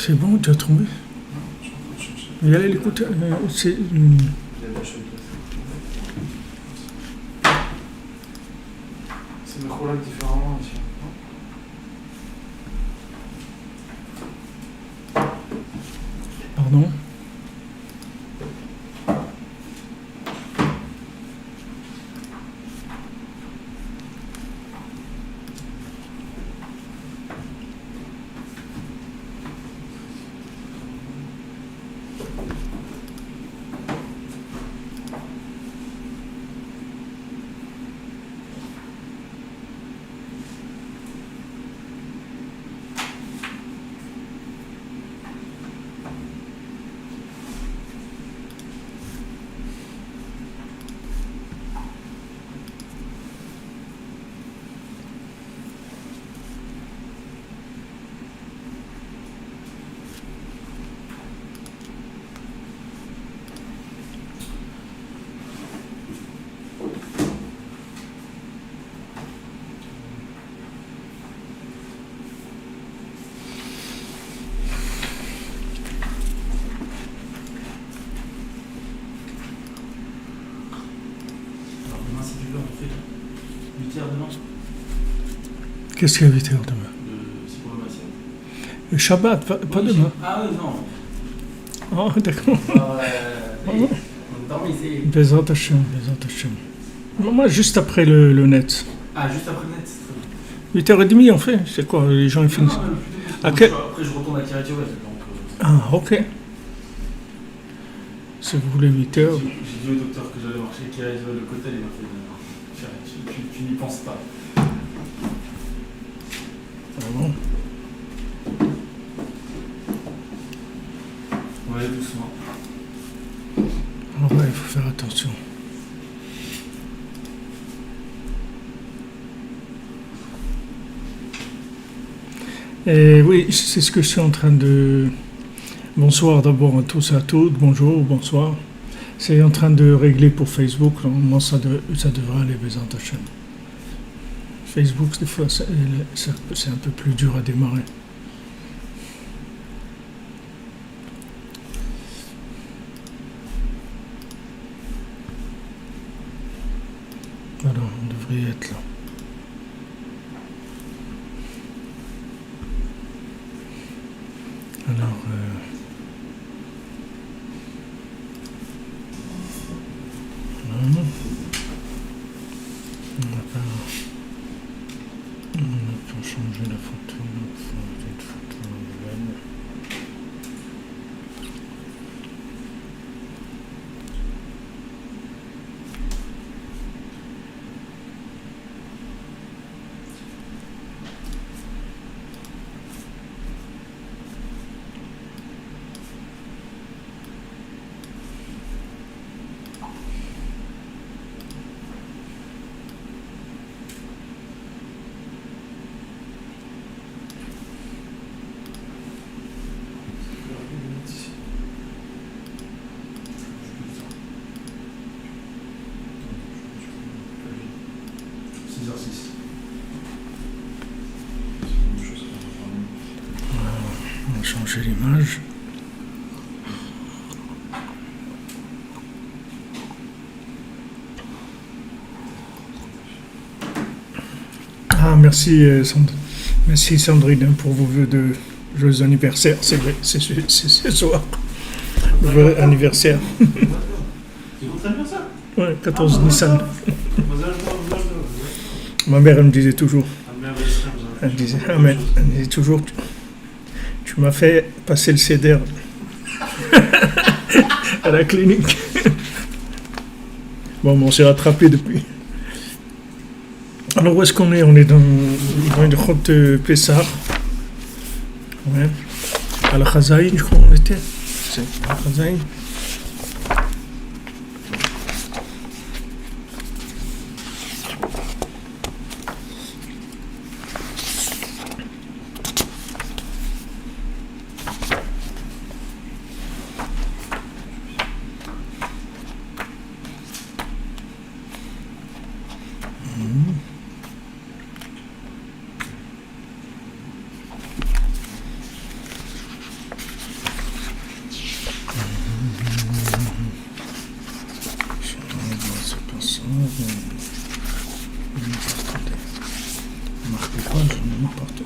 C'est bon, tu as trouvé? Je suis en train de chercher. Il y a l'écoute. C'est. Il y a la chute. C'est micro-là différemment ici. Pardon? Qu'est-ce qu'il y a 8 heures demain? Le Shabbat, pas demain. Ah oui, non. Oh, d'accord. Bezrat Hashem, Bezrat Hashem. Moi, juste après le net. Ah, juste après le net, c'est très bien. 8h30 on fait, c'est quoi? Les gens ils finissent. Après, je retourne à Kiryat Yovel. Ah, ok. Si vous voulez 8 heures. J'ai dit au docteur que j'allais marcher Kiryat Yovel le côté, il m'a fait tu n'y penses pas. Ah bon? Ouais, doucement. Ah ouais, il faut faire attention. Et oui, c'est ce que je suis en train de... Bonsoir d'abord à tous et à toutes, bonjour, bonsoir. C'est en train de régler pour Facebook, normalement ça devrait aller, Bezrat Hashem. Facebook, des fois, c'est un peu plus dur à démarrer. Voilà, on devrait être là. Alors, voilà. On a pas changé la photo, donc il faut ajouter une photo nouvelle. On va changer l'image. Ah, merci, merci Sandrine pour vos vœux de joyeux anniversaire. C'est vrai, c'est ce soir. Vœux anniversaire. C'est votre anniversaire? Ouais, 14 Nissan. Ma mère, elle me disait toujours. Elle disait, Amen. Elle disait toujours, tu m'as fait passer le CDR à la clinique. Bon, on s'est rattrapé depuis. Alors, où est-ce qu'on est? On est dans une route de Pessah. Ouais. À la Chazaïn, je crois qu'on était. C'est à la Chazaïn. partout.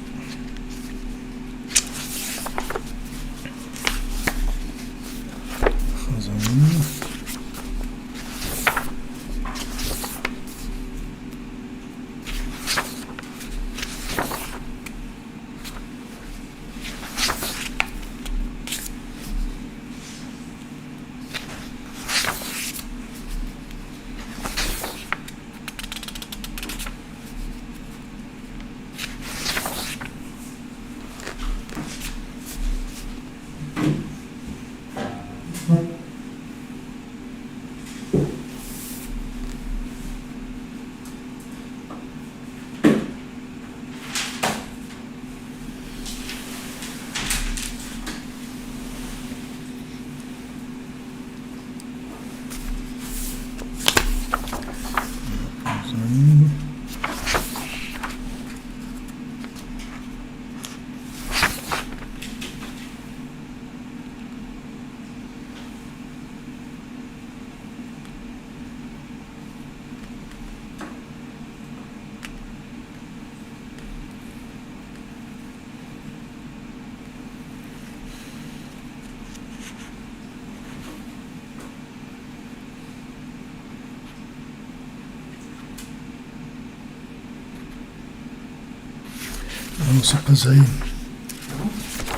Non, c'est pas Zaïn.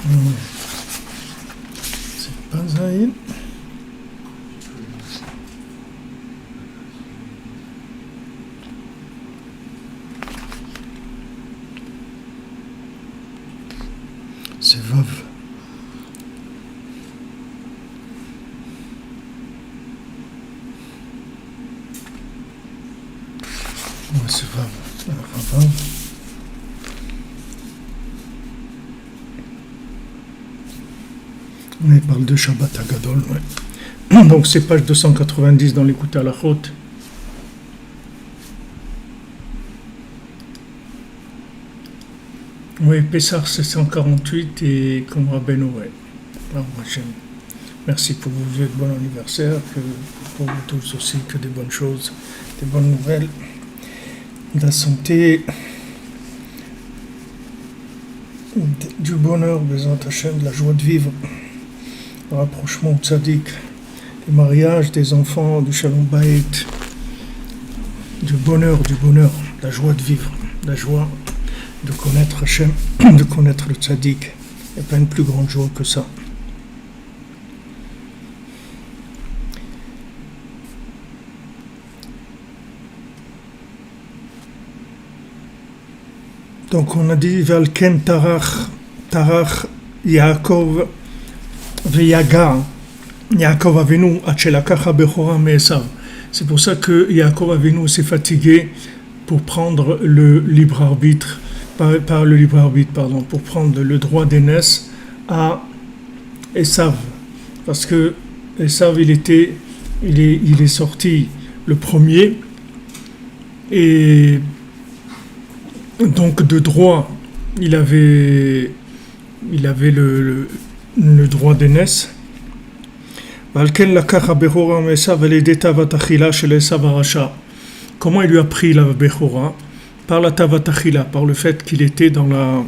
Non. C'est pas Zaïn. C'est Vav. Ouais, c'est Vav. Vav. On parle de Shabbat Hagadol, ouais. Donc c'est page 290 dans l'écoute à la Chot. Oui, Pessah c'est 148 et comme Rabbeinu, ouais. Merci pour vos vœux de bon anniversaire, que pour vous tous aussi, que des bonnes choses, des bonnes nouvelles, de la santé, du bonheur, Bézant Hachem, de la joie de vivre. Le rapprochement au tzaddik, des mariages, des enfants, du shalom bayit, du bonheur, la joie de vivre, la joie de connaître Hachem, de connaître le tzaddik. Il n'y a pas une plus grande joie que ça. Donc on a dit Valken Tarach Yaakov Veyaga Yaakov Avinu Achelakacha Bechora Me'esav. C'est pour ça que Yaakov Avinu s'est fatigué pour prendre le libre arbitre, par le libre arbitre, pardon, pour prendre le droit d'aînesse à Esav. Parce que Esav il est sorti le premier et donc de droit il avait le droit d'aînesse. Comment il lui a pris la Bechora? Par la Tavatachila, par le fait qu'il était dans la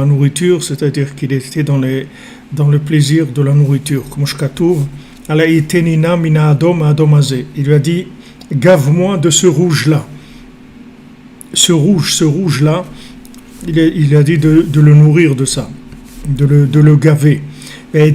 nourriture, c'est-à-dire qu'il était dans le plaisir de la nourriture. Comme je katouv, il lui a dit, gave-moi de ce rouge-là. Ce rouge-là, il a dit de le nourrir de ça, de le gaver. Et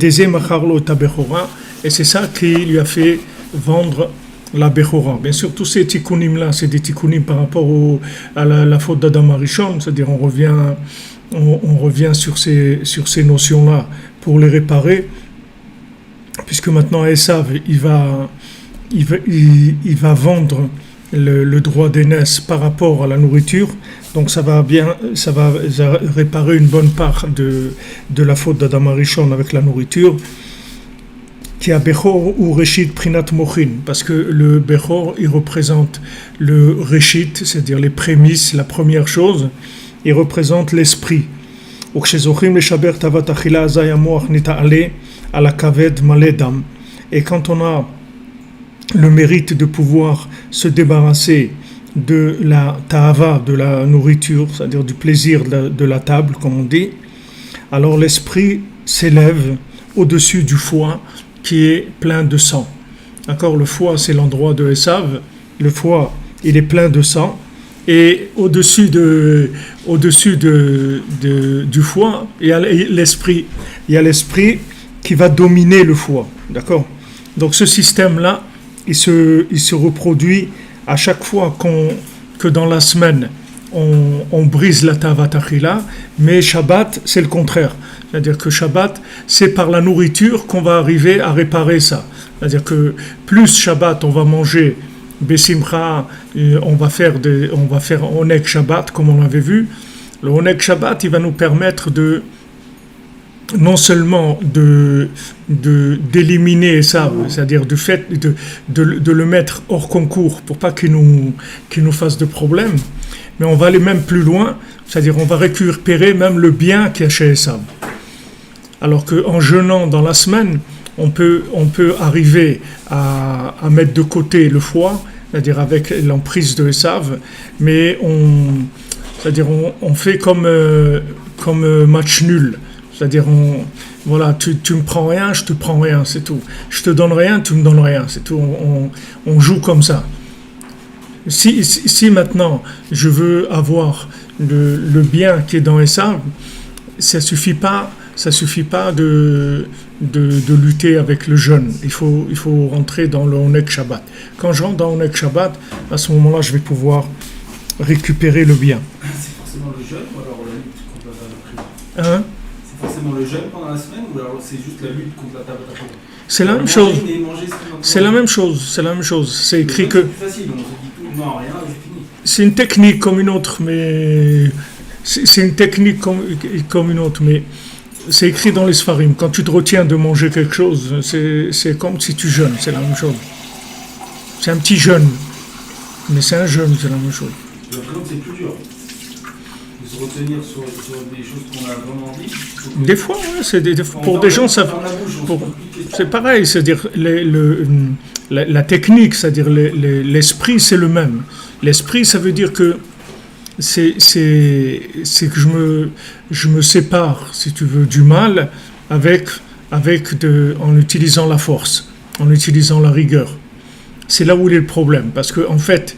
c'est ça qui lui a fait vendre la Bechora. Bien sûr, tous ces tikkunim-là, c'est des tikkunim par rapport à la faute d'Adam Arishon, c'est-à-dire on revient sur ces notions-là pour les réparer, puisque maintenant Esav, il va vendre le droit d'aînesse par rapport à la nourriture, donc ça va réparer une bonne part de la faute d'Adam Arishon avec la nourriture. Qui a Bechor ou Reshit Prinat Mochin, parce que le Bechor il représente le Reshit, c'est-à-dire les prémices, la première chose, il représente l'esprit. Et quand on a le mérite de pouvoir se débarrasser de la ta'ava, de la nourriture, c'est-à-dire du plaisir de la table, comme on dit, alors l'esprit s'élève au-dessus du foie qui est plein de sang. D'accord, le foie, c'est l'endroit de Esav. Le foie, il est plein de sang. Et au-dessus du foie, il y a l'esprit. Il y a l'esprit qui va dominer le foie. D'accord? Donc ce système-là, il se reproduit à chaque fois que dans la semaine, on brise la Tavat Achila, mais Shabbat, c'est le contraire. C'est-à-dire que Shabbat, c'est par la nourriture qu'on va arriver à réparer ça. C'est-à-dire que plus Shabbat, on va manger Besimcha, on va faire Oneg Shabbat, comme on l'avait vu. Le Oneg Shabbat, il va nous permettre non seulement d'éliminer ça, c'est-à-dire du fait de le mettre hors concours pour pas qu'il nous fasse de problème, mais on va aller même plus loin, c'est-à-dire on va récupérer même le bien qu'il y a chez Esav. Alors qu'en jeûnant dans la semaine, on peut arriver à mettre de côté le foie, c'est-à-dire avec l'emprise de Esav, mais on fait comme match nul. C'est-à-dire, voilà, tu me prends rien, je te prends rien, c'est tout. Je te donne rien, tu me donnes rien, c'est tout. On joue comme ça. Si maintenant je veux avoir le bien qui est dans Esav, ça suffit pas de lutter avec le jeûne. Il faut rentrer dans le Oneg Shabbat. Quand je rentre dans le Oneg Shabbat, à ce moment-là, je vais pouvoir récupérer le bien. C'est forcément le jeûne ou alors la lutte contre la Tavat Achila? C'est forcément le jeûne pendant la semaine ou alors c'est juste la lutte contre la Tavat Achila? C'est la même chose. C'est la même chose. C'est écrit que. C'est facile, on se dit tout, non, rien, c'est fini. C'est une technique comme une autre, mais. C'est une technique comme une autre, mais. C'est écrit dans les Sfarim. Quand tu te retiens de manger quelque chose, c'est comme si tu jeûnes, c'est la même chose. C'est un petit jeûne. Mais c'est un jeûne, c'est la même chose. J'ai l'impression que c'est plus dur. De se retenir sur des choses qu'on a vraiment dit. Des fois, ouais, pour des gens, ça. C'est pareil, c'est-à-dire la technique, c'est-à-dire l'esprit, c'est le même. L'esprit, ça veut dire que c'est que je me sépare, si tu veux, du mal en utilisant la force, en utilisant la rigueur. C'est là où il est le problème, parce que en fait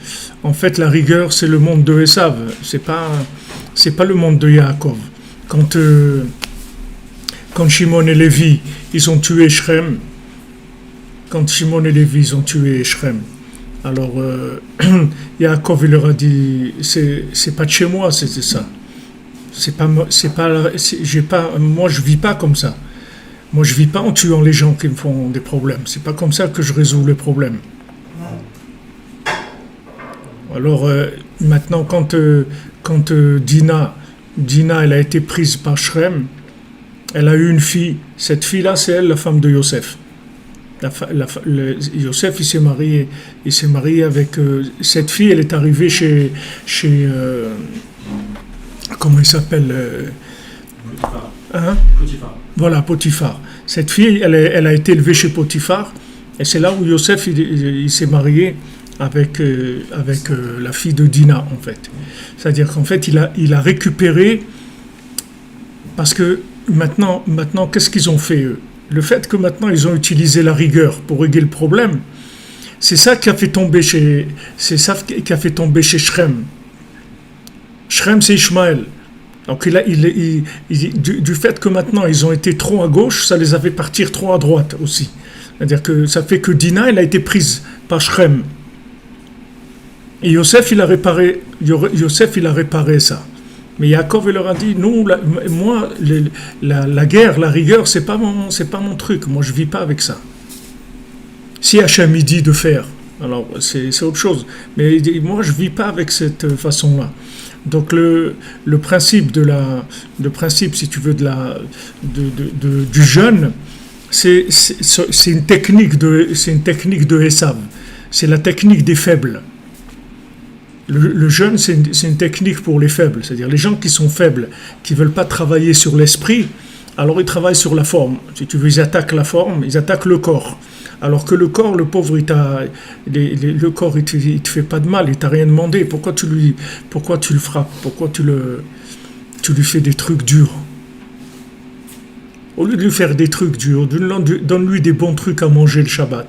la rigueur, c'est le monde de Esav, c'est pas le monde de Yaakov. Quand Shimon et Lévi, ils ont tué Shrem, alors Yaakov il leur a dit c'est pas de chez moi, c'était ça. Moi je vis pas comme ça. Moi je vis pas en tuant les gens qui me font des problèmes. C'est pas comme ça que je résous les problèmes. Alors maintenant quand Dina elle a été prise par Shrem, elle a eu une fille. Cette fille-là, c'est elle, la femme de Yosef. Yosef, il s'est marié avec cette fille. Elle est arrivée chez comment il s'appelle Potiphar. Voilà, Potiphar. Cette fille, elle a été élevée chez Potiphar, et c'est là où Yosef il s'est marié avec la fille de Dina, en fait. C'est-à-dire qu'en fait, il a récupéré, parce que maintenant, qu'est-ce qu'ils ont fait, eux? Le fait que maintenant, ils ont utilisé la rigueur pour régler le problème, c'est ça qui a fait tomber chez Shrem. Shrem, c'est Ishmaël. Donc, du fait que maintenant, ils ont été trop à gauche, ça les a fait partir trop à droite aussi. C'est-à-dire que ça fait que Dina, elle a été prise par Shrem. Et Yosef, il a réparé ça. Mais Yaakov, il leur a dit, moi, la guerre, la rigueur, c'est pas mon truc. Moi, je vis pas avec ça. Si Hachem il dit de faire, alors c'est autre chose. Mais moi, je vis pas avec cette façon-là. Donc le principe si tu veux du jeûne, c'est une technique de Esav. C'est la technique des faibles. Le jeûne, c'est une technique pour les faibles, c'est-à-dire les gens qui sont faibles, qui ne veulent pas travailler sur l'esprit, alors ils travaillent sur la forme. Si tu veux, ils attaquent la forme, ils attaquent le corps. Alors que le corps, le pauvre, le corps, il te fait pas de mal, il t'a rien demandé. Pourquoi tu le frappes? Pourquoi tu lui fais des trucs durs? Au lieu de lui faire des trucs durs, donne-lui des bons trucs à manger le Shabbat.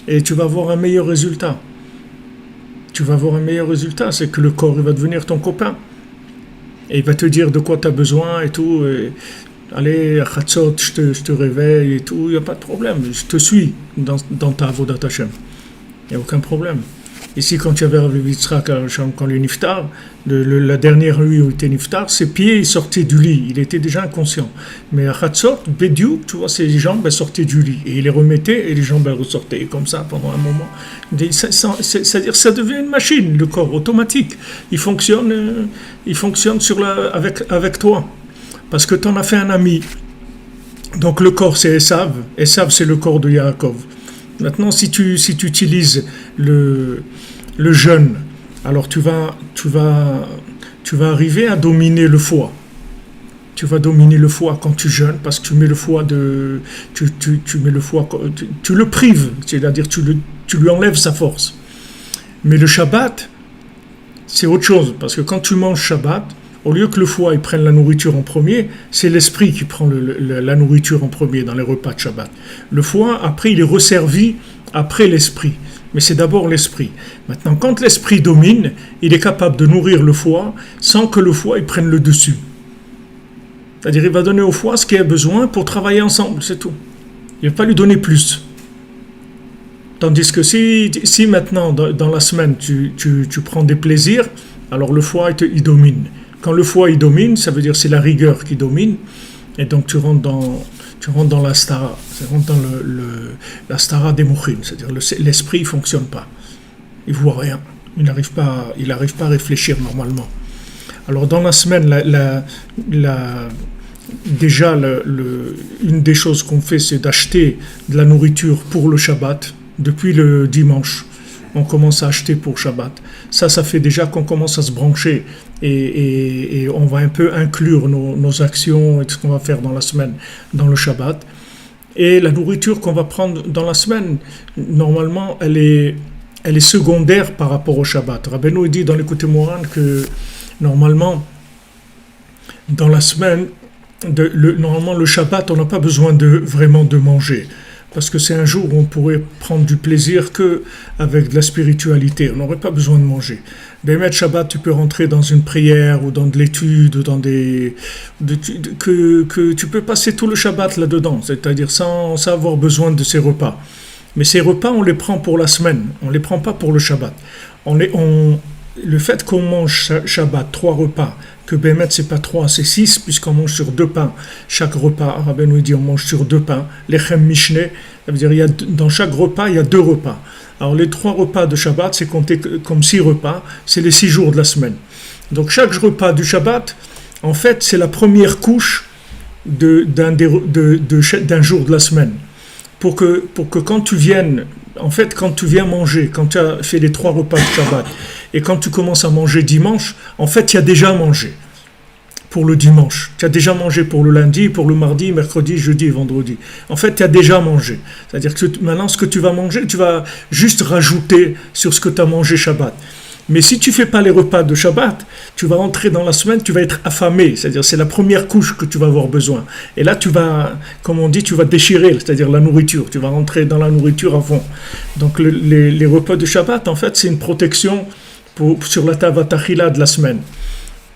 Et tu vas avoir un meilleur résultat. C'est que le corps, il va devenir ton copain. Et il va te dire de quoi tu as besoin et tout. Et, allez, à Chatzot, je te réveille et tout, il n'y a pas de problème. Je te suis dans ta Avodat Hashem. Il n'y a aucun problème. Ici, quand tu avais Rabbi Yitzhak, quand il est niftar, la dernière nuit où il était niftar, ses pieds sortaient du lit. Il était déjà inconscient. Mais à Chatzot, Bediou, tu vois, ses jambes sortaient du lit. Et il les remettait et les jambes ressortaient. Et comme ça, pendant un moment. C'est-à-dire, ça devient une machine, le corps, automatique. Il fonctionne avec toi. Parce que tu en as fait un ami. Donc le corps, c'est Esav. Esav, c'est le corps de Yaakov. Maintenant, si tu utilises le jeûne, alors tu vas arriver à dominer le foie. Tu vas dominer le foie quand tu jeûnes, parce que tu mets le foie tu le prives, c'est-à-dire tu lui enlèves sa force. Mais le Shabbat, c'est autre chose, parce que quand tu manges Shabbat, au lieu que le foie il prenne la nourriture en premier, c'est l'esprit qui prend la nourriture en premier dans les repas de Shabbat. Le foie, après, il est resservi après l'esprit. Mais c'est d'abord l'esprit. Maintenant, quand l'esprit domine, il est capable de nourrir le foie sans que le foie il prenne le dessus. C'est-à-dire, il va donner au foie ce qu'il a besoin pour travailler ensemble, c'est tout. Il ne va pas lui donner plus. Tandis que si maintenant, dans la semaine, tu prends des plaisirs, alors le foie, il domine. Quand le foie il domine, ça veut dire c'est la rigueur qui domine, et donc tu rentres dans la stara, tu rentres dans la stara des mouchim, c'est-à-dire l'esprit ne fonctionne pas, il voit rien, il n'arrive pas à réfléchir normalement. Alors dans la semaine, déjà une des choses qu'on fait, c'est d'acheter de la nourriture pour le Shabbat depuis le dimanche. On commence à acheter pour Shabbat. Ça fait déjà qu'on commence à se brancher et on va un peu inclure nos actions et ce qu'on va faire dans la semaine, dans le Shabbat. Et la nourriture qu'on va prendre dans la semaine, normalement, elle est secondaire par rapport au Shabbat. Rabbeinu dit dans l'Écoute Moran que normalement, dans la semaine, normalement le Shabbat, on n'a pas besoin vraiment de manger. Parce que c'est un jour où on pourrait prendre du plaisir qu'avec de la spiritualité. On n'aurait pas besoin de manger. Bémet Shabbat, tu peux rentrer dans une prière ou dans de l'étude, ou dans que tu peux passer tout le Shabbat là-dedans, c'est-à-dire sans avoir besoin de ces repas. Mais ces repas, on les prend pour la semaine, on ne les prend pas pour le Shabbat. Le fait qu'on mange Shabbat, 3 repas, que Bémet c'est pas 3, c'est 6, puisqu'on mange sur 2 pains. Chaque repas, Rabbeinu dit on mange sur 2 pains. Lechem Mishneh, ça veut dire dans chaque repas, il y a 2 repas. Alors les 3 repas de Shabbat, c'est compté comme 6 repas, c'est les 6 jours de la semaine. Donc chaque repas du Shabbat, en fait, c'est la première couche d'un jour de la semaine. Pour que quand tu viennes, en fait, quand tu viens manger, quand tu as fait les 3 repas de Shabbat, et quand tu commences à manger dimanche, en fait, tu as déjà mangé pour le dimanche. Tu as déjà mangé pour le lundi, pour le mardi, mercredi, jeudi et vendredi. En fait, tu as déjà mangé. C'est-à-dire que maintenant, ce que tu vas manger, tu vas juste rajouter sur ce que tu as mangé Shabbat. Mais si tu ne fais pas les repas de Shabbat, tu vas rentrer dans la semaine, tu vas être affamé. C'est-à-dire c'est la première couche que tu vas avoir besoin. Et là, tu vas, comme on dit, tu vas déchirer, c'est-à-dire la nourriture. Tu vas rentrer dans la nourriture à fond. Donc les repas de Shabbat, en fait, c'est une protection sur la tavatachila de la semaine.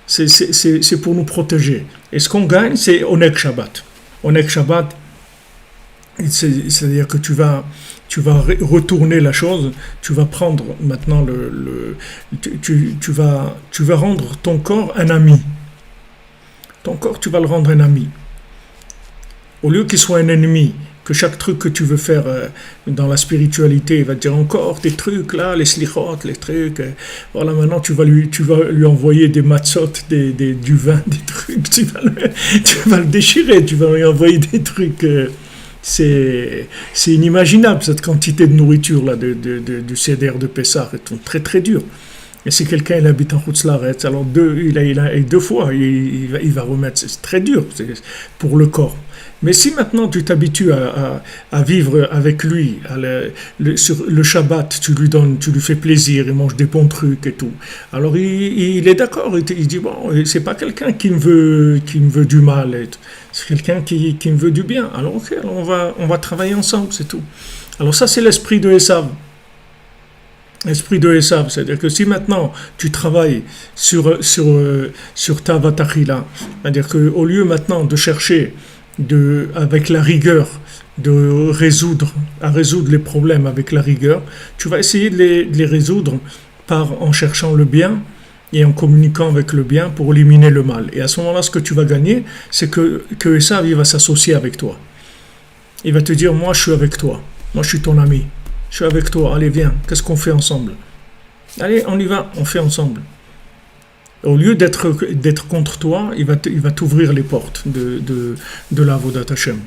C'est pour nous protéger. Et ce qu'on gagne, c'est Oneg Shabbat. Oneg Shabbat, c'est-à-dire que tu vas retourner la chose, tu vas prendre maintenant tu vas rendre ton corps un ami. Ton corps, tu vas le rendre un ami. Au lieu qu'il soit un ennemi, que chaque truc que tu veux faire dans la spiritualité, il va te dire encore tes trucs là, les slichot, les trucs. Voilà, maintenant tu vas lui envoyer des matzot, du vin, des trucs. Tu vas le déchirer, tu vas lui envoyer des trucs. C'est inimaginable cette quantité de nourriture là du Seder de Pessah, est très très dur. Et si quelqu'un il habite en Routslaret, alors deux fois, il va remettre. C'est très dur pour le corps. Mais si maintenant tu t'habitues à vivre avec lui, sur le Shabbat, tu lui fais plaisir, il mange des bons trucs et tout. Alors il est d'accord, il dit bon, c'est pas quelqu'un qui me veut du mal, c'est quelqu'un qui me veut du bien. Alors ok, alors on va travailler ensemble, c'est tout. Alors ça c'est l'esprit de Esav. L'esprit de Esav, c'est-à-dire que si maintenant tu travailles sur ta vatachila, c'est-à-dire qu'au lieu maintenant de chercher avec la rigueur, de résoudre les problèmes avec la rigueur, tu vas essayer de les résoudre en cherchant le bien et en communiquant avec le bien pour éliminer le mal. Et à ce moment-là, ce que tu vas gagner, c'est que Esav, il va s'associer avec toi. Il va te dire, moi je suis avec toi, moi je suis ton ami, je suis avec toi, allez viens, qu'est-ce qu'on fait ensemble? Allez, on y va, on fait ensemble. Au lieu d'être contre toi, il va t'ouvrir les portes de l'Avodat Hashem.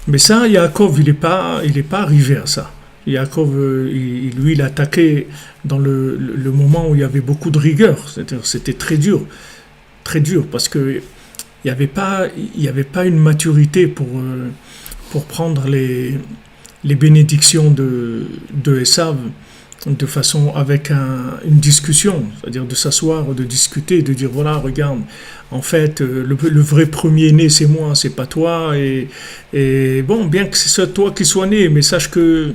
Mais ça, Yaakov, il est pas arrivé à ça. Yaakov, lui, il a attaqué dans le moment où il y avait beaucoup de rigueur. C'était très dur, parce que il y avait pas une maturité pour prendre les bénédictions de Esav de façon avec une discussion, c'est-à-dire de s'asseoir, de discuter, de dire voilà, regarde, en fait, le vrai premier-né c'est moi, c'est pas toi, et bon, bien que c'est toi qui sois né, mais sache que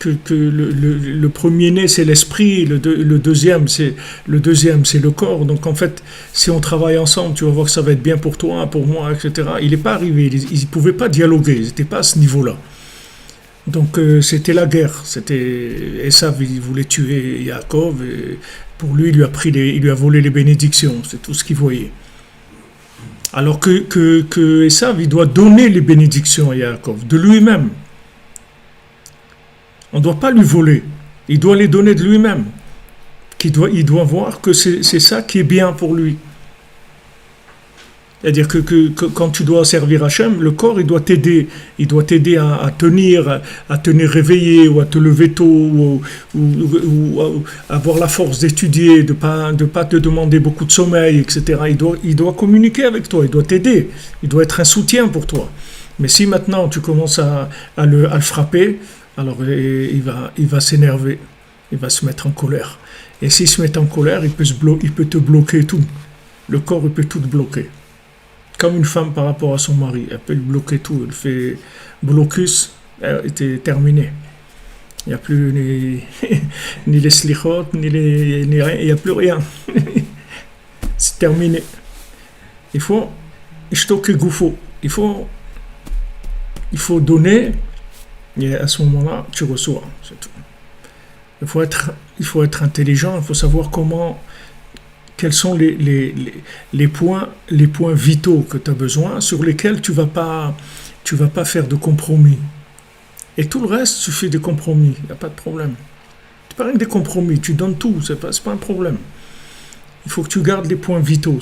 le premier-né c'est l'esprit, le deuxième c'est le corps, donc en fait, si on travaille ensemble, tu vas voir que ça va être bien pour toi, pour moi, etc. Il n'est pas arrivé, ils ne pouvaient pas dialoguer, ils n'étaient pas à ce niveau-là. Donc c'était la guerre, Esav il voulait tuer Yaakov, et pour lui il lui a volé les bénédictions, c'est tout ce qu'il voyait. Alors que Esav il doit donner les bénédictions à Yaakov, de lui-même. On ne doit pas lui voler, il doit les donner de lui-même. Il doit voir que c'est ça qui est bien pour lui. C'est-à-dire que quand tu dois servir Hachem, le corps, il doit t'aider à tenir réveillé, ou à te lever tôt, ou avoir la force d'étudier, de pas te demander beaucoup de sommeil, etc. Il doit communiquer avec toi, il doit t'aider, il doit être un soutien pour toi. Mais si maintenant tu commences à le frapper, alors il va s'énerver, il va se mettre en colère. Et s'il se met en colère, il peut te bloquer tout. Le corps, il peut tout bloquer. Comme une femme par rapport à son mari, elle peut bloquer tout, elle fait blocus, elle était terminée. Il n'y a plus ni les slichot, ni rien, il n'y a plus rien. C'est terminé. Il faut ishtoke goufo. Il faut donner, et à ce moment-là, tu reçois. C'est tout. Il faut être intelligent, il faut savoir quels sont les points vitaux que tu as besoin, sur lesquels tu vas pas faire de compromis. Et tout le reste, tu fais des compromis, il n'y a pas de problème. Tu parles des compromis, tu donnes tout, c'est pas un problème. Il faut que tu gardes les points vitaux.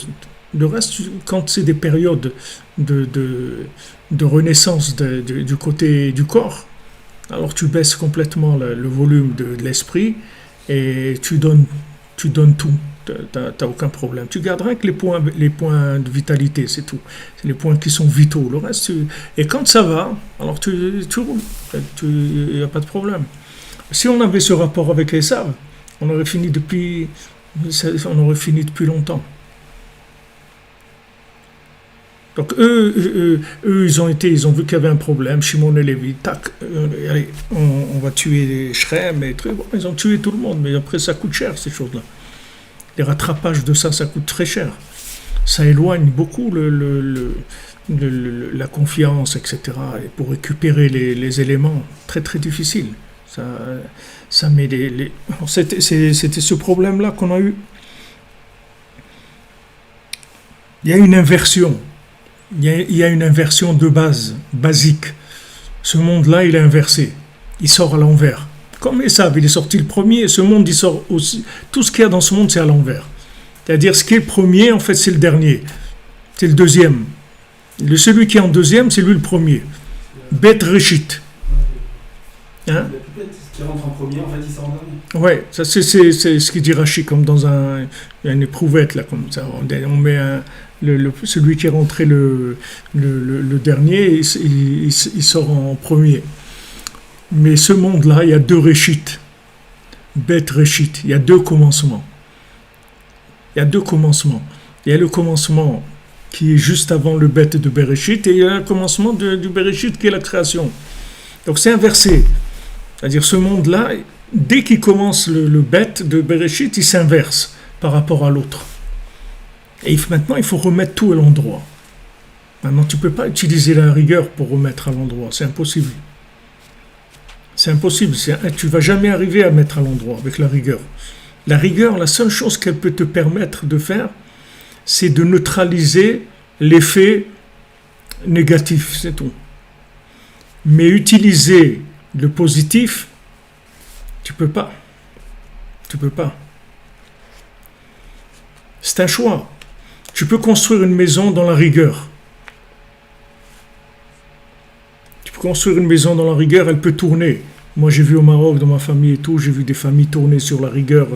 Le reste, quand c'est des périodes de renaissance du côté du corps, alors tu baisses complètement le volume de l'esprit et tu donnes tout. T'as aucun problème. Tu garderas que les points de vitalité, c'est tout. C'est les points qui sont vitaux. Le reste, et quand ça va, alors tu roules. Il n'y a pas de problème. Si on avait ce rapport avec Esav, on aurait fini depuis longtemps. Donc eux, ils ont vu qu'il y avait un problème. Shimon et Lévi, tac, allez, on va tuer Shrem et trucs. Bon, ils ont tué tout le monde, mais après ça coûte cher ces choses-là. Les rattrapages de ça coûte très cher. Ça éloigne beaucoup la confiance, etc. Et pour récupérer les éléments, très très difficile. Ça met C'était ce problème-là qu'on a eu. Il y a une inversion. Il y a une inversion de basique. Ce monde-là, il est inversé. Il sort à l'envers. Comme Esav, il est sorti le premier, ce monde, il sort aussi. Tout ce qu'il y a dans ce monde, c'est à l'envers. C'est-à-dire, ce qui est le premier, en fait, c'est le dernier. C'est le deuxième. Celui qui est en deuxième, c'est lui le premier. Bet Reshit. Hein? Qui rentre en premier, en fait, il sort en dernier. Ouais, ça c'est ce qu'il dit Rachid, comme dans une éprouvette, là, comme ça. On met celui qui est rentré le dernier, il sort en premier. Mais ce monde-là, il y a deux réchites. Beth réchit. Il y a deux commencements. Il y a deux commencements. Il y a le commencement qui est juste avant le Beth de Bereshit, et il y a le commencement du Bereshit qui est la création. Donc c'est inversé. C'est-à-dire ce monde-là, dès qu'il commence le Beth de Bereshit, il s'inverse par rapport à l'autre. Et maintenant, il faut remettre tout à l'endroit. Maintenant, tu ne peux pas utiliser la rigueur pour remettre à l'endroit. C'est impossible. C'est impossible. Tu ne vas jamais arriver à mettre à l'endroit avec la rigueur. La rigueur, la seule chose qu'elle peut te permettre de faire, c'est de neutraliser l'effet négatif, c'est tout. Mais utiliser le positif, tu peux pas. Tu peux pas. C'est un choix. Tu peux construire une maison dans la rigueur. Tu peux construire une maison dans la rigueur, elle peut tourner. Moi, j'ai vu au Maroc, dans ma famille et tout, j'ai vu des familles tourner sur la rigueur.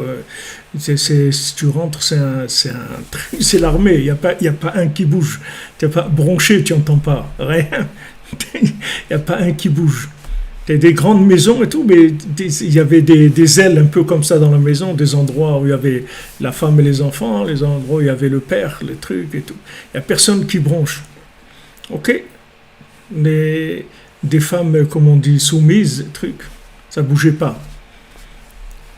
Si tu rentres, c'est l'armée. Il n'y a pas un qui bouge. Tu n'es pas bronché, tu n'entends pas. Rien. Il n'y a pas un qui bouge. Il y a des grandes maisons et tout, mais il y avait des ailes un peu comme ça dans la maison, des endroits où il y avait la femme et les enfants, les endroits où il y avait le père, les trucs et tout. Il n'y a personne qui bronche. Ok? Mais des femmes, comme on dit, soumises, trucs, ça ne bougeait pas.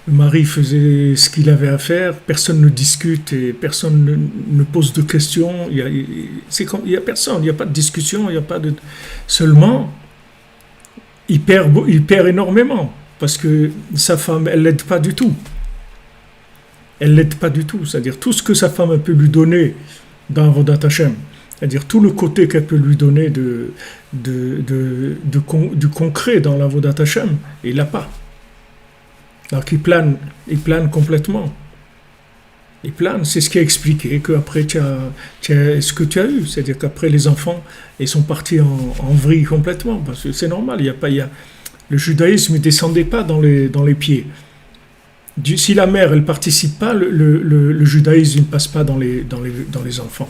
Le mari faisait ce qu'il avait à faire, personne ne discute et personne ne pose de questions. Il y a personne, il n'y a pas de discussion, il n'y a pas de... Seulement, il perd énormément parce que sa femme, elle ne l'aide pas du tout. Elle ne l'aide pas du tout. C'est-à-dire tout ce que sa femme peut lui donner dans Avodat Hashem, c'est-à-dire tout le côté qu'elle peut lui donner du concret dans l'Avodat Hashem, il l'a pas. Alors qu'il plane complètement. Il plane, c'est ce qui a expliqué qu'après tu as ce que tu as eu, c'est-à-dire qu'après les enfants, ils sont partis en vrille complètement, parce que c'est normal, le judaïsme ne descendait pas dans les pieds. Si la mère, elle participe pas, le judaïsme ne passe pas dans les enfants.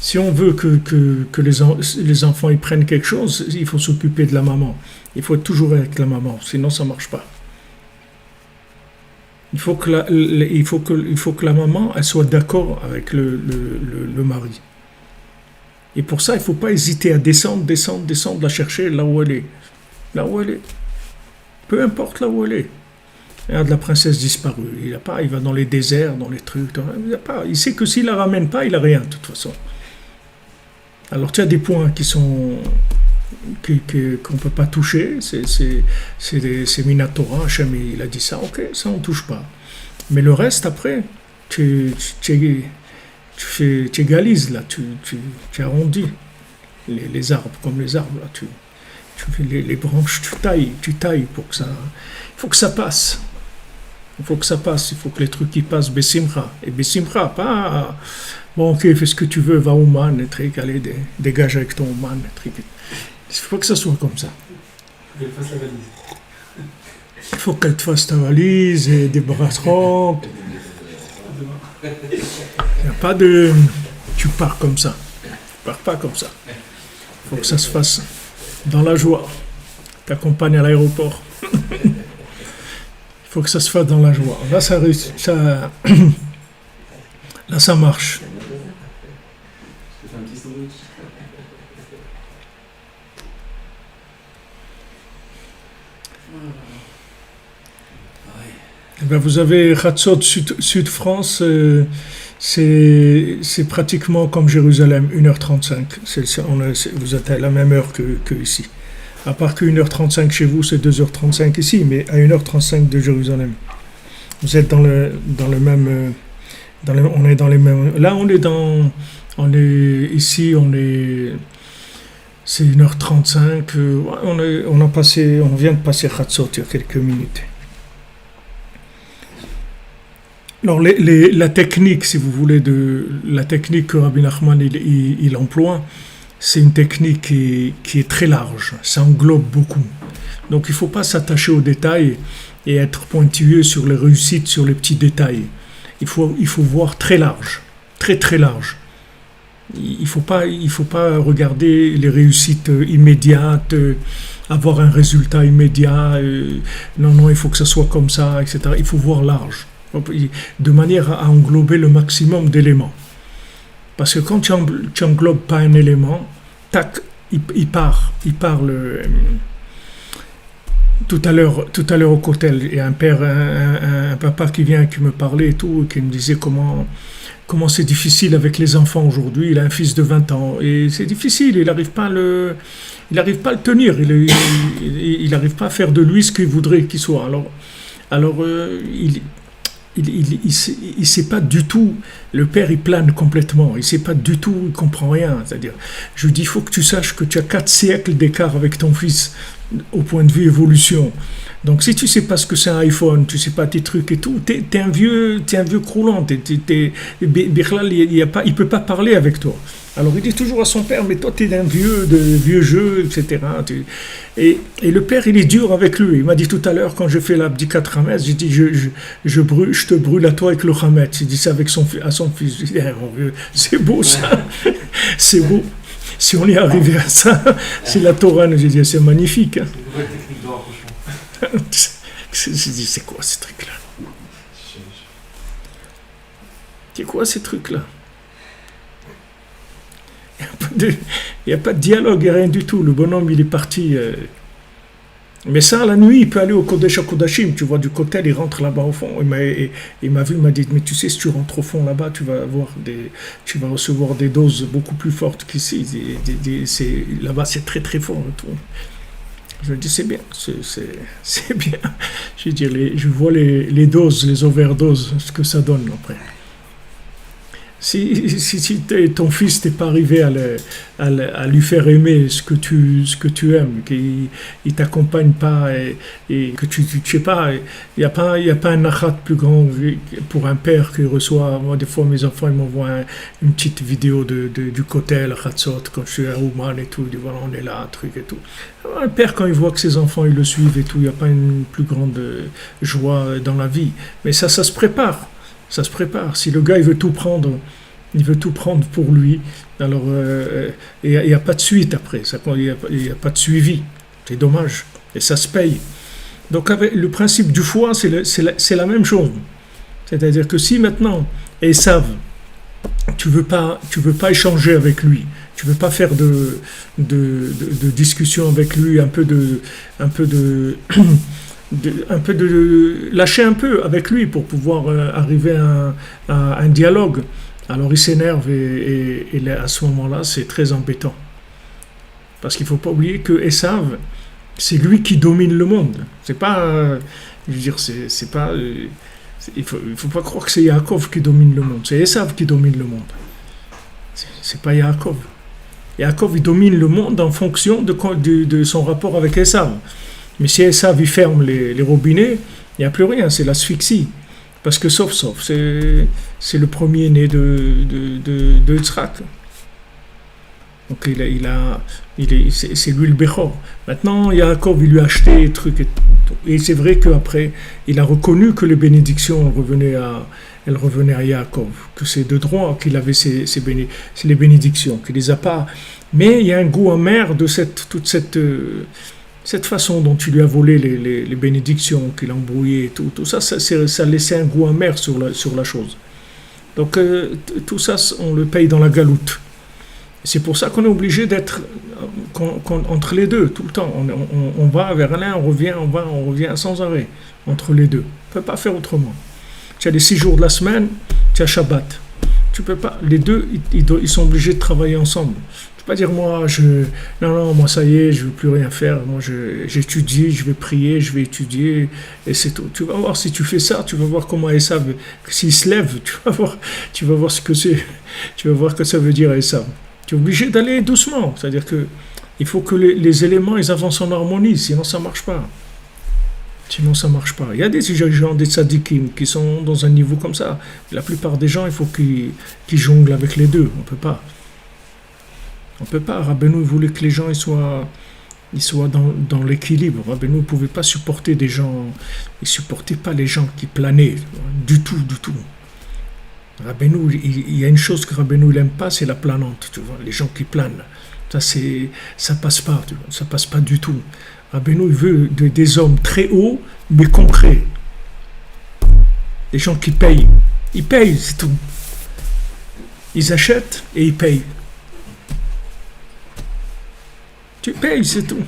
Si on veut que les enfants ils prennent quelque chose, il faut s'occuper de la maman. Il faut être toujours avec la maman, sinon ça ne marche pas. Il faut que la maman elle soit d'accord avec le mari. Et pour ça, il ne faut pas hésiter à descendre, la chercher là où elle est. Là où elle est. Peu importe là où elle est. Regarde la princesse disparue. Il va dans les déserts, dans les trucs. Il sait que s'il ne la ramène pas, il n'a rien de toute façon. Alors tu as des points qui sont qu'on ne peut pas toucher, c'est Minatora, Hachem il a dit ça, ok, ça on ne touche pas. Mais le reste après, tu égalises là, tu arrondis les arbres, comme les arbres là, tu fais les branches, tu tailles pour que ça, il faut que ça passe. Il faut que les trucs qui passent, Bessimcha. Et Bessimcha, pas, bon, ok, fais ce que tu veux, va au man, et truc, allez, dégage avec ton man, et truc. Il faut que ça soit comme ça. Il faut qu'elle te fasse ta valise, et des brasseries. Il n'y a pas de... Tu pars comme ça. Tu pars pas comme ça. Il faut que ça se fasse dans la joie. T'accompagnes à l'aéroport. Il faut que ça se fasse dans la joie. Là, là, ça marche. Eh bien, vous avez Hatzot Sud-France, c'est pratiquement comme Jérusalem, 1h35. Vous êtes à la même heure que ici. À part que 1h35 chez vous, c'est 2h35 ici, mais à 1h35 de Jérusalem. Vous êtes dans le même... on est dans les mêmes... Là, c'est 1h35. On vient de passer Hatzot il y a quelques minutes. Alors, la technique, si vous voulez, la technique que Rabbi Nachman il emploie, c'est une technique qui est très large, ça englobe beaucoup. Donc il ne faut pas s'attacher aux détails et être pointilleux sur les réussites, sur les petits détails. Il faut voir très large, très très large. Il faut pas regarder les réussites immédiates, avoir un résultat immédiat. Non, il faut que ça soit comme ça, etc. Il faut voir large, de manière à englober le maximum d'éléments. Parce que quand tu englobes pas un élément, tac, il part le... Tout à l'heure au cocktail, il y a un papa qui vient, qui me parlait et tout, qui me disait comment c'est difficile avec les enfants aujourd'hui. Il a un fils de 20 ans et c'est difficile, il n'arrive pas à le tenir, il n'arrive pas à faire de lui ce qu'il voudrait qu'il soit. Alors il sait pas du tout, le père il plane complètement, il sait pas du tout, il comprend rien. C'est-à-dire, je lui dis, il faut que tu saches que tu as 4 siècles d'écart avec ton fils au point de vue évolution. Donc si tu sais pas ce que c'est un iPhone, tu sais pas tes trucs et tout, t'es un vieux croulant, il peut pas parler avec toi. Alors il dit toujours à son père, mais toi t'es un vieux jeu, etc. Et le père il est dur avec lui. Il m'a dit tout à l'heure quand je fais l'abdikat Hametz, j'ai dit je te brûle à toi avec le Hametz. Il dit ça à son fils. Je dis, c'est beau ça, c'est beau. Si on est arrivé à ça, c'est la Torah, j'ai dit, c'est magnifique. Hein. C'est une nouvelle technique de rapprochement. J'ai dit, c'est quoi ces trucs-là? C'est quoi ces trucs-là? Il n'y a pas de dialogue, il n'y a rien du tout. Le bonhomme, il est parti. Mais ça, la nuit, il peut aller au Kodesh HaKodashim. Tu vois, du côté, il rentre là-bas au fond. Il m'a vu, il m'a dit, mais tu sais, si tu rentres au fond là-bas, tu vas recevoir des doses beaucoup plus fortes qu'ici. Là-bas, c'est très très fort. Et tout. Je dis, c'est bien, c'est bien. Je vois les doses, les overdoses, ce que ça donne après. Si ton fils t'es pas arrivé à lui faire aimer ce que tu aimes, qu'il t'accompagne pas et que tu sais pas, il y a pas un nachat plus grand pour un père qui reçoit. Moi des fois mes enfants ils m'envoient une petite vidéo du kotel Chatzot quand je suis à Ouman et tout, ils disent voilà on est là, truc et tout. Un père quand il voit que ses enfants ils le suivent et tout, il y a pas une plus grande joie dans la vie. Mais ça se prépare. Ça se prépare. Si le gars il veut tout prendre pour lui, alors il n'y a pas de suite après, il n'y a pas de suivi. C'est dommage. Et ça se paye. Donc avec le principe du foie, c'est la même chose. C'est-à-dire que si maintenant Esav, tu veux pas échanger avec lui, tu veux pas faire de discussion avec lui, un peu de lâcher un peu avec lui pour pouvoir arriver à un dialogue. Alors il s'énerve et à ce moment-là, c'est très embêtant. Parce qu'il ne faut pas oublier que Esav, c'est lui qui domine le monde. C'est pas, je veux dire, c'est pas, il faut pas croire que c'est Yaakov qui domine le monde. C'est Esav qui domine le monde. C'est pas Yaakov. Yaakov, il domine le monde en fonction de son rapport avec Esav. Mais si Esav, il ferme les robinets, il n'y a plus rien, c'est l'asphyxie. Parce que sauf, c'est le premier-né de Yitzhak. Donc c'est lui le Bechor. Maintenant, Yaakov, il lui a acheté des trucs. Et c'est vrai qu'après, il a reconnu que les bénédictions revenaient à Yaakov. Que c'est de droit qu'il avait c'est les bénédictions, qu'il les a pas. Mais il y a un goût amer de toute cette façon dont tu lui as volé les bénédictions, qu'il a embrouillé, tout ça, ça laissait un goût amer sur la chose. Donc tout ça, on le paye dans la galoute. C'est pour ça qu'on est obligé d'être entre les deux, tout le temps. On va vers l'un, on revient sans arrêt, entre les deux. On ne peut pas faire autrement. Tu as les 6 jours de la semaine, tu as Shabbat. Tu peux pas, les deux, ils sont obligés de travailler ensemble. Tu peux pas dire moi moi ça y est, je veux plus rien faire, moi j'étudie, je vais prier, je vais étudier et c'est tout. Tu vas voir si tu fais ça, tu vas voir comment Esav, s'il se lève, tu vas voir ce que c'est, tu vas voir que ça veut dire Esav. Tu es obligé d'aller doucement, c'est-à-dire que il faut que les éléments ils avancent en harmonie, sinon ça marche pas. Il y a des gens, des tzadikim qui sont dans un niveau comme ça. La plupart des gens, il faut qu'ils jonglent avec les deux. On peut pas. On ne peut pas. Rabbeinu voulait que les gens ils soient dans l'équilibre. Rabbeinu ne pouvait pas supporter des gens, il ne supportait pas les gens qui planaient, du tout. Rabbeinu, il y a une chose que Rabbeinu n'aime pas, c'est la planante, tu vois, les gens qui planent. Ça passe pas, tu vois, ça passe pas du tout. Rabbeinu, il veut des hommes très hauts, mais concrets. Des gens qui payent. Ils payent, c'est tout. Ils achètent et ils payent. Tu payes, c'est tout.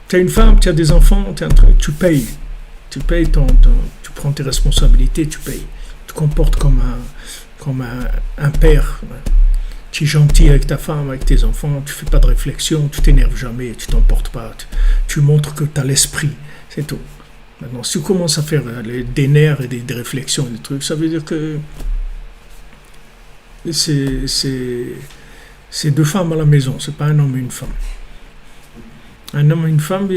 Tu as une femme, tu as des enfants, tu payes. Tu payes, tu prends tes responsabilités, tu payes. Tu te comportes comme un père. Tu es gentil avec ta femme, avec tes enfants, tu ne fais pas de réflexion, tu t'énerves jamais, tu t'emportes pas. Tu montres que tu as l'esprit, c'est tout. Maintenant, si tu commences à faire des nerfs et des réflexions, des trucs, ça veut dire que c'est deux femmes à la maison, c'est pas un homme et une femme. Un homme et une femme,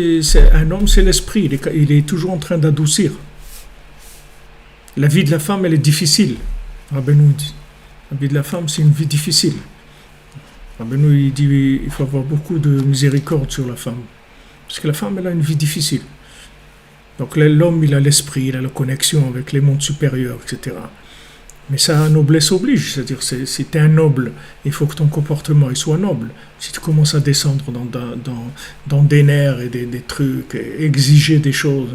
un homme c'est l'esprit, il est toujours en train d'adoucir. La vie de la femme, elle est difficile. Rabbeinu dit. La vie de la femme, c'est une vie difficile. Rabbeinu, il dit il faut avoir beaucoup de miséricorde sur la femme. Parce que la femme, elle a une vie difficile. Donc l'homme, il a l'esprit, il a la connexion avec les mondes supérieurs, etc. Mais ça, noblesse oblige. C'est-à-dire, si tu es un noble, il faut que ton comportement il soit noble. Si tu commences à descendre dans des nerfs et des trucs, et exiger des choses,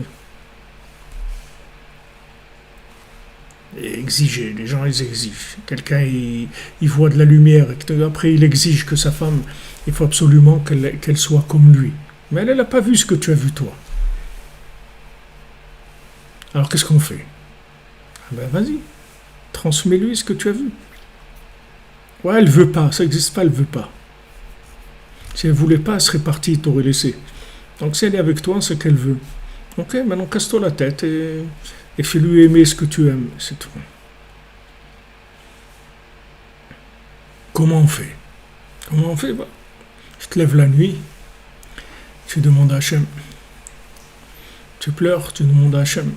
et exiger, les gens ils exigent. Quelqu'un il voit de la lumière et après il exige que sa femme, il faut absolument qu'elle soit comme lui. Mais elle n'a pas vu ce que tu as vu toi. Alors qu'est-ce qu'on fait? Ben vas-y, transmets-lui ce que tu as vu. Ouais, elle veut pas, ça n'existe pas, elle veut pas. Si elle voulait pas, elle serait partie, elle t'aurait laissé. Donc si elle est avec toi, c'est qu'elle veut. Ok, maintenant casse-toi la tête et fais-lui aimer ce que tu aimes, c'est tout. Comment on fait? Bah, tu te lèves la nuit, tu demandes à Hachem. Tu pleures, tu demandes à Hachem.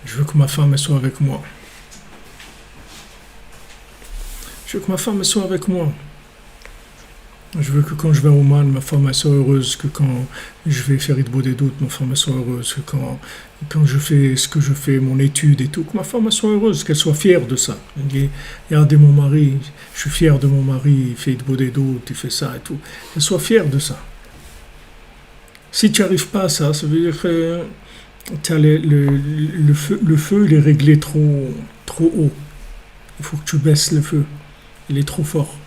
Je veux que ma femme elle soit avec moi. Je veux que ma femme elle soit avec moi. Je veux que quand je vais à Oman, ma femme elle soit heureuse, que quand je vais faire Hitbo des doutes, ma femme elle soit heureuse, que quand je fais ce que je fais, mon étude et tout, que ma femme elle soit heureuse, qu'elle soit fière de ça. Regardez mon mari, je suis fier de mon mari, il fait Hitbo des doutes, il fait ça et tout. Qu'elle soit fière de ça. Si tu n'arrives pas à ça, ça veut dire que le feu il est réglé trop haut. Il faut que tu baisses le feu. Il est trop fort.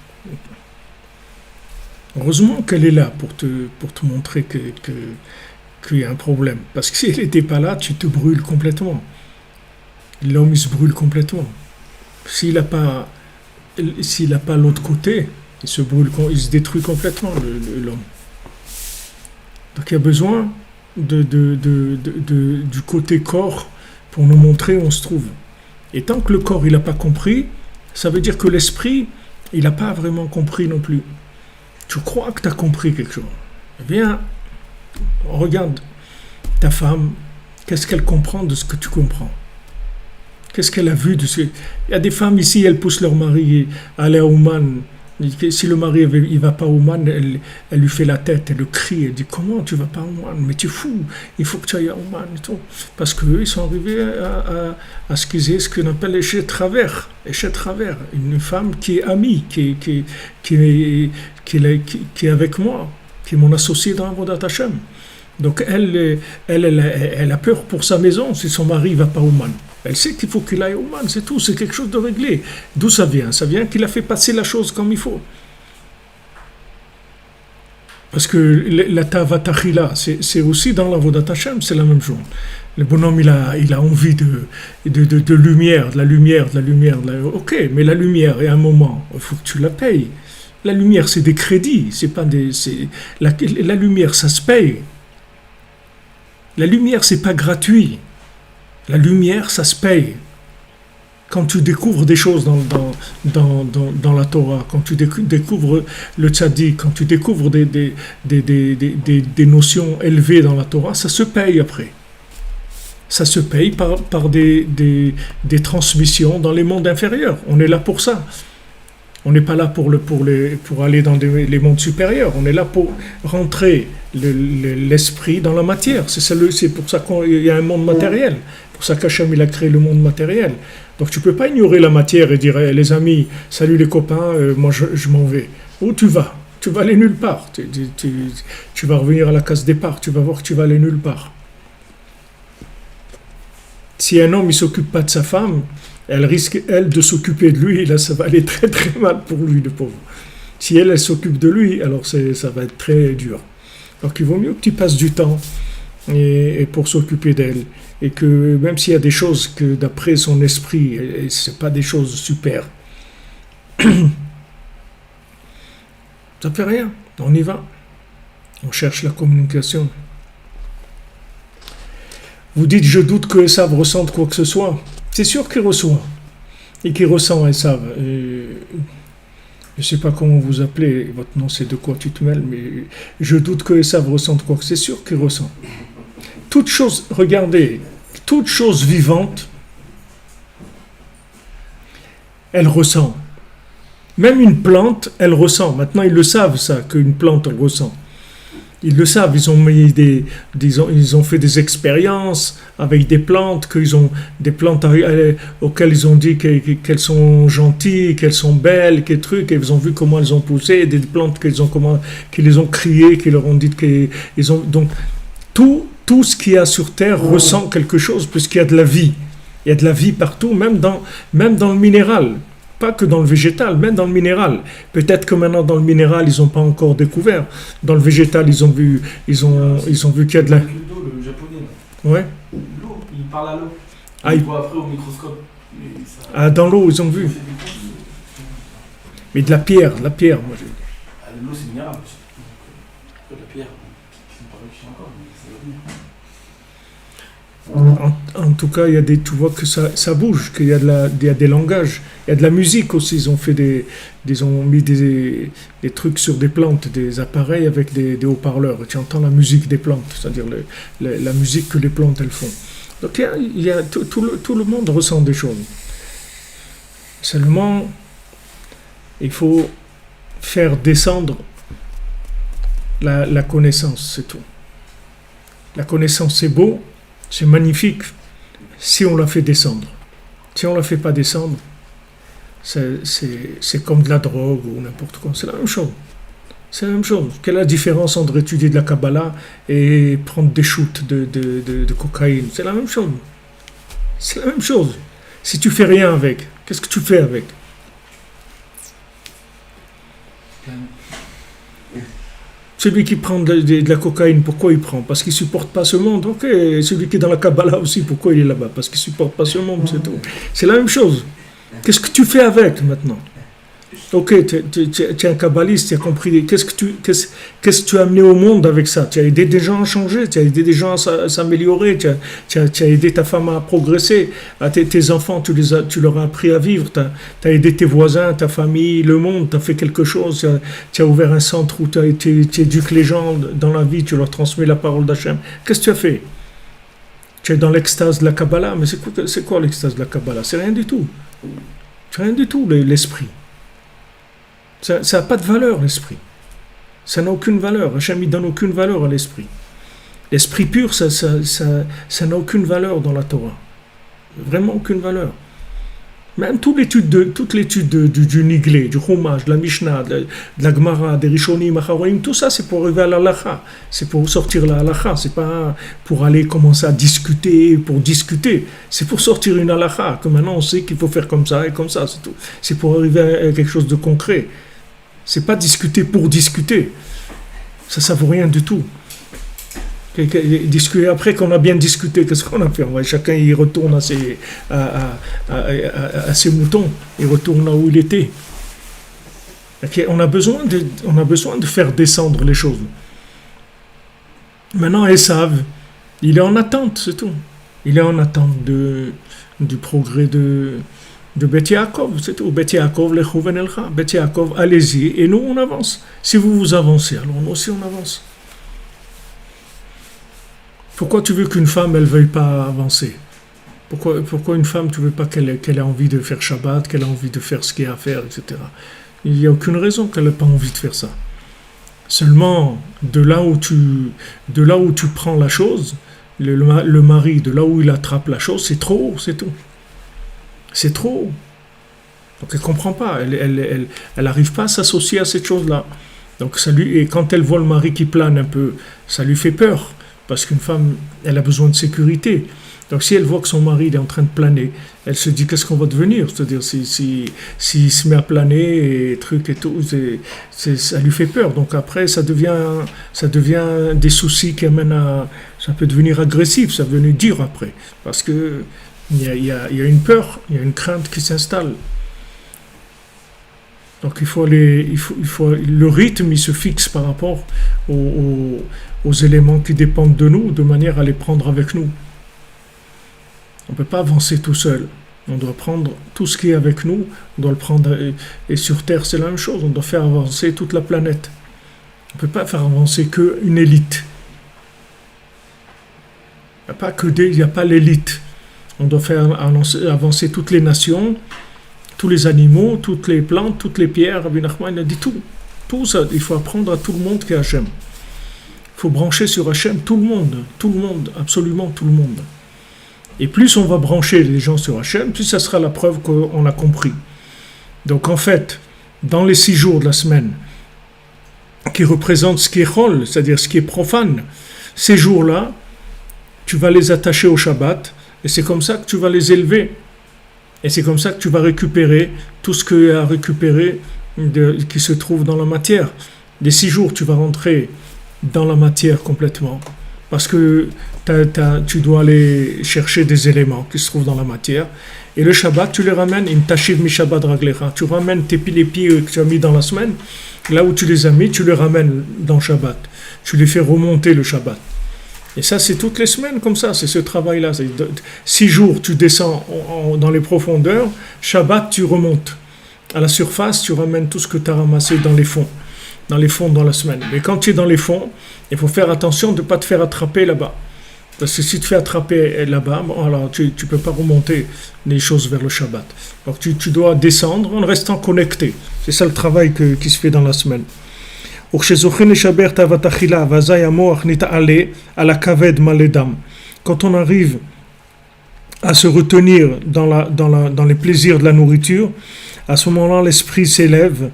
Heureusement qu'elle est là pour te montrer qu'il y a un problème. Parce que si elle n'était pas là, tu te brûles complètement. L'homme, il se brûle complètement. S'il n'a pas l'autre côté, il se détruit complètement, l'homme. Donc il y a besoin du côté corps pour nous montrer où on se trouve. Et tant que le corps il n'a pas compris, ça veut dire que l'esprit, il n'a pas vraiment compris non plus. Tu crois que tu as compris quelque chose. Eh bien, regarde ta femme, qu'est-ce qu'elle comprend de ce que tu comprends? Qu'est-ce qu'elle a vu de ce... Il y a des femmes ici, elles poussent leur mari à aller à Oman. Si le mari il va pas au Oman, elle lui fait la tête, elle le crie, elle dit comment tu vas pas au Oman? Mais tu es fou, il faut que tu ailles à Oman et tout. Parce qu'eux, ils sont arrivés à ce ce qu'on appelle l'échec de travers. Une femme qui est amie, qui est avec moi, qui est mon associé dans Avodat Hashem. Donc elle a peur pour sa maison si son mari ne va pas au Oman. Elle sait qu'il faut qu'il aille au Oman, c'est tout, c'est quelque chose de réglé. D'où ça vient? Ça vient qu'il a fait passer la chose comme il faut. Parce que la tavatachila, c'est aussi dans l'Avodat Hashem, c'est la même chose. Le bonhomme, il a envie de lumière, de la lumière. Ok, mais la lumière, il y a un moment, il faut que tu la payes. La lumière, c'est des crédits, c'est pas des... La lumière, ça se paye. La lumière, c'est pas gratuit. La lumière, ça se paye. Quand tu découvres des choses dans la Torah, quand tu découvres le tzaddik, quand tu découvres des notions élevées dans la Torah, ça se paye après. Ça se paye par des transmissions dans les mondes inférieurs. On est là pour ça. On n'est pas là pour aller dans les mondes supérieurs. On est là pour rentrer l'esprit dans la matière. C'est pour ça qu'il y a un monde matériel. Pour ça qu'Hachem il a créé le monde matériel. Donc tu ne peux pas ignorer la matière et dire les amis, salut les copains, moi je m'en vais. Où tu vas? Tu vas aller nulle part. Tu vas revenir à la case départ. Tu vas voir que tu vas aller nulle part. Si un homme ne s'occupe pas de sa femme, elle risque, elle, de s'occuper de lui, et là, ça va aller très très mal pour lui, le pauvre. Si elle s'occupe de lui, alors ça va être très dur. Donc il vaut mieux que tu passes du temps et pour s'occuper d'elle. Et que même s'il y a des choses que d'après son esprit, ce n'est pas des choses super, ça ne fait rien, on y va. On cherche la communication. Vous dites, je doute que Esav ressente quoi que ce soit. C'est sûr qu'il reçoit. Et qu'il ressent Esav. Je ne sais pas comment vous appelez, votre nom c'est de quoi tu te mêles, mais je doute que Esav ressente quoi que c'est sûr qu'il ressent. Toute chose, regardez, toute chose vivante, elle ressent. Même une plante, elle ressent. Maintenant, ils le savent, ça, qu'une plante, elle ressent. Ils le savent, ils ont fait des expériences avec des plantes, des plantes auxquelles ils ont dit qu'elles sont gentilles, qu'elles sont belles, qu'elles trucs, et ils ont vu comment elles ont poussé, des plantes qu'ils les ont criées, qui leur ont dit qu'ils ont. Donc, tout ce qu'il y a sur Terre ressent quelque chose, puisqu'il y a de la vie. Il y a de la vie partout, même dans le minéral. Pas que dans le végétal, même dans le minéral. Peut-être que maintenant dans le minéral, ils n'ont pas encore découvert. Dans le végétal, ils ont vu qu'il y a de la... Le japonais, là. Ouais. L'eau, il parle à l'eau. Ah, il voit après au microscope. Dans l'eau, ils ont vu. Mais de la pierre, moi j'ai... L'eau, c'est minérale. La pierre, qui ne paraît pas encore, mais ça va venir. En tout cas, tu vois que ça bouge, qu'il y a des langages, il y a de la musique aussi. Ils ont mis des trucs sur des plantes, des appareils avec des haut-parleurs. Et tu entends la musique des plantes, c'est-à-dire la musique que les plantes elles font. Donc tout le monde ressent des choses. Seulement, il faut faire descendre la connaissance, c'est tout. La connaissance, c'est beau. C'est magnifique si on la fait descendre. Si on ne la fait pas descendre, c'est comme de la drogue ou n'importe quoi. C'est la même chose. C'est la même chose. Quelle est la différence entre étudier de la Kabbalah et prendre des shoots de cocaïne? C'est la même chose. C'est la même chose. Si tu fais rien avec, qu'est-ce que tu fais avec? Celui qui prend de la cocaïne, pourquoi il prend? Parce qu'il ne supporte pas ce monde. Ok, celui qui est dans la Kabbalah aussi, pourquoi il est là-bas? Parce qu'il ne supporte pas ce monde, c'est tout. C'est la même chose. Qu'est-ce que tu fais avec maintenant? Ok, tu es un kabbaliste, tu as compris. Qu'est-ce que tu as amené au monde avec ça? Tu as aidé des gens à changer, tu as aidé des gens à s'améliorer, tu as aidé ta femme à progresser, tes enfants, tu leur as appris à vivre, tu as aidé tes voisins, ta famille, le monde, tu as fait quelque chose, tu as ouvert un centre où tu éduques les gens dans la vie, tu leur transmets la parole d'Hachem. Qu'est-ce que tu as fait? Tu es dans l'extase de la Kabbalah, mais c'est quoi l'extase de la Kabbalah? C'est rien du tout. C'est rien du tout, l'esprit. Ça n'a pas de valeur, l'esprit. Ça n'a aucune valeur. Hachem ne donne aucune valeur à l'esprit. L'esprit pur, ça n'a aucune valeur dans la Torah. Vraiment aucune valeur. Même toute l'étude du Niglé, du Chumash, de la Mishnah, de la Gemara, des Rishonim, Acharonim, tout ça, c'est pour arriver à l'Halacha. C'est pour sortir la Halacha. C'est pas pour aller commencer à discuter, pour discuter. C'est pour sortir une Halacha. Que maintenant, on sait qu'il faut faire comme ça et comme ça, c'est tout. C'est pour arriver à quelque chose de concret. C'est pas discuter pour discuter. Ça vaut rien du tout. Discuter après qu'on a bien discuté, qu'est-ce qu'on a fait? Chacun il retourne à ses moutons, il retourne là où il était. On a besoin de faire descendre les choses. Maintenant, Esav, il est en attente, c'est tout. Il est en attente du progrès de Beth Yaakov, c'est tout. Beth Yaakov, lechu venelcha. Beth Yaakov, allez-y, et nous on avance. Si vous avancez, alors nous aussi on avance. Pourquoi tu veux qu'une femme, elle ne veuille pas avancer? Pourquoi une femme, tu ne veux pas qu'elle ait envie de faire Shabbat, qu'elle ait envie de faire ce qu'il y a à faire, etc. Il n'y a aucune raison qu'elle n'ait pas envie de faire ça. Seulement, de là où tu prends la chose, le mari, de là où il attrape la chose, c'est trop, c'est tout. C'est trop. Donc elle ne comprend pas, elle n'arrive pas à s'associer à cette chose-là. Donc et quand elle voit le mari qui plane un peu, ça lui fait peur, parce qu'une femme, elle a besoin de sécurité. Donc si elle voit que son mari est en train de planer, elle se dit qu'est-ce qu'on va devenir, c'est-à-dire s'il se met à planer et trucs et tout, ça lui fait peur. Donc après ça devient des soucis qui amènent à, ça peut devenir agressif, ça peut devenir dur après, parce que il y a une peur, il y a une crainte qui s'installe. Donc le rythme il se fixe par rapport aux éléments qui dépendent de nous, de manière à les prendre avec nous. On ne peut pas avancer tout seul. On doit prendre tout ce qui est avec nous, on doit le prendre. Et sur Terre, c'est la même chose. On doit faire avancer toute la planète. On ne peut pas faire avancer qu'une élite. Il n'y a pas l'élite. On doit faire avancer toutes les nations, tous les animaux, toutes les plantes, toutes les pierres. Rabbi Nachman a dit tout. Tout ça, il faut apprendre à tout le monde qui est Hachem. Il faut brancher sur Hachem tout le monde, absolument tout le monde. Et plus on va brancher les gens sur Hachem, plus ça sera la preuve qu'on a compris. Donc en fait, dans les 6 jours de la semaine, qui représentent ce qui est chol, c'est-à-dire ce qui est profane, ces jours-là, tu vas les attacher au Shabbat, et c'est comme ça que tu vas les élever. Et c'est comme ça que tu vas récupérer tout ce qu'il y a à récupérer qui se trouve dans la matière. Les 6 jours, tu vas rentrer dans la matière complètement. Parce que tu dois aller chercher des éléments qui se trouvent dans la matière. Et le Shabbat, tu les ramènes, in tashiv mi Shabbat raglecha. Tu ramènes les pieds que tu as mis dans la semaine, là où tu les as mis, tu les ramènes dans Shabbat. Tu les fais remonter le Shabbat. Et ça, c'est toutes les semaines comme ça, c'est ce travail-là. 6 jours, tu descends dans les profondeurs. Shabbat, tu remontes. À la surface, tu ramènes tout ce que tu as ramassé dans les fonds dans la semaine. Mais quand tu es dans les fonds, il faut faire attention de ne pas te faire attraper là-bas. Parce que si tu te fais attraper là-bas, alors tu ne peux pas remonter les choses vers le Shabbat. Donc tu dois descendre en restant connecté. C'est ça le travail qui se fait dans la semaine. Quand on arrive à se retenir dans les plaisirs de la nourriture, à ce moment-là, l'esprit s'élève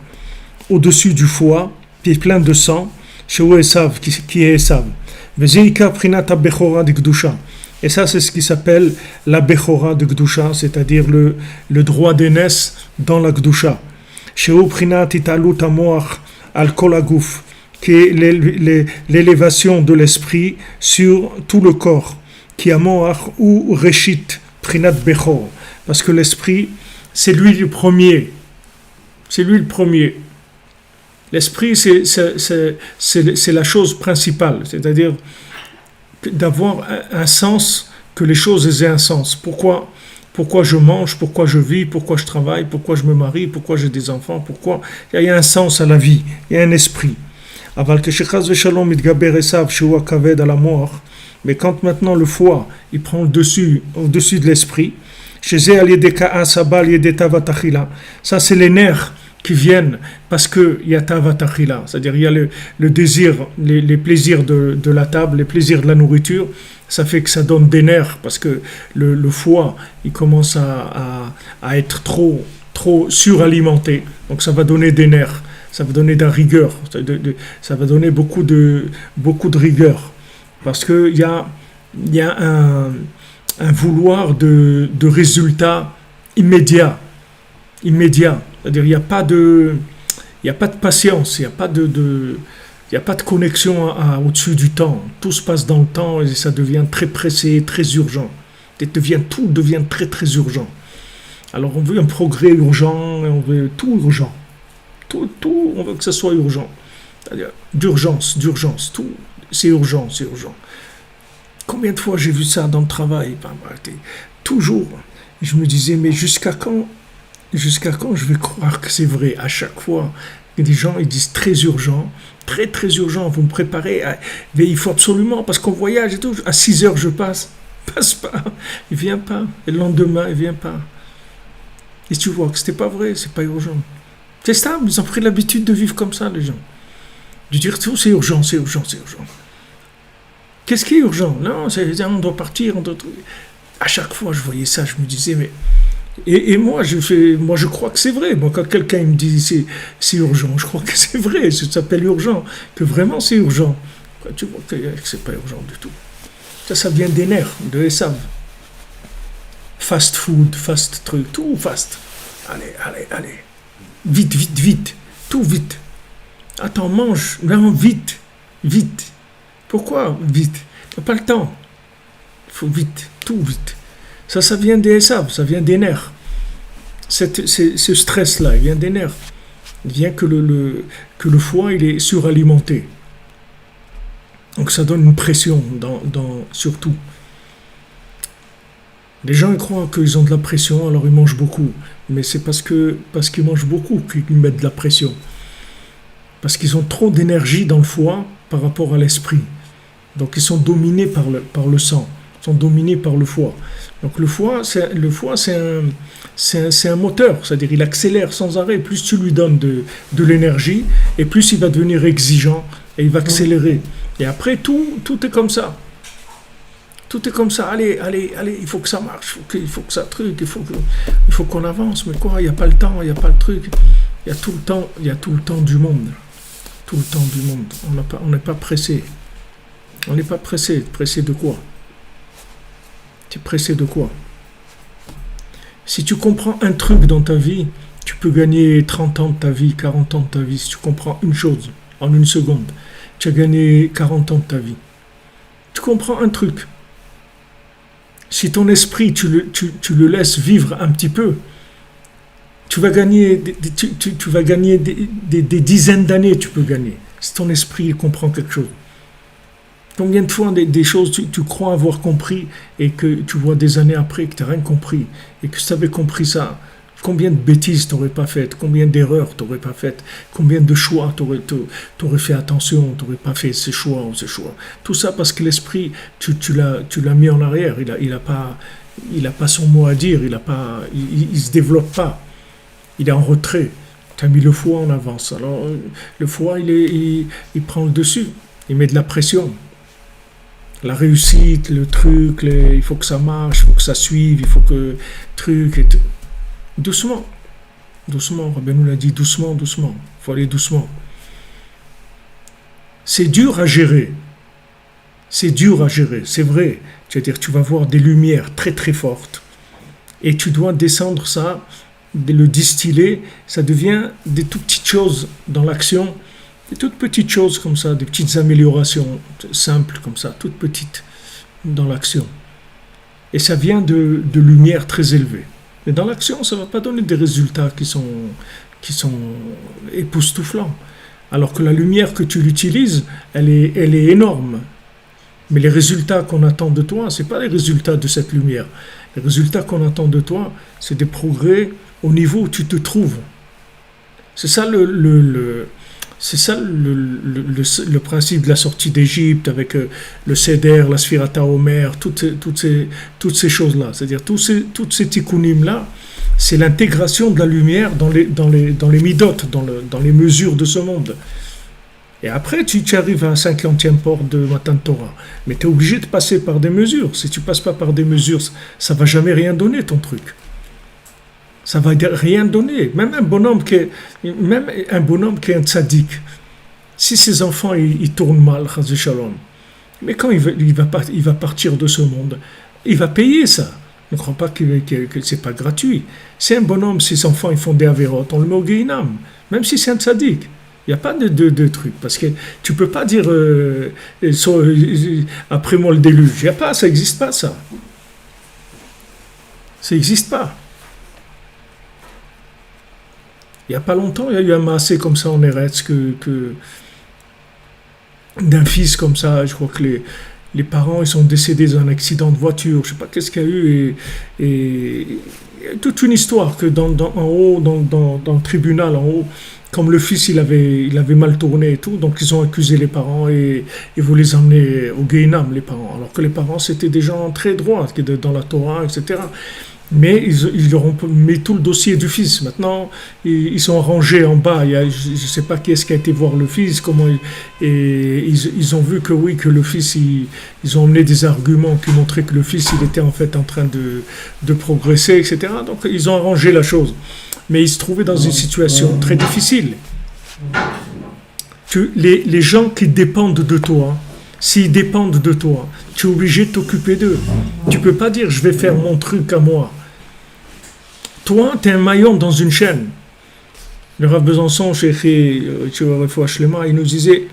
au-dessus du foie, puis plein de sang, chez Esav, qui est Esav. Et ça, c'est ce qui s'appelle la Bechora de Gdusha, c'est-à-dire le droit d'aînesse dans la Gdusha. Chez Prinat Italut Amoach al Kol Aguf, qui est l'élévation de l'esprit sur tout le corps, qui est Amoach ou Reshit, Prinat Bechor, parce que l'esprit, c'est lui le premier. C'est lui le premier. L'esprit, c'est la chose principale, c'est-à-dire d'avoir un sens, que les choses aient un sens. Pourquoi je mange, pourquoi je vis, pourquoi je travaille, pourquoi je me marie, pourquoi j'ai des enfants, pourquoi... Il y a un sens à la vie, il y a un esprit. Mais quand maintenant le foie, il prend au-dessus de l'esprit, ça c'est les nerfs qui viennent parce qu'il y a tavatachila, c'est-à-dire il y a le désir, les plaisirs de la table, les plaisirs de la nourriture, ça fait que ça donne des nerfs parce que le foie il commence à être trop suralimenté, donc ça va donner des nerfs, ça va donner de la rigueur, ça va donner beaucoup de rigueur parce qu'il y a un vouloir de résultats immédiats. C'est-à-dire, il n'y a pas de patience, il n'y a pas de connexion au-dessus du temps. Tout se passe dans le temps et ça devient très pressé, très urgent. Tout devient très, très urgent. Alors, on veut un progrès urgent, on veut tout urgent. Tout, on veut que ça soit urgent. C'est-à-dire, d'urgence, tout, c'est urgent. Combien de fois j'ai vu ça dans le travail? Toujours. Je me disais, mais jusqu'à quand je vais croire que c'est vrai? À chaque fois, des gens ils disent très urgent, très très urgent, vous me préparez, mais il faut absolument, parce qu'on voyage et tout, à 6 heures je passe pas, il vient pas, et le lendemain il vient pas. Et tu vois que c'était pas vrai, c'est pas urgent. C'est ça, ils ont pris l'habitude de vivre comme ça, les gens. De dire tout, c'est urgent, c'est urgent, c'est urgent. Qu'est-ce qui est urgent? Non, on doit partir, on doit... À chaque fois, je voyais ça, je me disais, mais... Et moi, je crois que c'est vrai. Moi, quand quelqu'un me dit c'est urgent, je crois que c'est vrai, ça s'appelle urgent, que vraiment c'est urgent. Tu vois que c'est pas urgent du tout. Ça vient des nerfs, de Esav. Fast food, fast truc, tout fast. Allez. Vite. Tout vite. Attends, mange. Non, vite. Pourquoi vite? T'as pas le temps. Il faut vite, tout vite. Ça vient des Esav, ça vient des nerfs. Ce stress-là, il vient des nerfs. Il vient que le foie, il est suralimenté. Donc ça donne une pression sur tout. Les gens ils croient qu'ils ont de la pression, alors ils mangent beaucoup. Mais c'est parce qu'ils mangent beaucoup qu'ils mettent de la pression. Parce qu'ils ont trop d'énergie dans le foie par rapport à l'esprit. Donc ils sont dominés par le sang, ils sont dominés par le foie. Donc le foie c'est un moteur, c'est-à-dire il accélère sans arrêt. Plus tu lui donnes de l'énergie, et plus il va devenir exigeant, et il va accélérer. Et après, tout est comme ça. Tout est comme ça. Allez, il faut que ça marche, il faut que ça truc, il faut qu'on avance. Mais quoi, il n'y a pas le temps, il n'y a pas le truc. Il y a tout le temps du monde. Tout le temps du monde. On n'est pas pressé. On n'est pas pressé. Pressé de quoi? Tu es pressé de quoi? Si tu comprends un truc dans ta vie, tu peux gagner 30 ans de ta vie, 40 ans de ta vie. Si tu comprends une chose en une seconde, tu as gagné 40 ans de ta vie. Tu comprends un truc. Si ton esprit, tu le laisses vivre un petit peu, tu vas gagner des dizaines d'années, tu peux gagner. Si ton esprit comprend quelque chose. Combien de fois des choses tu crois avoir compris et que tu vois des années après que tu n'as rien compris et que si tu avais compris ça, combien de bêtises tu n'aurais pas faites, combien d'erreurs tu n'aurais pas faites, combien de choix tu aurais fait attention, tu n'aurais pas fait ces choix ou ces choix. Tout ça parce que l'esprit, tu l'as mis en arrière, il a pas son mot à dire, il se développe pas, il est en retrait. Tu as mis le foie en avance. Alors le foie, il prend le dessus, il met de la pression. La réussite, le truc, il faut que ça marche, il faut que ça suive, il faut que truc. Doucement, Rabbeinu l'a dit, doucement, il faut aller doucement. C'est dur à gérer, c'est vrai. C'est-à-dire tu vas voir des lumières très très fortes et tu dois descendre ça, le distiller, ça devient des toutes petites choses dans l'action. Des toutes petites choses comme ça, des petites améliorations simples comme ça, toutes petites dans l'action. Et ça vient de lumière très élevée. Mais dans l'action, ça ne va pas donner des résultats qui sont époustouflants. Alors que la lumière que tu l'utilises, elle est énorme. Mais les résultats qu'on attend de toi, ce n'est pas les résultats de cette lumière. Les résultats qu'on attend de toi, c'est des progrès au niveau où tu te trouves. C'est ça le principe de la sortie d'Égypte avec le Seder, la Sphirata Omer, toutes ces choses-là. C'est-à-dire toutes ces tikkunim-là, c'est l'intégration de la lumière dans les midotes, dans les mesures de ce monde. Et après, tu arrives à la 50e porte de Matan Torah. Mais tu es obligé de passer par des mesures. Si tu ne passes pas par des mesures, ça ne va jamais rien donner, ton truc. Ça ne va rien donner. Même un bonhomme qui est un tzaddik, si ses enfants ils tournent mal, chas v'shalom, mais quand il va partir de ce monde, il va payer ça. Ne crois pas que ce n'est pas gratuit. Si un bonhomme, ses enfants ils font des avérotes, on le met au Guéhinam, même si c'est un tzaddik. Il n'y a pas de truc. Parce que tu ne peux pas dire après moi le déluge. Il n'y a pas, ça n'existe pas ça. Ça n'existe pas. Il n'y a pas longtemps, il y a eu un massé comme ça en Eretz d'un fils comme ça. Je crois que les parents ils sont décédés dans un accident de voiture. Je ne sais pas qu'est-ce qu'il y a eu. Et toute une histoire que en haut, dans le tribunal, en haut, comme le fils il avait mal tourné et tout, donc ils ont accusé les parents et voulaient les emmener au Guéhinam, les parents. Alors que les parents c'était des gens très droits, dans la Torah, etc. Mais ils leur ont mis tout le dossier du fils. Maintenant, ils sont rangés en bas. Je ne sais pas qui est-ce qui a été voir le fils. Et ils ont vu que oui, que le fils, ils ont emmené des arguments qui montraient que le fils, il était en fait en train de progresser, etc. Donc, ils ont arrangé la chose. Mais ils se trouvaient dans une situation très difficile. Les gens qui dépendent de toi, s'ils dépendent de toi, tu es obligé de t'occuper d'eux. Tu ne peux pas dire, je vais faire mon truc à moi. Toi, tu es un maillon dans une chaîne. Le Rav Besançon, il nous disait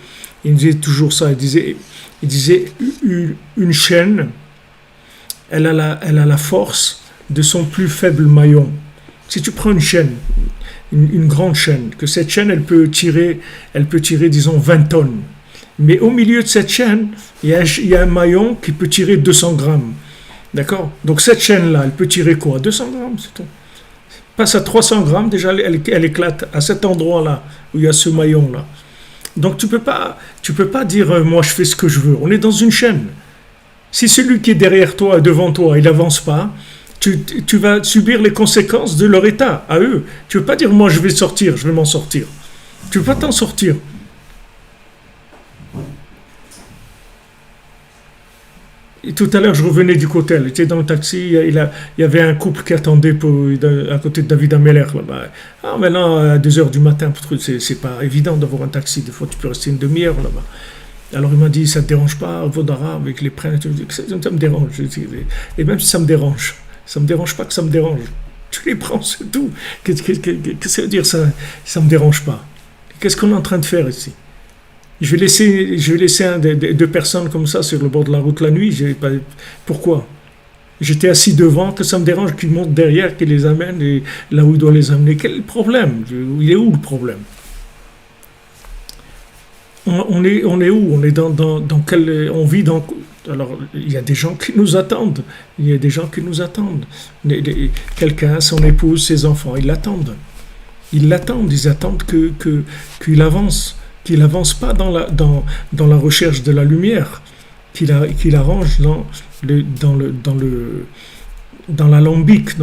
toujours ça. Il disait une chaîne, elle a la force de son plus faible maillon. Si tu prends une chaîne, une grande chaîne, que cette chaîne, elle peut tirer, disons, 20 tonnes. Mais au milieu de cette chaîne, il y a un maillon qui peut tirer 200 grammes. D'accord? Donc cette chaîne-là, elle peut tirer quoi? 200 grammes, c'est tout. Passe à 300 grammes, déjà elle éclate à cet endroit-là, où il y a ce maillon-là. Donc tu peux pas dire, moi je fais ce que je veux. On est dans une chaîne. Si celui qui est derrière toi et devant toi, il n'avance pas, tu vas subir les conséquences de leur état, à eux. Tu ne peux pas dire, moi je vais sortir, je vais m'en sortir. Tu ne peux pas t'en sortir. Et tout à l'heure, je revenais du cotel. J'étais dans le taxi, il y avait un couple qui attendait à côté de David Ameller. Là-bas. Ah, maintenant, à 2h du matin, c'est pas évident d'avoir un taxi. Des fois, tu peux rester une demi-heure là-bas. Alors, il m'a dit, ça ne te dérange pas, Vodara, avec les prêts? Ça me dérange. Et même si ça me dérange pas que ça me dérange. Tu les prends, c'est tout. Qu'est-ce que ça veut dire, ça me dérange pas? Qu'est-ce qu'on est en train de faire ici? Je vais laisser deux personnes comme ça sur le bord de la route la nuit. Pourquoi? J'étais assis devant, que ça me dérange qu'ils montent derrière, qu'ils les amènent là où ils doivent les amener. Quel est le problème? Il est où le problème? On est où? On est dans quel... On vit dans... Alors, il y a des gens qui nous attendent. Quelqu'un, son épouse, ses enfants, ils l'attendent. Ils attendent qu'il avance. Qu'il n'avance pas dans la recherche de la lumière, qu'il arrange dans l'alambic,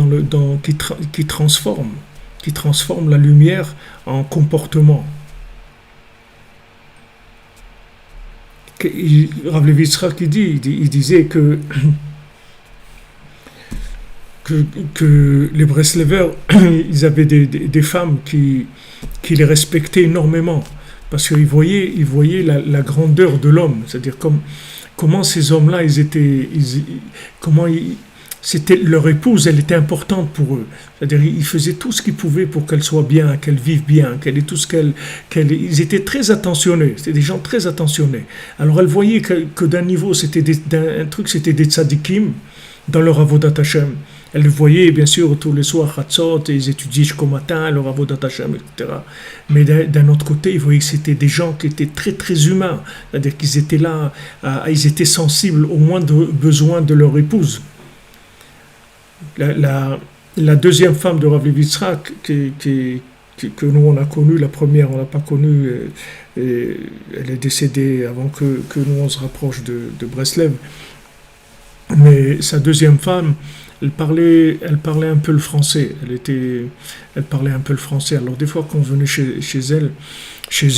qui transforme la lumière en comportement. Rav Levi Yitzhak, il disait que les Breslevers, ils avaient des femmes qui les respectaient énormément. Parce qu'ils voyaient la grandeur de l'homme, c'est-à-dire comment ces hommes-là, c'était leur épouse, elle était importante pour eux. C'est-à-dire ils faisaient tout ce qu'ils pouvaient pour qu'elle soit bien, qu'elle vive bien, qu'elle ait tout ce ils étaient très attentionnés, c'était des gens très attentionnés. Alors elle voyait que d'un niveau, c'était des tzadikim dans leur avodat Hashem. Elle le voyait, bien sûr, tous les soirs, Hatzot, et ils étudiaient jusqu'au matin, leur avodat Hashem, etc. Mais d'un autre côté, ils voyaient que c'était des gens qui étaient très, très humains. C'est-à-dire qu'ils étaient là, ils étaient sensibles au moindre besoin de leur épouse. La deuxième femme de Rav Levi Yitzhak, que nous, on a connue, la première, on ne l'a pas connue, elle est décédée avant que nous, on se rapproche de Breslev. Mais sa deuxième femme, elle parlait un peu le français. Elle parlait un peu le français. Alors des fois, quand on venait chez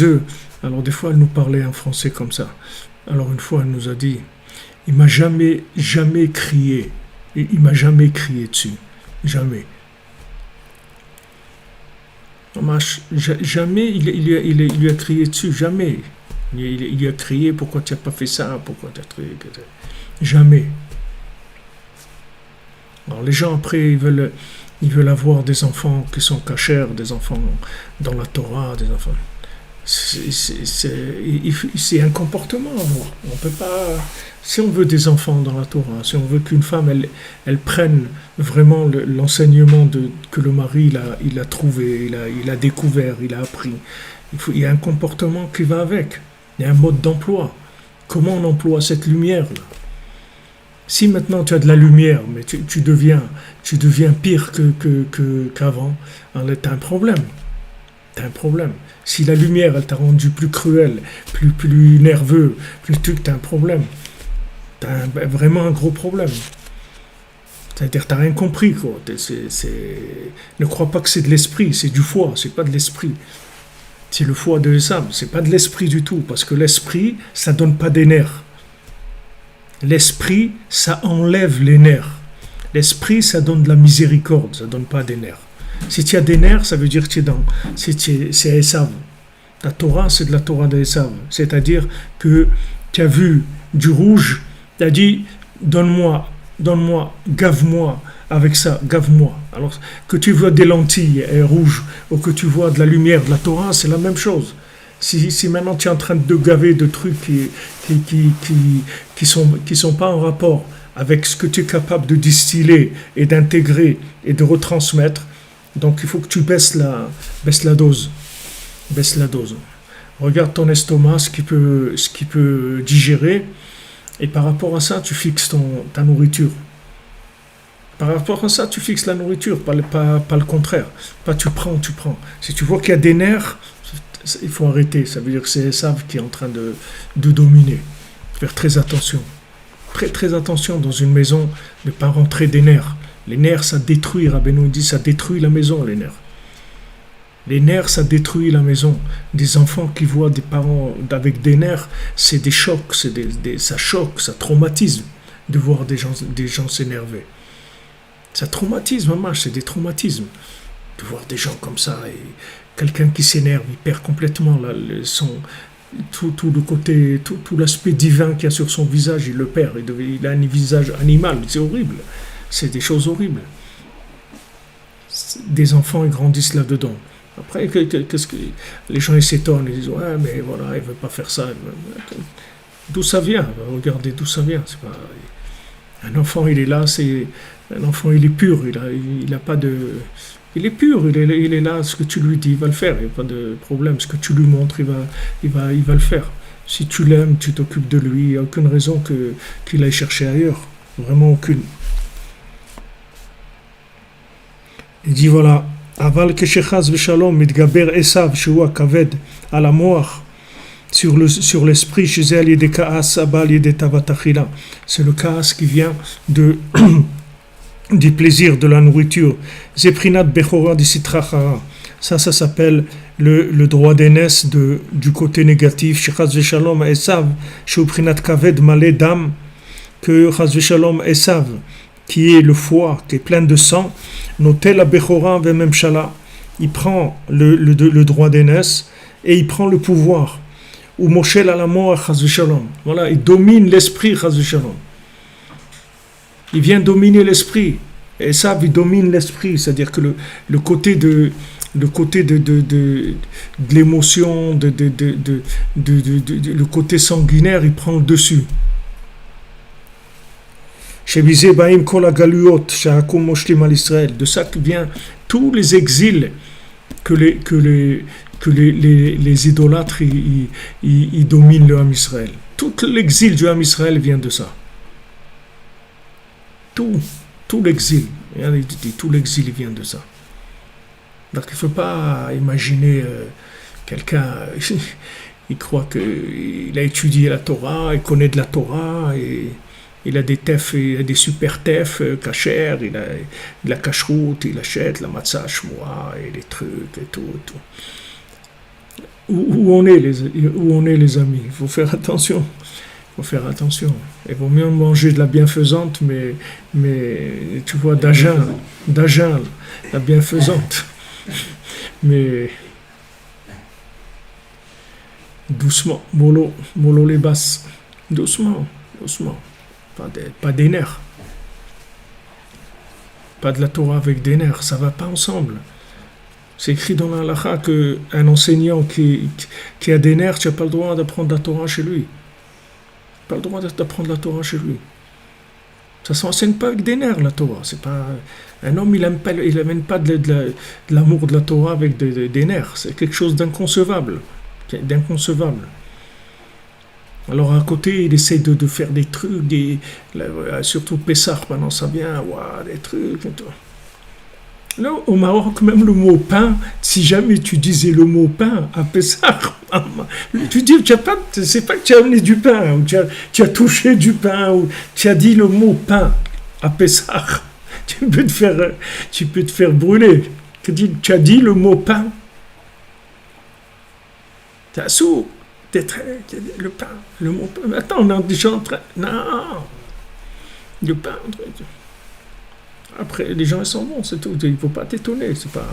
eux, alors des fois, elle nous parlait en français comme ça. Alors une fois, elle nous a dit, il m'a jamais crié. Il m'a jamais crié dessus. Jamais. Jamais il lui a crié dessus. Jamais. Il lui a crié, pourquoi tu n'as pas fait ça? Pourquoi tu as crié? Jamais. Alors les gens après ils veulent avoir des enfants qui sont cachers, des enfants dans la Torah, des enfants. C'est un comportement. On peut pas. Si on veut des enfants dans la Torah, si on veut qu'une femme elle prenne vraiment l'enseignement que le mari il a trouvé, il a découvert, il a appris. Il y a un comportement qui va avec. Il y a un mode d'emploi. Comment on emploie cette lumière là? Si maintenant tu as de la lumière, mais tu deviens pire qu'avant, alors tu as un problème. Si la lumière, elle t'a rendu plus cruel, plus nerveux, tu as un problème. Tu as vraiment un gros problème. C'est-à-dire, tu n'as rien compris, quoi. Ne crois pas que c'est de l'esprit, c'est du foie, c'est pas de l'esprit. C'est le foie de Esav, c'est pas de l'esprit du tout, parce que l'esprit, ça donne pas des nerfs. L'esprit, ça enlève les nerfs. L'esprit, ça donne de la miséricorde, ça donne pas des nerfs. Si tu as des nerfs, ça veut dire que tu es dans. C'est Esav. La Torah, c'est de la Torah d'Esav. C'est-à-dire que tu as vu du rouge, tu as dit, donne-moi, gave-moi avec ça, gave-moi. Alors, que tu vois des lentilles rouges ou que tu vois de la lumière de la Torah, c'est la même chose. Si maintenant tu es en train de gaver de trucs qui sont pas en rapport avec ce que tu es capable de distiller et d'intégrer et de retransmettre, donc il faut que tu baisses la dose. Baisse la dose. Regarde ton estomac, ce qui peut digérer, et par rapport à ça, tu fixes ta nourriture. Par rapport à ça, tu fixes la nourriture, pas le contraire. Pas tu prends. Si tu vois qu'il y a des nerfs, il faut arrêter. Ça veut dire que c'est Esav qui est en train de dominer. Faire très attention. Très attention dans une maison, de ne pas rentrer des nerfs. Les nerfs, ça détruit, Rabbeinu dit, ça détruit la maison, les nerfs. Les nerfs, ça détruit la maison. Des enfants qui voient des parents avec des nerfs, c'est des chocs, ça choque, ça traumatise de voir des gens s'énerver. Ça traumatise, maman, c'est des traumatismes. De voir des gens comme ça, et quelqu'un qui s'énerve, il perd complètement tout le côté, tout l'aspect divin qu'il y a sur son visage, il le perd. Il a un visage animal, c'est horrible. C'est des choses horribles. Des enfants, ils grandissent là-dedans. Après, qu'est-ce que les gens ils s'étonnent, ils disent ouais, mais voilà, il veut pas faire ça. D'où ça vient? Regardez d'où ça vient. C'est pas un enfant, il est là, un enfant, il est pur, il a pas de, il est pur, il est là. Ce que tu lui dis, il va le faire. Il n'y a pas de problème. Ce que tu lui montres, il va le faire. Si tu l'aimes, tu t'occupes de lui. Il n'y a aucune raison qu'il aille chercher ailleurs. Vraiment aucune. Il dit voilà. Aval keshechaz v'shalom mitgaber Esav shua kaved al hamoach sur l'esprit chez elle yede kaas abal yede tavat achila. C'est le kaas qui vient du plaisir de la nourriture. Zeprinat bechora di sitra chara. Ça s'appelle le droit d'aînesse du côté négatif. Shechaz v'shalom Esav shu prinat kaved malé dam, que chaz v'shalom Esav, qui est le foie, qui est plein de sang, notel la bechora v'mem shala, il prend le droit d'aînesse et il prend le pouvoir. Ou moshel alamo chaz v'shalom. Voilà, il domine l'esprit chaz v'shalom. Il vient dominer l'esprit. Et ça, il domine l'esprit, c'est-à-dire que le côté de l'émotion, le côté sanguinaire, il prend le dessus. De ça que vient tous les exils que les idolâtres ils dominent le Ham Israël. Tout l'exil du Ham Israël vient de ça. Tout l'exil. Tout l'exil vient de ça. Donc il ne faut pas imaginer quelqu'un, il croit qu'il a étudié la Torah, il connaît de la Torah, et il a des tefs, il a des super tefs kasher, il a de la cacheroute, il achète la matzah shmoua et les trucs et tout. Où on est les amis? Il faut faire attention. Il vaut mieux manger de la bienfaisante, mais tu vois, d'agin, la bienfaisante. Mais doucement, mollo les basses, doucement. Pas des nerfs. Pas de la Torah avec des nerfs, ça va pas ensemble. C'est écrit dans la halakha qu'un enseignant qui a des nerfs, tu n'as pas le droit d'apprendre la Torah chez lui. Pas le droit d'apprendre la Torah chez lui. Ça ne s'enseigne pas avec des nerfs, la Torah. C'est pas, un homme, il n'amène pas de l'amour de la Torah avec des nerfs. C'est quelque chose d'inconcevable. Alors à côté, il essaie de faire des trucs, surtout Pessah, maintenant ça vient, des trucs et tout. Là, au Maroc, même le mot pain, si jamais tu disais le mot pain à Pessah, tu dis, c'est pas que tu as amené du pain, ou tu as touché du pain, ou tu as dit le mot pain à Pessah. tu peux te faire brûler. Tu as dit le mot pain. Tu as sourd. Le pain, le mot pain. Attends, on est déjà en train. Non. Le pain. Après, les gens ils sont bons, c'est tout. Il ne faut pas t'étonner. C'est pas.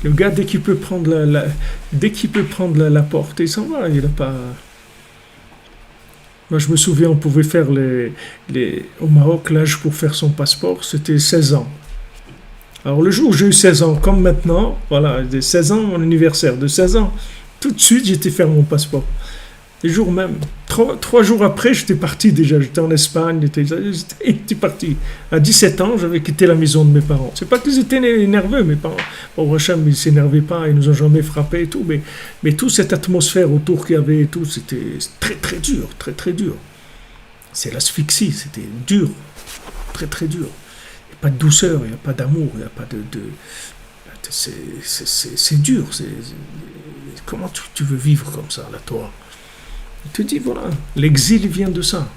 Le gars, dès qu'il peut prendre la porte, il s'en va. Il n'a pas. Moi, je me souviens, on pouvait faire au Maroc, l'âge pour faire son passeport, c'était 16 ans. Alors, le jour où j'ai eu 16 ans, comme maintenant, voilà, 16 ans, mon anniversaire de 16 ans, tout de suite, j'étais faire mon passeport. Les jours même. 3 jours après, j'étais parti déjà. J'étais en Espagne, j'étais parti. À 17 ans, j'avais quitté la maison de mes parents. C'est pas qu'ils étaient nerveux, mes parents. Bon, Hacham, ils ne s'énervaient pas, ils nous ont jamais frappés et tout, mais toute cette atmosphère autour qu'il y avait et tout, c'était très, très dur, très, très dur. C'est l'asphyxie, c'était dur, très, très dur. Il n'y a pas de douceur, il n'y a pas d'amour, il n'y a pas de c'est dur. Comment tu veux vivre comme ça, la Torah? Il te dit, voilà, l'exil vient de ça.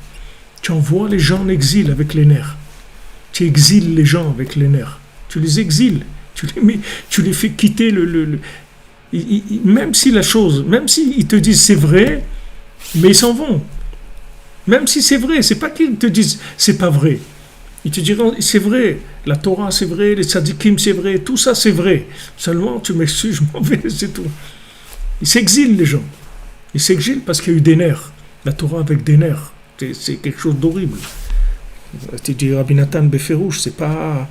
Tu envoies les gens en exil avec les nerfs. Tu exiles les gens avec les nerfs. Tu les exiles. Tu les fais quitter même si la chose, même s'ils te disent c'est vrai, mais ils s'en vont. Même si c'est vrai, c'est pas qu'ils te disent c'est pas vrai. Ils te diront c'est vrai, la Torah c'est vrai, les tzadikim c'est vrai, tout ça c'est vrai. Seulement tu m'excuses, je m'en vais, c'est tout. Ils s'exilent les gens. Ils s'exilent parce qu'il y a eu des nerfs. La Torah avec des nerfs, c'est quelque chose d'horrible. Tu dis Rabbi Nathan Beferouche, c'est pas...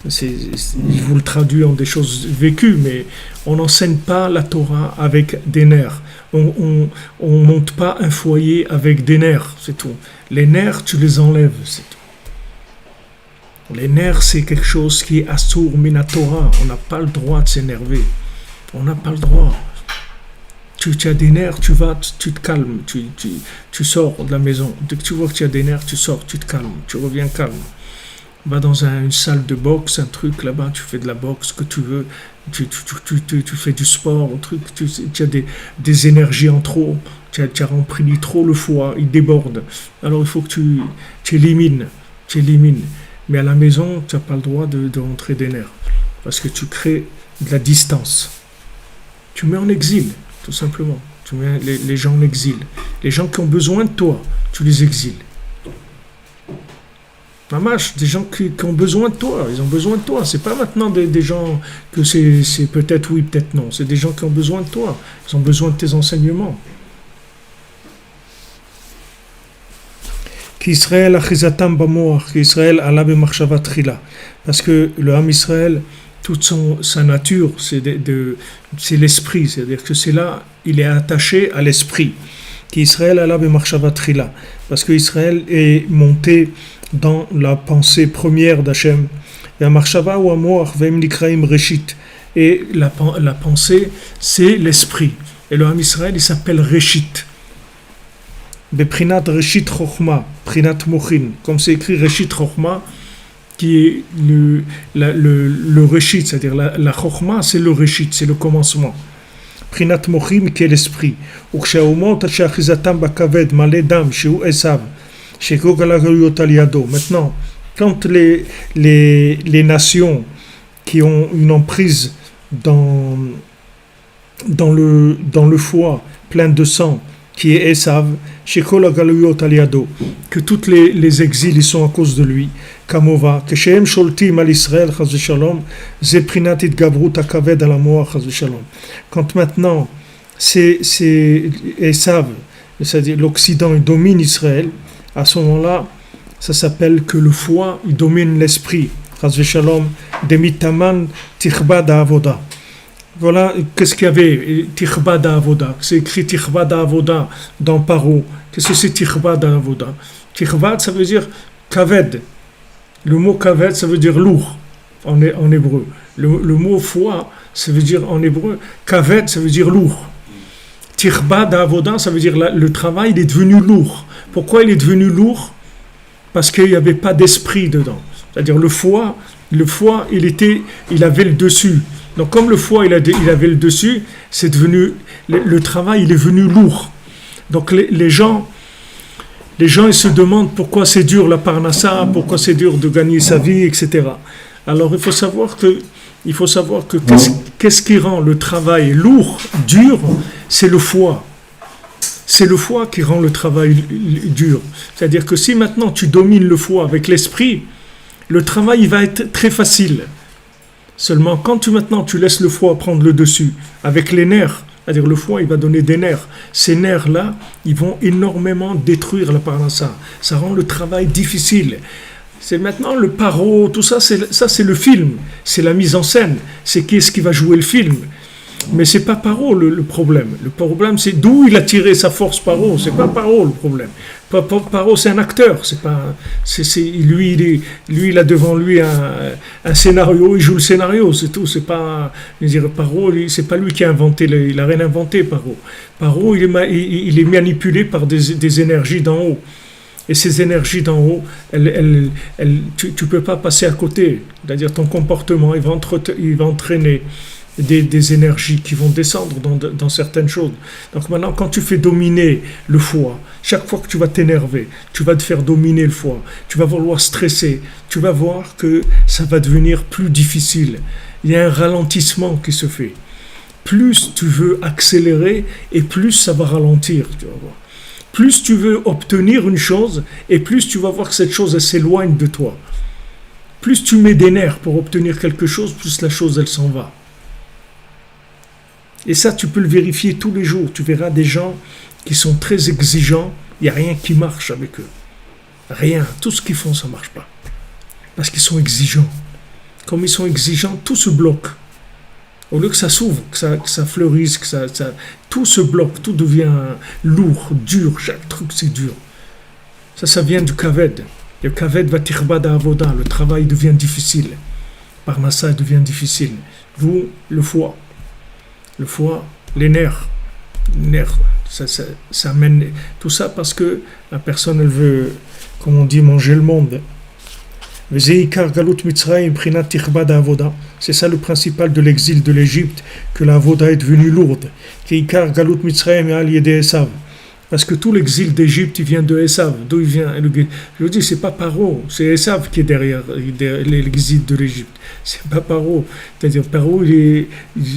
il vous le traduit en des choses vécues, mais on n'enseigne pas la Torah avec des nerfs. On monte pas un foyer avec des nerfs, c'est tout. Les nerfs, tu les enlèves, c'est tout. Les nerfs, c'est quelque chose qui est assour mina Torah. On n'a pas le droit de s'énerver. On n'a pas le droit. Tu as des nerfs, tu te calmes, tu sors de la maison. Dès que tu vois que tu as des nerfs, tu sors, tu te calmes, tu reviens calme. Va dans une salle de boxe, un truc là-bas, tu fais de la boxe, que tu veux, tu fais du sport, un truc, tu as des énergies en trop, tu as rempli trop le foie, il déborde. Alors il faut que tu élimines. Mais à la maison, tu n'as pas le droit de rentrer des nerfs, parce que tu crées de la distance. Tu mets en exil. Tout simplement, tu mets les gens en exil. Les gens qui ont besoin de toi, tu les exiles. Mamash, des gens qui ont besoin de toi, ils ont besoin de toi. C'est pas maintenant des gens que c'est peut-être oui, peut-être non. C'est des gens qui ont besoin de toi. Ils ont besoin de tes enseignements. Qu'Israël achizatam bamoach, qu'Israël ala b'machshava tchila. Parce que le Ham Israël, toute sa nature, c'est l'esprit, c'est-à-dire que c'est là, il est attaché à l'esprit. Qu'Israël ala b'machshava tchila, parce que Israël est monté dans la pensée première d'Hachem. V'amachshava ou amoach v'em nikraim reshit, et la pensée, c'est l'esprit. Et le Ham Israël, il s'appelle Reshit. Beprinat Reshit Chochma, Prinat Mochin, comme c'est écrit Reshit Chochma, qui est le Reshit, c'est-à-dire la Chochma, c'est le Reshit, c'est le commencement. Prinat Mochim, qui est l'esprit. Maintenant, quand les nations qui ont une emprise dans le foie plein de sang, qui est Esav, que toutes les exils ils sont à cause de lui. Kamova, que Shem Sholtim al Israël, chas v'shalom, zeprinat itgavrut hakaved al amoach, chas v'shalom. Quand maintenant c'est Esav, c'est-à-dire l'Occident, il domine Israël, à ce moment-là, ça s'appelle que le foie, il domine l'esprit, chas v'shalom, demitaman tichbad avoda. Voilà, qu'est-ce qu'il y avait? Tichbada Avoda. C'est écrit Tichbada Avoda dans Paro. Qu'est-ce que c'est Tichbada Avoda? Tichbad, ça veut dire kaved. Le mot kaved, ça veut dire lourd en hébreu. Le mot foie, ça veut dire en hébreu, kaved, ça veut dire lourd. Tichbada Avoda, ça veut dire le travail, il est devenu lourd. Pourquoi il est devenu lourd? Parce qu'il n'y avait pas d'esprit dedans. C'est-à-dire le foie, il avait le dessus. Donc comme le foie il avait le dessus, c'est devenu le travail il est venu lourd. Donc les gens Les gens ils se demandent pourquoi c'est dur la parnassa, pourquoi c'est dur de gagner sa vie, etc. Alors il faut savoir que qu'est-ce qui rend le travail lourd, dur, c'est le foie. C'est le foie qui rend le travail dur. C'est-à-dire que si maintenant tu domines le foie avec l'esprit, le travail il va être très facile. Seulement quand tu laisses le foie prendre le dessus avec les nerfs, c'est-à-dire le foie il va donner des nerfs. Ces nerfs-là, ils vont énormément détruire la parnassa. Ça rend le travail difficile. C'est maintenant le paro, tout ça, c'est le film, c'est la mise en scène, c'est qui est-ce qui va jouer le film. Mais c'est pas Paro le problème. Le problème, c'est d'où il a tiré sa force Paro. C'est pas Paro le problème. Paro, c'est un acteur. C'est pas, lui, il a devant lui un scénario. Il joue le scénario, c'est tout. C'est pas, je veux dire, Paro, c'est pas lui qui a inventé. Il a rien inventé, Paro. Paro, il est manipulé par des énergies d'en haut. Et ces énergies d'en haut, tu peux pas passer à côté. C'est-à-dire ton comportement, il va entraîner des énergies qui vont descendre dans certaines choses. Donc maintenant, quand tu fais dominer le foie, chaque fois que tu vas t'énerver, tu vas te faire dominer le foie, tu vas vouloir stresser, tu vas voir que ça va devenir plus difficile. Il y a un ralentissement qui se fait. Plus tu veux accélérer et plus ça va ralentir, tu vas voir. Plus tu veux obtenir une chose et plus tu vas voir que cette chose elle s'éloigne de toi. Plus tu mets des nerfs pour obtenir quelque chose, plus la chose elle s'en va. Et ça, tu peux le vérifier tous les jours. Tu verras des gens qui sont très exigeants. Il n'y a rien qui marche avec eux. Rien. Tout ce qu'ils font, ça ne marche pas. Parce qu'ils sont exigeants. Comme ils sont exigeants, tout se bloque. Au lieu que ça s'ouvre, que ça fleurisse, tout se bloque, tout devient lourd, dur. Chaque truc, c'est dur. Ça vient du kaved. Le kaved va tirbada avoda. Le travail devient difficile. Parnassa devient difficile. D'où le foie. Le foie, les nerfs, ça amène tout ça parce que la personne elle veut, comme on dit, manger le monde. C'est ça le principal de l'exil de l'Égypte, que la avoda est devenue lourde. Parce que tout l'exil d'Égypte, il vient de Esav. D'où il vient? Je vous dis, c'est pas Paro, c'est Esav qui est derrière l'exil de l'Égypte. C'est pas Paro. C'est-à-dire, Paro,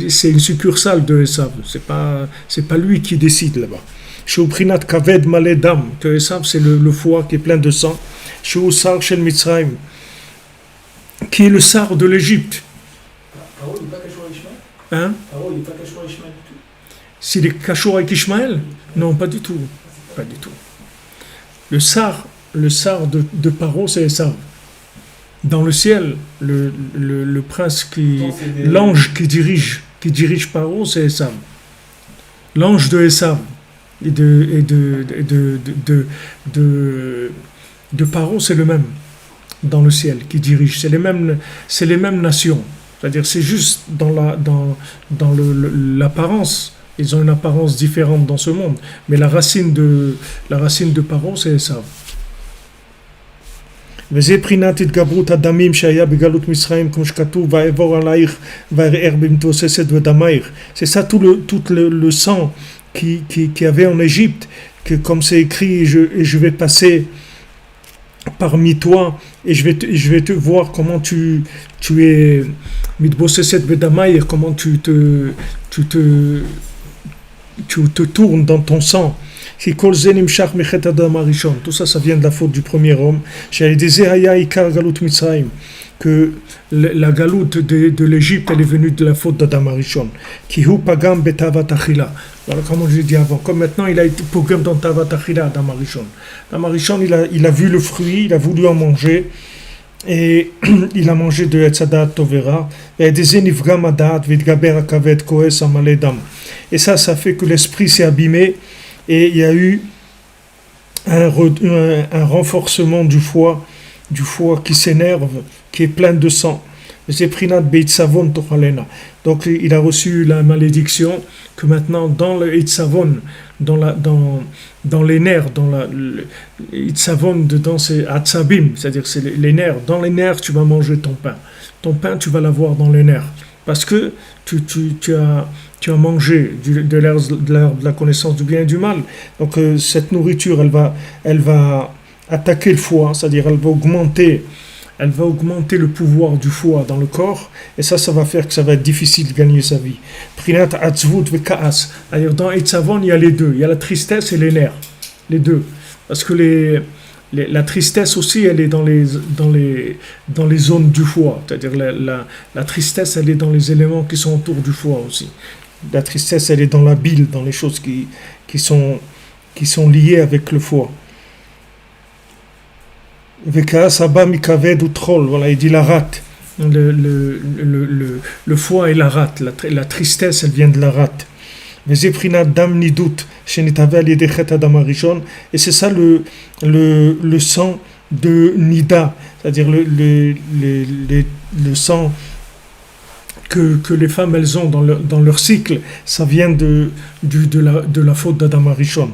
c'est une succursale de Esav. C'est pas lui qui décide là-bas. Sheuprinat kaved malé dam, que Esav, c'est le foie qui est plein de sang. Sheusar shel Mitzrayim, qui est le sar de l'Égypte. Paro, il n'est pas cachour avec Ishmaël? Hein? Paro, il n'est pas cachour avec Ishmaël du tout? S'il est cachour avec Ishmaël? Non, pas du tout. Pas du tout. Le sar de Paro, c'est Esav. Dans le ciel, le prince l'ange qui dirige Paro, c'est Esav. L'ange de Esav et de Paro, c'est le même dans le ciel qui dirige. C'est les mêmes nations. C'est-à-dire, c'est juste dans l'apparence. Ils ont une apparence différente dans ce monde. Mais la racine de Paro, c'est Esav. וזה בחינת התגברות הדמים שהיה בגלות מצרים, כמו שכתוב, ויעבור עלייך וירער במתבוססת ודמייך. C'est ça tout le sang qui avait en Égypte, que comme c'est écrit, je vais passer parmi toi et je vais te voir comment tu es mitbosseset ודמייך, comment tu te tournes dans ton sang. Tout ça, ça vient de la faute du premier homme. Que la galoute de l'Égypte, elle est venue de la faute d'Adam Arishon. Voilà, comme je l'ai dit avant. Comme maintenant, il a été pogam dans Tavat Achila, Adam Arishon. Adam Arishon, il a vu le fruit, il a voulu en manger. Et il a mangé de Etzadat Tovera. Et ça fait que l'esprit s'est abîmé. Et il y a eu un renforcement du foie qui s'énerve, qui est plein de sang. Donc il a reçu la malédiction que maintenant dans le Itzavon, dans les nerfs, le Itzavon dedans c'est Atzabim, c'est-à-dire c'est les nerfs. Dans les nerfs tu vas manger ton pain. Ton pain tu vas l'avoir dans les nerfs. Parce que tu tu as mangé de l'herbe de la connaissance du bien et du mal. Donc cette nourriture, elle va attaquer le foie, c'est-à-dire elle va augmenter le pouvoir du foie dans le corps, et ça va faire que ça va être difficile de gagner sa vie. Prinat atzvut vekaas. D'ailleurs, dans Etzavon, il y a les deux. Il y a la tristesse et les nerfs. Les deux. Parce que la tristesse aussi, elle est dans les zones du foie. C'est-à-dire la tristesse, elle est dans les éléments qui sont autour du foie aussi. La tristesse, elle est dans la bile, dans les choses qui sont liées avec le foie. Vekaas abba mikaved ou troll. Voilà, il dit la rate. Le foie et la rate. La tristesse, elle vient de la rate. Et c'est ça le sang de Nida, c'est-à-dire le sang que les femmes elles ont dans leur cycle, ça vient de la faute d'Adam Arishon.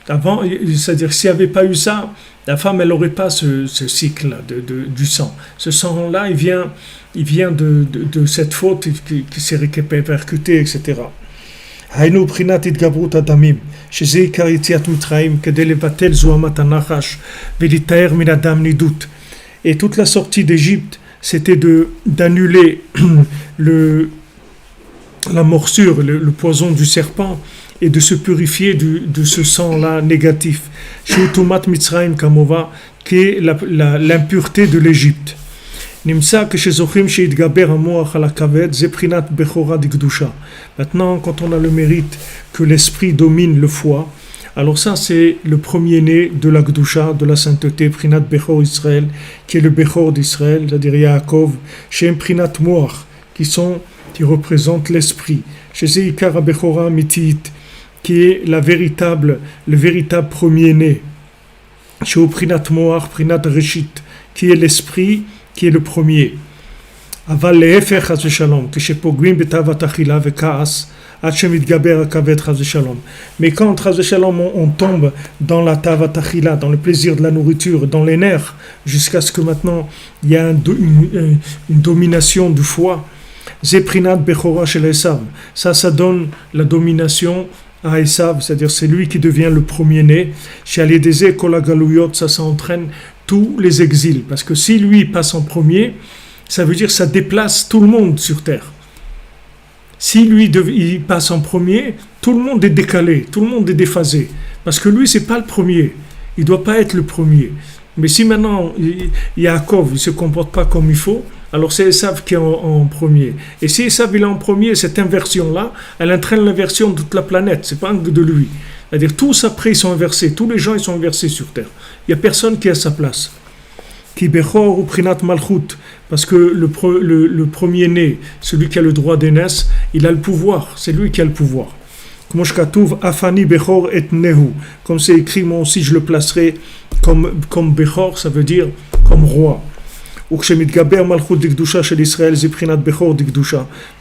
Avant, c'est-à-dire s'il n'y avait pas eu ça, la femme elle n'aurait pas ce cycle du sang. Ce sang-là, il vient de cette faute qui s'est répercutée, etc. היינו בחינת התגברות הדמים, שזה עיקר יציאת מצרים כדי לבטל זוהמת הנחש ולהיטהר מן הדם נידות. Et toute la sortie d'Égypte, c'était d'annuler la morsure, le poison du serpent, et de se purifier de ce sang-là négatif. Chez Tumat Mitzrayim Kamova, qui est l'impureté de l'Égypte. Nimsa que chez Zochim chez Idgaber Amoach Alakaved, Zeprinat Bechora Dikdusha. Maintenant, quand on a le mérite que l'esprit domine le foie, alors ça c'est le premier-né de la Gdusha, de la sainteté, Prinat Bechor Israël, qui est le Bechor d'Israël, c'est-à-dire Yaakov, chez Prinat Moach, qui représente l'esprit. Chez Zeikara Bechora Mitit, qui est le véritable premier-né. Chez Prinat Moach, Prinat Reshit, qui est l'esprit, qui est le premier. Aval le'efer chas v'shalom, כשפוגעים בתאוות אכילה וכעס, עד שמתגבר הכבד חס ושלום. Mais quand chas v'shalom on tombe dans la tavat achila, dans le plaisir de la nourriture, dans les nerfs, jusqu'à ce que maintenant il y a une domination du foie, zeprinat bechora shel Esav, ça donne la domination à Esav, c'est-à-dire c'est lui qui devient le premier-né. Chez Alédézé kol hagalouyot, ça entraîne tous les exils, parce que si lui passe en premier, ça veut dire que ça déplace tout le monde sur terre. Si lui il passe en premier, tout le monde est décalé, tout le monde est déphasé, parce que lui c'est pas le premier, il doit pas être le premier. Mais si maintenant Yaakov il se comporte pas comme il faut, alors c'est Esav qui est en premier. Et si Esav il est en premier, cette inversion là, elle entraîne l'inversion de toute la planète, c'est pas de lui. C'est-à-dire tous après ils sont inversés, tous les gens ils sont inversés sur terre. Il n'y a personne qui a sa place. Ki bechor ou prinat malchut, parce que le premier-né, celui qui a le droit d'aînesse, il a le pouvoir, c'est lui qui a le pouvoir. Comme afani bechor et nehu, comme c'est écrit, moi aussi je le placerai comme bechor, ça veut dire comme roi.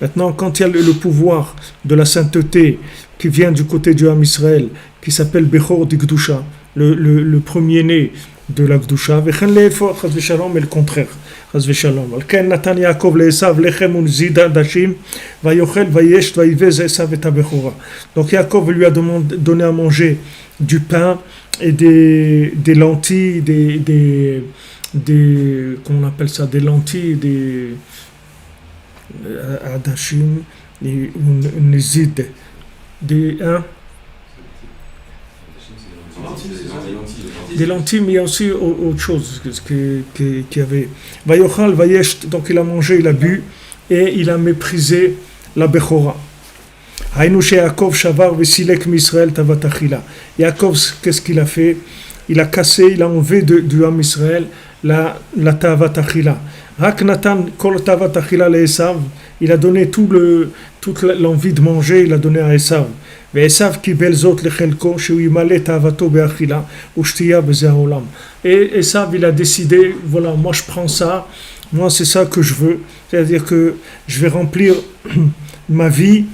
Maintenant, quand il y a le pouvoir de la sainteté qui vient du côté du Ham Israël, qui s'appelle Bechor Dikdusha, le premier-né de la Gdusha, et le contraire. Donc Yaakov lui a donné à manger du pain et des lentilles, comment on appelle ça, des lentilles, des adashim, une zid, des lentilles, mais il y a aussi autre chose qu'il y avait. Vayochal, vayesh, donc il a mangé, il a bu, et il a méprisé la Bechora. Haïnou chez Yaakov Shavar Vesilek Misraël Tavat Achila. Yaakov, qu'est-ce qu'il a fait? Il a cassé, il a enlevé du Ham Israël la Tavat Achila. Rak Natan Kol Tavat Achila le Esav. Il a donné toute l'envie de manger, il a donné à Esav. Et Esav קיבל זאת לחלקו שהוא ימלא תאוותו באכילה ושתייה בזה העולם. Et Esav il a décidé, voilà, moi je prends ça, moi c'est ça que je veux, c'est-à-dire que je vais remplir ma vie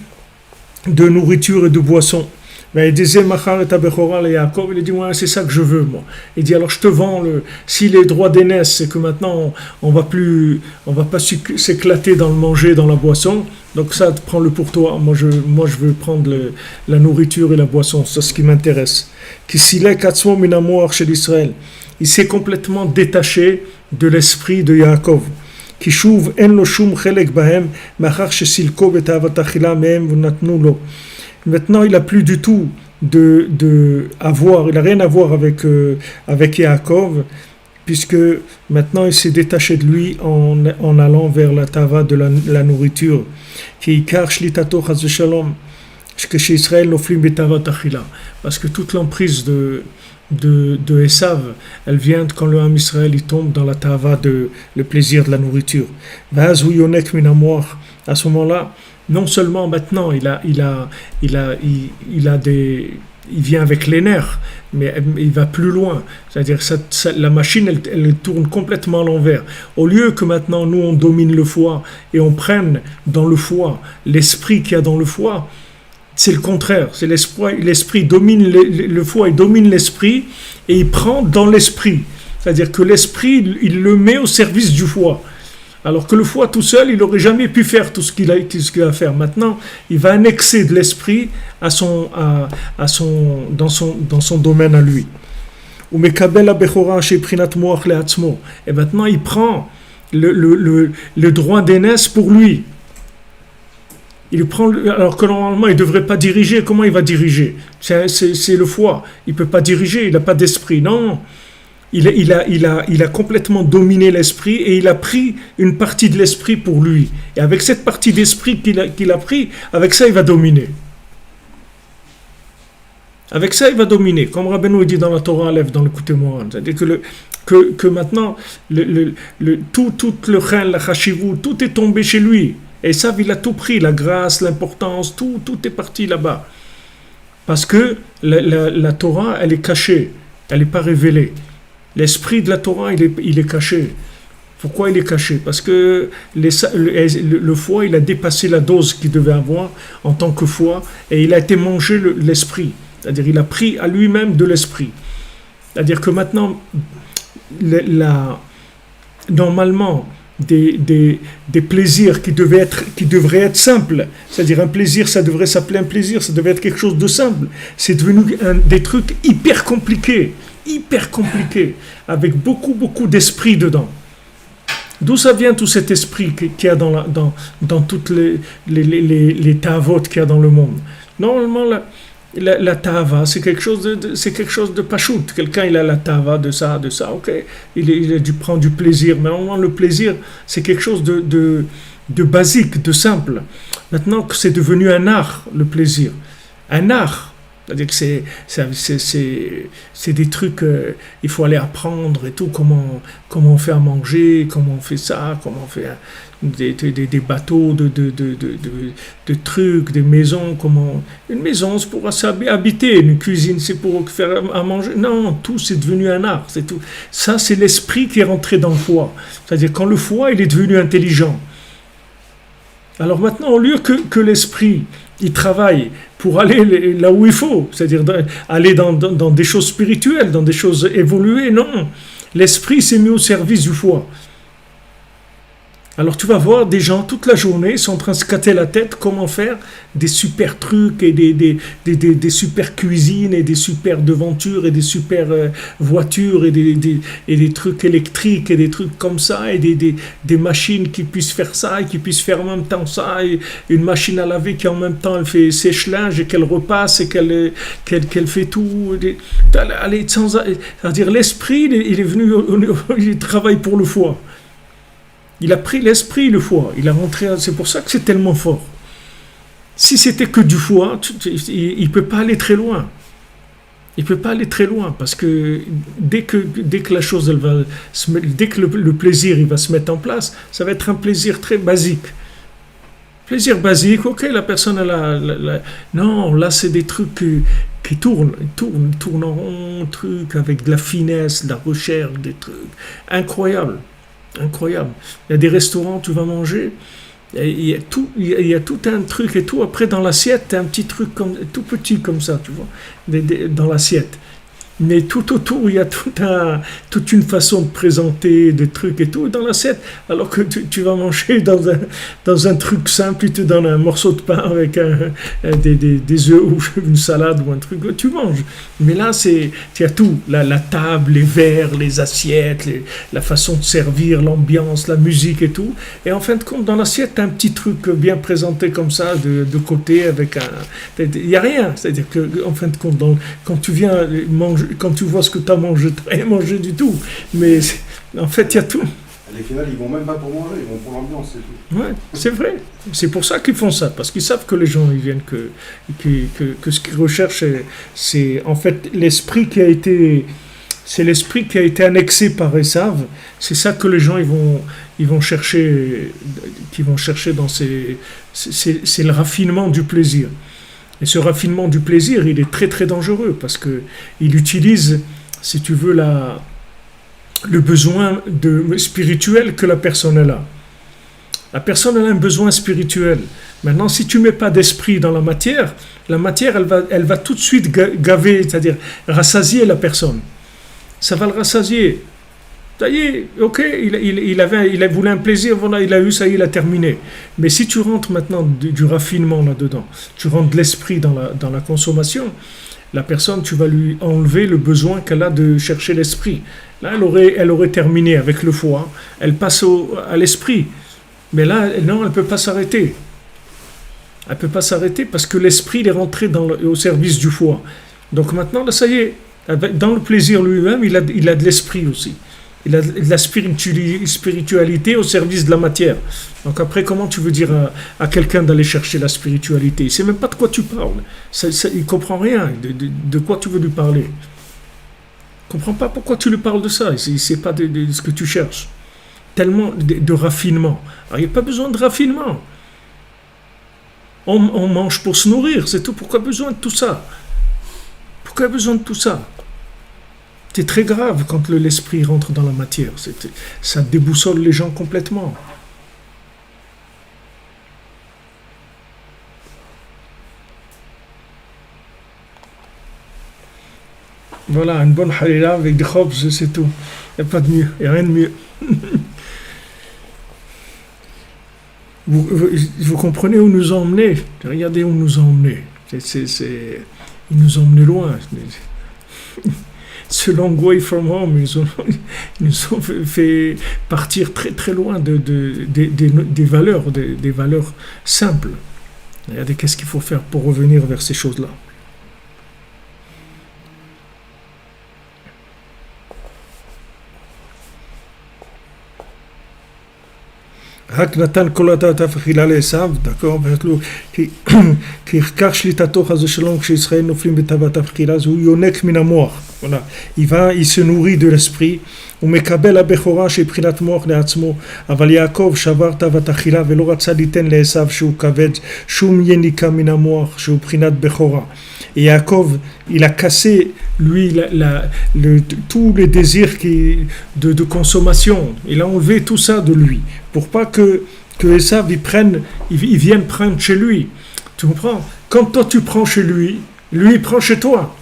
de nourriture et de boisson. Ben, il disait Machar et Tabechora et Yaakov, il dit ouais, c'est ça que je veux moi. Il dit alors je te vends si les droits d'aînesse, c'est que maintenant on va pas s'éclater dans le manger, dans la boisson. Donc ça prends-le pour toi. Moi je veux prendre la nourriture et la boisson, c'est ce qui m'intéresse. Qui silek atzmo min hamoach shel Israël. Il s'est complètement détaché de l'esprit de Yaakov. Qui shuv en lo shum chelek bahem machar shesilko betavat achila mehem v'natnu lo. Maintenant, il n'a plus du tout il n'a rien à voir avec Yaakov, puisque maintenant il s'est détaché de lui en allant vers la tava de la nourriture. Parce que toute l'emprise de Esav, elle vient quand le Ham Israël il tombe dans la tava le plaisir de la nourriture. À ce moment-là, non seulement maintenant il vient avec les nerfs, mais il va plus loin. C'est-à-dire la machine elle tourne complètement à l'envers. Au lieu que maintenant nous on domine le foie et on prenne dans le foie l'esprit qu'il y a dans le foie, c'est le contraire. C'est l'esprit domine le foie, il domine l'esprit et il prend dans l'esprit. C'est-à-dire que l'esprit il le met au service du foie. Alors que le foie tout seul, il n'aurait jamais pu faire tout ce qu'il a à faire. Maintenant, il va annexer de l'esprit dans son domaine à lui. Et maintenant, il prend le droit d'aînesse pour lui. Alors que normalement, il ne devrait pas diriger. Comment il va diriger ? C'est le foie. Il ne peut pas diriger, il n'a pas d'esprit. Non. Il a complètement dominé l'esprit et il a pris une partie de l'esprit pour lui. Et avec cette partie d'esprit qu'il a pris, avec ça, il va dominer. Avec ça, il va dominer. Comme Rabbeinu dit dans la Torah Aleph, dans le Koutei-Moharan. C'est-à-dire que maintenant, tout le chen, la chashivut, tout est tombé chez lui. Et ça, il a tout pris, la grâce, l'importance, tout est parti là-bas. Parce que la Torah, elle est cachée, elle n'est pas révélée. L'esprit de la Torah, il est caché. Pourquoi il est caché ? Parce que le foie, il a dépassé la dose qu'il devait avoir en tant que foie et il a été mangé l'esprit. C'est-à-dire il a pris à lui-même de l'esprit. C'est-à-dire que maintenant, normalement, des plaisirs qui devraient être simples, c'est-à-dire un plaisir, ça devrait s'appeler un plaisir, ça devait être quelque chose de simple. C'est devenu des trucs hyper compliqués, avec beaucoup d'esprit dedans. D'où ça vient tout cet esprit qu'il y a dans toutes les tavot qu'il y a dans le monde? Normalement, la tava, c'est quelque chose de pachout. Quelqu'un, il a la tava de ça, ok. Il a dû prendre du plaisir. Mais normalement, le plaisir, c'est quelque chose de basique, de simple. Maintenant que c'est devenu un art, le plaisir. Un art. C'est-à-dire que c'est des trucs, il faut aller apprendre et tout, comment on fait à manger, comment on fait ça, comment on fait des bateaux, de trucs, des maisons, une maison c'est pour habiter, une cuisine c'est pour faire à manger. Non, tout c'est devenu un art, c'est tout. Ça c'est l'esprit qui est rentré dans le foie. C'est-à-dire quand le foie il est devenu intelligent. Alors maintenant, au lieu que l'esprit il travaille pour aller là où il faut, c'est-à-dire aller dans des choses spirituelles, dans des choses évoluées, non. L'esprit s'est mis au service du foie. Alors tu vas voir des gens toute la journée, ils sont en train de se casser la tête comment faire des super trucs et des super cuisines et des super devantures et des super voitures et des trucs électriques et des trucs comme ça et des machines qui puissent faire ça et qui puissent faire en même temps ça et une machine à laver qui en même temps elle fait sèche-linge et qu'elle repasse et qu'elle fait tout. C'est-à-dire l'esprit il est venu, il travaille pour le foie. Il a pris l'esprit, le foie. Il a rentré. C'est pour ça que c'est tellement fort. Si c'était que du foie, il ne peut pas aller très loin. Il ne peut pas aller très loin parce que dès que la chose, dès que le plaisir il va se mettre en place, ça va être un plaisir très basique. Plaisir basique, ok, la personne non, là c'est des trucs qui tournent en rond, trucs avec de la finesse, de la recherche, des trucs incroyables. Il y a des restaurants, tu vas manger, il y a tout un truc et tout. Après, dans l'assiette, t'as un petit truc tout petit comme ça, tu vois, dans l'assiette. Mais tout autour, il y a toute une façon de présenter des trucs et tout dans l'assiette. Alors que tu vas manger dans un truc simple, il te donne un morceau de pain avec des œufs ou une salade ou un truc, tu manges. Mais là, tu as tout. La table, les verres, les assiettes, la façon de servir, l'ambiance, la musique et tout. Et en fin de compte, dans l'assiette, tu as un petit truc bien présenté comme ça, de côté, avec il n'y a rien. C'est-à-dire qu'en fin de compte, quand tu viens manger, quand tu vois ce que tu as mangé, tu n'as rien mangé du tout. Mais en fait, il y a tout. Les finales, ils vont même pas pour manger, ils vont pour l'ambiance, c'est tout. Ouais, c'est vrai. C'est pour ça qu'ils font ça, parce qu'ils savent que les gens, ils viennent que ce qu'ils recherchent, c'est en fait l'esprit qui a été... C'est l'esprit qui a été annexé par Esav. C'est ça que les gens ils vont chercher dans c'est le raffinement du plaisir. Et ce raffinement du plaisir, il est très très dangereux parce que il utilise, si tu veux, le besoin spirituel que la personne a. La personne a un besoin spirituel. Maintenant, si tu mets pas d'esprit dans la matière, elle va tout de suite gaver, c'est-à-dire rassasier la personne. Ça va le rassasier. Ça y est, ok, il voulu un plaisir, voilà, il a eu, ça y est, il a terminé. Mais si tu rentres maintenant du raffinement là-dedans, tu rentres de l'esprit dans la consommation, la personne, tu vas lui enlever le besoin qu'elle a de chercher l'esprit. Là, elle aurait terminé avec le foie, elle passe à l'esprit. Mais là, non, elle ne peut pas s'arrêter. Elle ne peut pas s'arrêter parce que l'esprit il est rentré au service du foie. Donc maintenant, là, ça y est, dans le plaisir lui-même, il a de l'esprit aussi. Il a de la spiritualité au service de la matière. Donc après, comment tu veux dire à quelqu'un d'aller chercher la spiritualité? Il ne sait même pas de quoi tu parles. Il ne comprend rien de quoi tu veux lui parler. Il ne comprend pas pourquoi tu lui parles de ça. Il ne sait pas de ce que tu cherches. Tellement de raffinement. Alors, il n'y a pas besoin de raffinement. On mange pour se nourrir, c'est tout. Pourquoi besoin de tout ça? Pourquoi besoin de tout ça? C'est très grave quand l'esprit rentre dans la matière. Ça déboussole les gens complètement. Voilà, une bonne halila avec des khobz, c'est tout. Il n'y a pas de mieux, il n'y a rien de mieux. Vous comprenez où nous ont emmenés? Regardez où nous ont emmenés. Ils nous ont emmenés loin. Ce long way from home, ils nous ont fait partir très très loin des valeurs simples. Regardez qu'est-ce qu'il faut faire pour revenir vers ces choses-là. רק נתן כל הדעת אכילה לעשיו, d'accord, כי יחקר שליטתו חס ושלום כשישראל נופלים בתאוות אכילה, אז הוא יונק מן המוח, voilà. il se nourrit de l'esprit, הוא מקבל הבכורה שהיא בחינת מוח לעצמו, אבל יעקב שבר תאוות אכילה ולא רצה ליתן לעשיו שהוא כבד שום יניקה מן המוח שהוא בחינת בכורה. Et Yaakov, il a cassé, lui, tous les désirs de consommation. Il a enlevé tout ça de lui. Pour pas que Esav, il vienne prendre chez lui. Tu comprends? Quand toi, tu prends chez lui, il prend chez toi.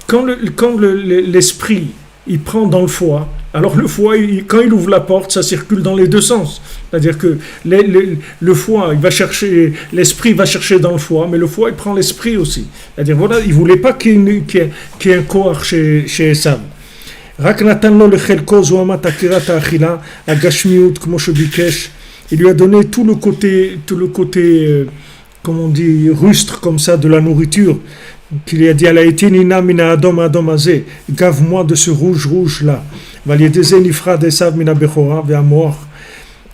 Quand l'esprit, il prend dans le foie, alors le foie, quand il ouvre la porte, ça circule dans les deux sens. C'est-à-dire que le foie, il va chercher, l'esprit va chercher dans le foie, mais le foie, il prend l'esprit aussi. C'est-à-dire, voilà, il ne voulait pas qu'il y ait un kohar chez Esav. רק נתן לו לחלקו זוהמת עקירת האכילה, הגשמיות כמו שביקש. Il lui a donné tout le côté, comment on dit, rustre comme ça de la nourriture. Qu'il a dit à la Etinina mina adom adom azé, gave-moi de ce rouge là. Valiedeze nifra d'Esav mina bechora ve'amor.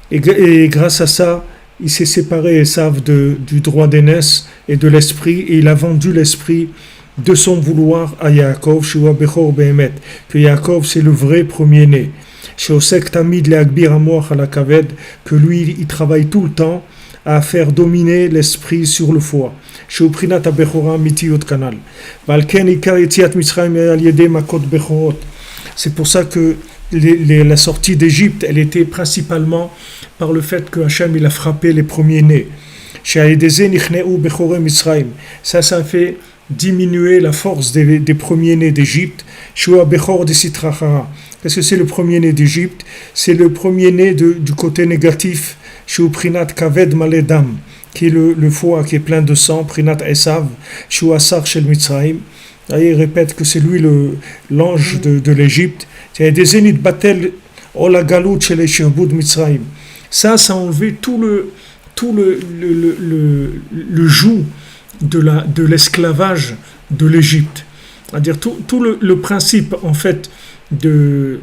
Et grâce à ça, il s'est séparé Esav du droit d'aînesse et de l'esprit, et il a vendu l'esprit de son vouloir à Yaakov, Shua Bechor Behemet, que Yaakov c'est le vrai premier-né. Sheosek Tamid Leagbir Amoach à la Kaved, que lui il travaille tout le temps à faire dominer l'esprit sur le foie. Sheuprinat Bechora Mitiyot Kanal. Valken Ikar Yetziat Mitzrayim Al Yedei Makot Bechorot. C'est pour ça que la sortie d'Égypte, elle était principalement par le fait que Hachem il a frappé les premiers-nés. Ça fait diminuer la force des premiers-nés d'Égypte. Parce que c'est le premier-né d'Égypte, c'est le premier-né du côté négatif, Prinat Kaved Maledam, qui est le foie qui est plein de sang, Prinat Esav, Asar Shel Mitzrayim. Il répète que c'est lui l'ange de l'Égypte. Il y a des zénith batel Ola Galut Shel Eshebud Mitzrayim. Ça a enlevé tout le joug de l'esclavage de l'Égypte. C'est-à-dire tout le principe en fait de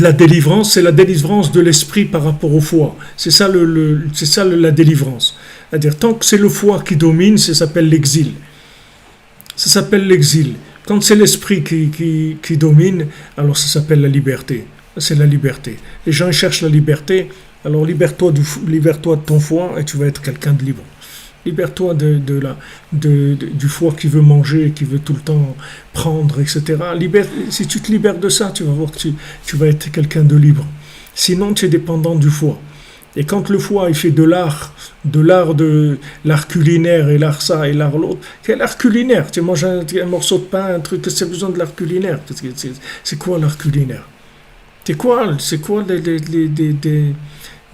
la délivrance, c'est la délivrance de l'esprit par rapport au foie. C'est ça la délivrance. C'est-à-dire tant que c'est le foie qui domine, ça s'appelle l'exil. Ça s'appelle l'exil. Quand c'est l'esprit qui domine, alors ça s'appelle la liberté. C'est la liberté. Les gens cherchent la liberté, alors libère-toi de ton foie et tu vas être quelqu'un de libre. Libère-toi du foie qui veut manger, qui veut tout le temps prendre, etc. Si tu te libères de ça, tu vas voir que tu vas être quelqu'un de libre. Sinon, tu es dépendant du foie. Et quand le foie il fait de l'art culinaire et l'art ça et l'art l'autre, quel art culinaire? Tu manges un morceau de pain, un truc, c'est besoin de l'art culinaire. C'est quoi l'art culinaire? C'est quoi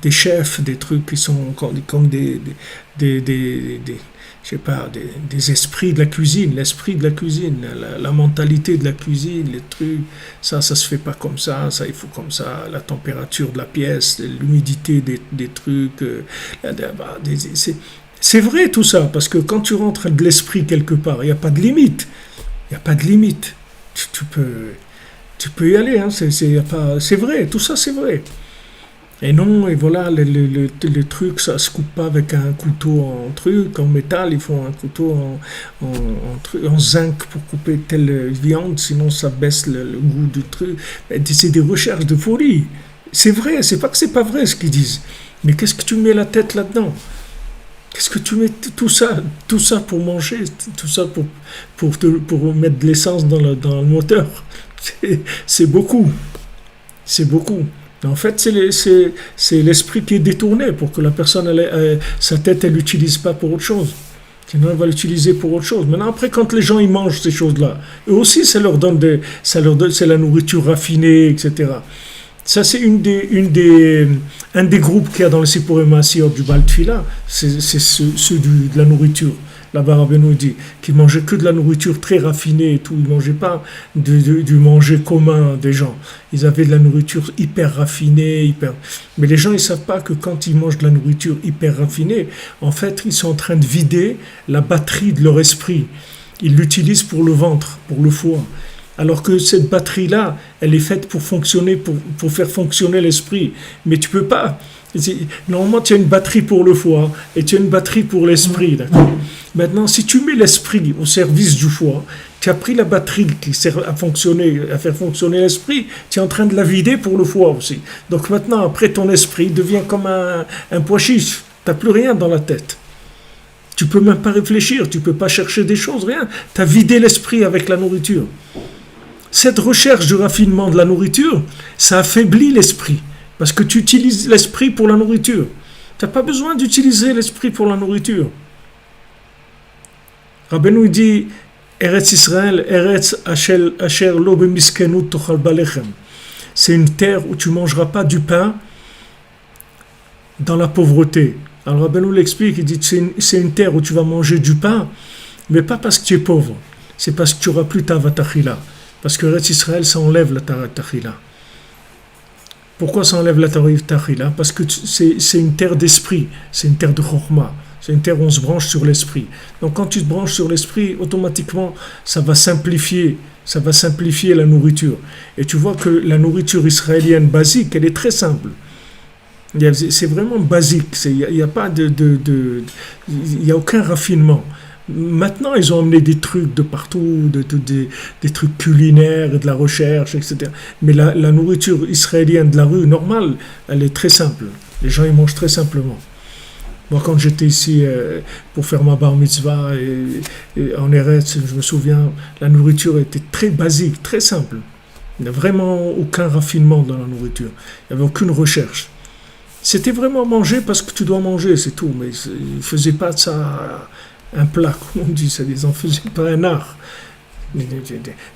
des chefs, des trucs qui sont comme des je sais pas, des esprits de la cuisine, l'esprit de la cuisine, la mentalité de la cuisine, les trucs, ça se fait pas comme ça, il faut comme ça, la température de la pièce, l'humidité des trucs, c'est vrai tout ça, parce que quand tu rentres de l'esprit quelque part, il n'y a pas de limite, tu peux y aller, hein, c'est vrai, tout ça c'est vrai. Et non, et voilà, les trucs, ça se coupe pas avec un couteau en métal, ils font un couteau en zinc pour couper telle viande, sinon ça baisse le goût du truc. C'est des recherches de folie. C'est vrai, c'est pas que c'est pas vrai ce qu'ils disent. Mais qu'est-ce que tu mets la tête là-dedans? Qu'est-ce que tu mets tout ça pour manger, tout ça pour mettre de l'essence dans le moteur? C'est beaucoup. C'est beaucoup. En fait, c'est l'esprit qui est détourné pour que la personne, sa tête, elle l'utilise pas pour autre chose. Sinon, elle va l'utiliser pour autre chose. Maintenant, après, quand les gens ils mangent ces choses-là, eux aussi, ça leur donne c'est la nourriture raffinée, etc. Ça, c'est un des groupes qu'il y a dans le Sipurim Maasiyot du Baal Tefila, c'est ceux de la nourriture. Là-bas, Rabbeinu dit qu'ils mangeaient que de la nourriture très raffinée et tout. Ils ne mangeaient pas du manger commun des gens. Ils avaient de la nourriture hyper raffinée, Mais les gens, ils ne savent pas que quand ils mangent de la nourriture hyper raffinée, en fait, ils sont en train de vider la batterie de leur esprit. Ils l'utilisent pour le ventre, pour le foie. Alors que cette batterie-là, elle est faite pour fonctionner, pour faire fonctionner l'esprit. Mais tu ne peux pas. Normalement, tu as une batterie pour le foie et tu as une batterie pour l'esprit. D'accord ? Maintenant, si tu mets l'esprit au service du foie, tu as pris la batterie qui sert à faire fonctionner l'esprit, tu es en train de la vider pour le foie aussi. Donc maintenant, après, ton esprit devient comme un pois chiche. Tu n'as plus rien dans la tête. Tu ne peux même pas réfléchir, tu ne peux pas chercher des choses, rien. Tu as vidé l'esprit avec la nourriture. Cette recherche du raffinement de la nourriture, ça affaiblit l'esprit. Parce que tu utilises l'esprit pour la nourriture. Tu n'as pas besoin d'utiliser l'esprit pour la nourriture. Rabbeinu dit Eretz Israël, Eretz Asher lo b'miskenut tochal balechem. C'est une terre où tu ne mangeras pas du pain dans la pauvreté. Alors Rabbeinu l'explique, il dit c'est une terre où tu vas manger du pain, mais pas parce que tu es pauvre. C'est parce que tu n'auras plus ta vatachila. Parce que Eretz Israël, ça enlève la vatachila. Pourquoi ça enlève la vatachila? Parce que c'est une terre d'esprit, c'est une terre de chorma. C'est une terre où on se branche sur l'esprit. Donc quand tu te branches sur l'esprit, automatiquement, ça va simplifier la nourriture. Et tu vois que la nourriture israélienne basique, elle est très simple. C'est vraiment basique. Il n'y a pas il y a aucun raffinement. Maintenant, ils ont amené des trucs de partout, des trucs culinaires, et de la recherche, etc. Mais la nourriture israélienne de la rue, normale, elle est très simple. Les gens, ils mangent très simplement. Moi, quand j'étais ici pour faire ma bar mitzvah et en Eretz, je me souviens, la nourriture était très basique, très simple. Il n'y a vraiment aucun raffinement dans la nourriture. Il n'y avait aucune recherche. C'était vraiment manger parce que tu dois manger, c'est tout. Mais ils ne faisaient pas de ça un plat, comme on dit. Ils n'en faisaient pas un art.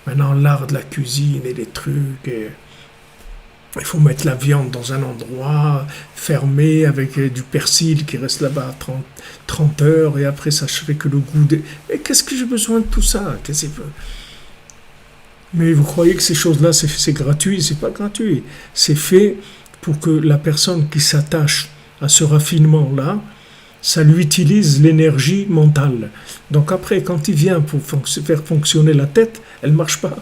Maintenant, l'art de la cuisine et des trucs. Il faut mettre la viande dans un endroit fermé avec du persil qui reste là-bas 30 heures et après ça fait que le goût des... Mais qu'est-ce que j'ai besoin de tout ça? Mais vous croyez que ces choses-là c'est gratuit? C'est pas gratuit. C'est fait pour que la personne qui s'attache à ce raffinement-là, ça lui utilise l'énergie mentale. Donc après, quand il vient pour faire fonctionner la tête, elle marche pas.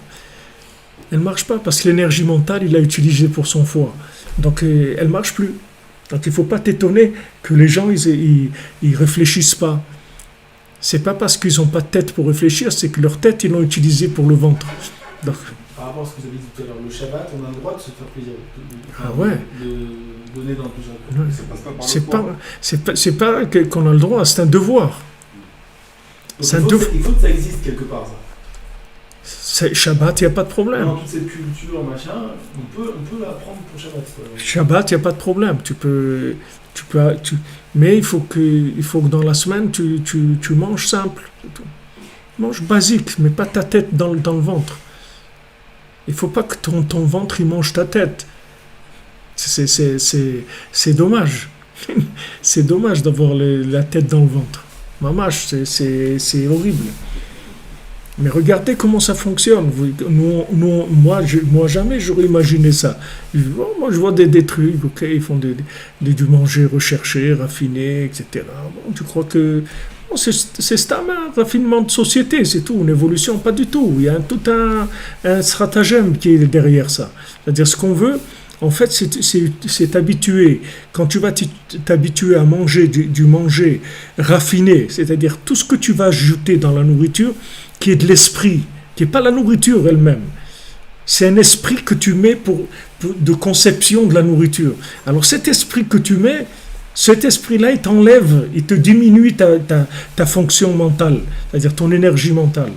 Elle ne marche pas parce que l'énergie mentale, il l'a utilisée pour son foie. Donc, elle ne marche plus. Donc, il ne faut pas t'étonner que les gens, ils réfléchissent pas. C'est pas parce qu'ils n'ont pas de tête pour réfléchir, c'est que leur tête, ils l'ont utilisée pour le ventre. Donc, par rapport à ce que vous avez dit tout à l'heure, le Shabbat, on a le droit de se faire plaisir. De donner dans plusieurs ouais. Ça passe pas par le c'est pas qu'on a le droit, c'est un devoir. Il faut que ça existe quelque part, ça. Shabbat, il n'y a pas de problème. Dans toute cette culture, machin, on peut l'apprendre pour Shabbat. Shabbat, il n'y a pas de problème. Mais il faut que dans la semaine, tu manges simple. Mange basique, mais pas ta tête dans le ventre. Il ne faut pas que ton ventre il mange ta tête. C'est dommage. C'est dommage d'avoir la tête dans le ventre. Mamache, c'est horrible. Mais regardez comment ça fonctionne. Moi, jamais j'aurais imaginé ça. Moi, je vois des trucs, ok, ils font du manger recherché, raffiné, etc. Bon, tu crois que c'est un raffinement de société, c'est tout, une évolution, pas du tout. Il y a tout un stratagème qui est derrière ça. C'est-à-dire ce qu'on veut, en fait, c'est t'habituer. Quand tu vas t'habituer à manger du manger raffiné, c'est-à-dire tout ce que tu vas ajouter dans la nourriture, qui est de l'esprit, qui n'est pas la nourriture elle-même. C'est un esprit que tu mets de conception de la nourriture. Alors cet esprit que tu mets, cet esprit-là, il t'enlève, il te diminue ta fonction mentale, c'est-à-dire ton énergie mentale.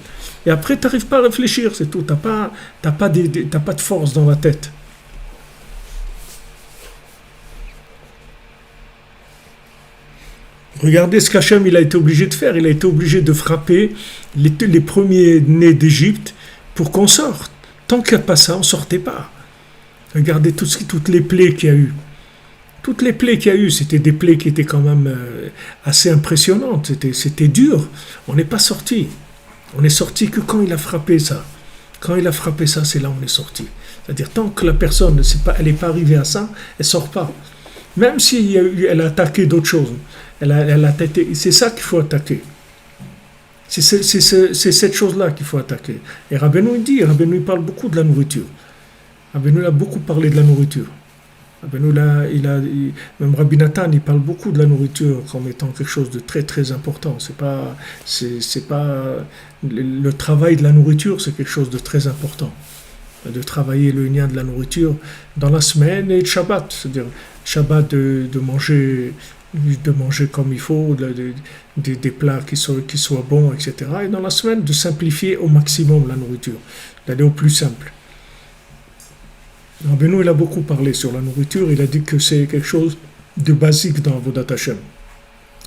Et après, tu n'arrives pas à réfléchir, c'est tout. Tu n'as pas de force dans la tête. Regardez ce qu'Hachem il a été obligé de faire. Il a été obligé de frapper les premiers-nés d'Égypte pour qu'on sorte. Tant qu'il n'y a pas ça, on ne sortait pas. Regardez toutes les plaies qu'il y a eu. Toutes les plaies qu'il y a eu, c'était des plaies qui étaient quand même assez impressionnantes. C'était dur. On n'est pas sorti. On est sorti que quand il a frappé ça. Quand il a frappé ça, c'est là où on est sorti. C'est-à-dire, tant que la personne elle n'est pas arrivée à ça, elle ne sort pas. Même si elle a attaqué d'autres choses. C'est ça qu'il faut attaquer. C'est cette chose-là qu'il faut attaquer. Et Rabbeinu il parle beaucoup de la nourriture. Rabbeinu a beaucoup parlé de la nourriture. Même Rabbi Nathan, il parle beaucoup de la nourriture comme étant quelque chose de très très important. C'est pas le travail de la nourriture, c'est quelque chose de très important. De travailler le lien de la nourriture dans la semaine et le Shabbat, c'est-à-dire Shabbat de manger comme il faut, des plats qui soient bons, etc. Et dans la semaine, de simplifier au maximum la nourriture, d'aller au plus simple. Rabbeinu, il a beaucoup parlé sur la nourriture, il a dit que c'est quelque chose de basique dans Avodat Hashem.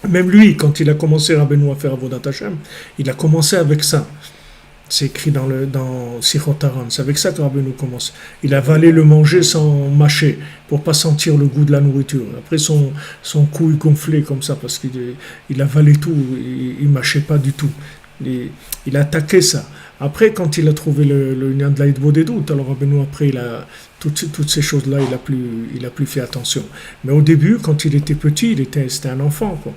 Même lui, quand il a commencé Rabbeinu à faire Avodat Hashem, il a commencé avec ça. C'est écrit dans Sichot Haran. C'est avec ça que Rabbeinu commence. Il avalait le manger sans mâcher, pour pas sentir le goût de la nourriture. Après, son cou il gonflait comme ça, parce qu'il avalait tout, il mâchait pas du tout. Il a attaqué ça. Après, quand il a trouvé le lien de la Hitbodedut, alors Rabbeinu, après, il a toutes ces choses-là, il a plus fait attention. Mais au début, quand il était petit, c'était un enfant, quoi.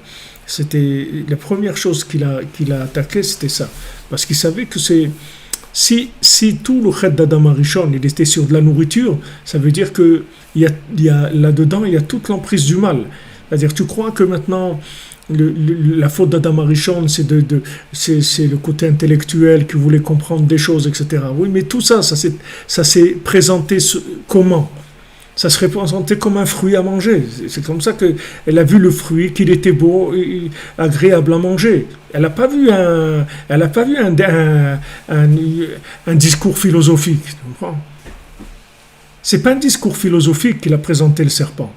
C'était la première chose qu'il a attaqué, c'était ça, parce qu'il savait que si tout le chet d'Adam Arishon il était sur de la nourriture, ça veut dire que il y a là-dedans il y a toute l'emprise du mal. C'est-à-dire, tu crois que maintenant la faute d'Adam Arishon c'est le côté intellectuel qui voulait comprendre des choses, etc. Oui, mais tout ça s'est présenté comment? Ça se représentait comme un fruit à manger. C'est comme ça qu'elle a vu le fruit, qu'il était beau, et agréable à manger. Elle n'a pas vu un discours philosophique. Tu comprends? C'est pas un discours philosophique qu'il a présenté le serpent.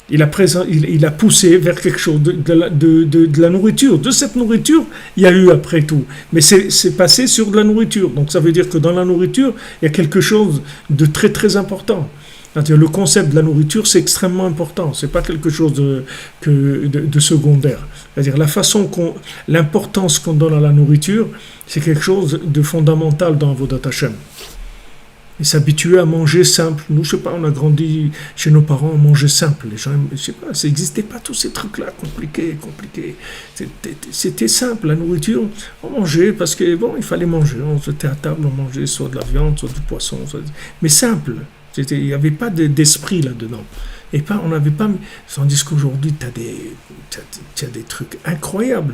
Il a poussé vers quelque chose de la nourriture. De cette nourriture, il y a eu après tout. Mais c'est passé sur de la nourriture. Donc ça veut dire que dans la nourriture, il y a quelque chose de très très important. C'est-à-dire le concept de la nourriture, c'est extrêmement important. C'est pas quelque chose de secondaire. C'est-à-dire l'importance qu'on donne à la nourriture, c'est quelque chose de fondamental dans Avodat Hashem. Et s'habituer à manger simple. Nous, je sais pas, on a grandi chez nos parents, on mangeait simple. Les gens, je sais pas, ça n'existait pas tous ces trucs-là, compliqués. C'était simple, la nourriture, on mangeait parce que, bon, il fallait manger. On était à table, on mangeait soit de la viande, soit du poisson, mais simple. Il n'y avait pas d'esprit là-dedans. Et pas, on n'avait pas... Tandis qu'aujourd'hui, tu as des trucs incroyables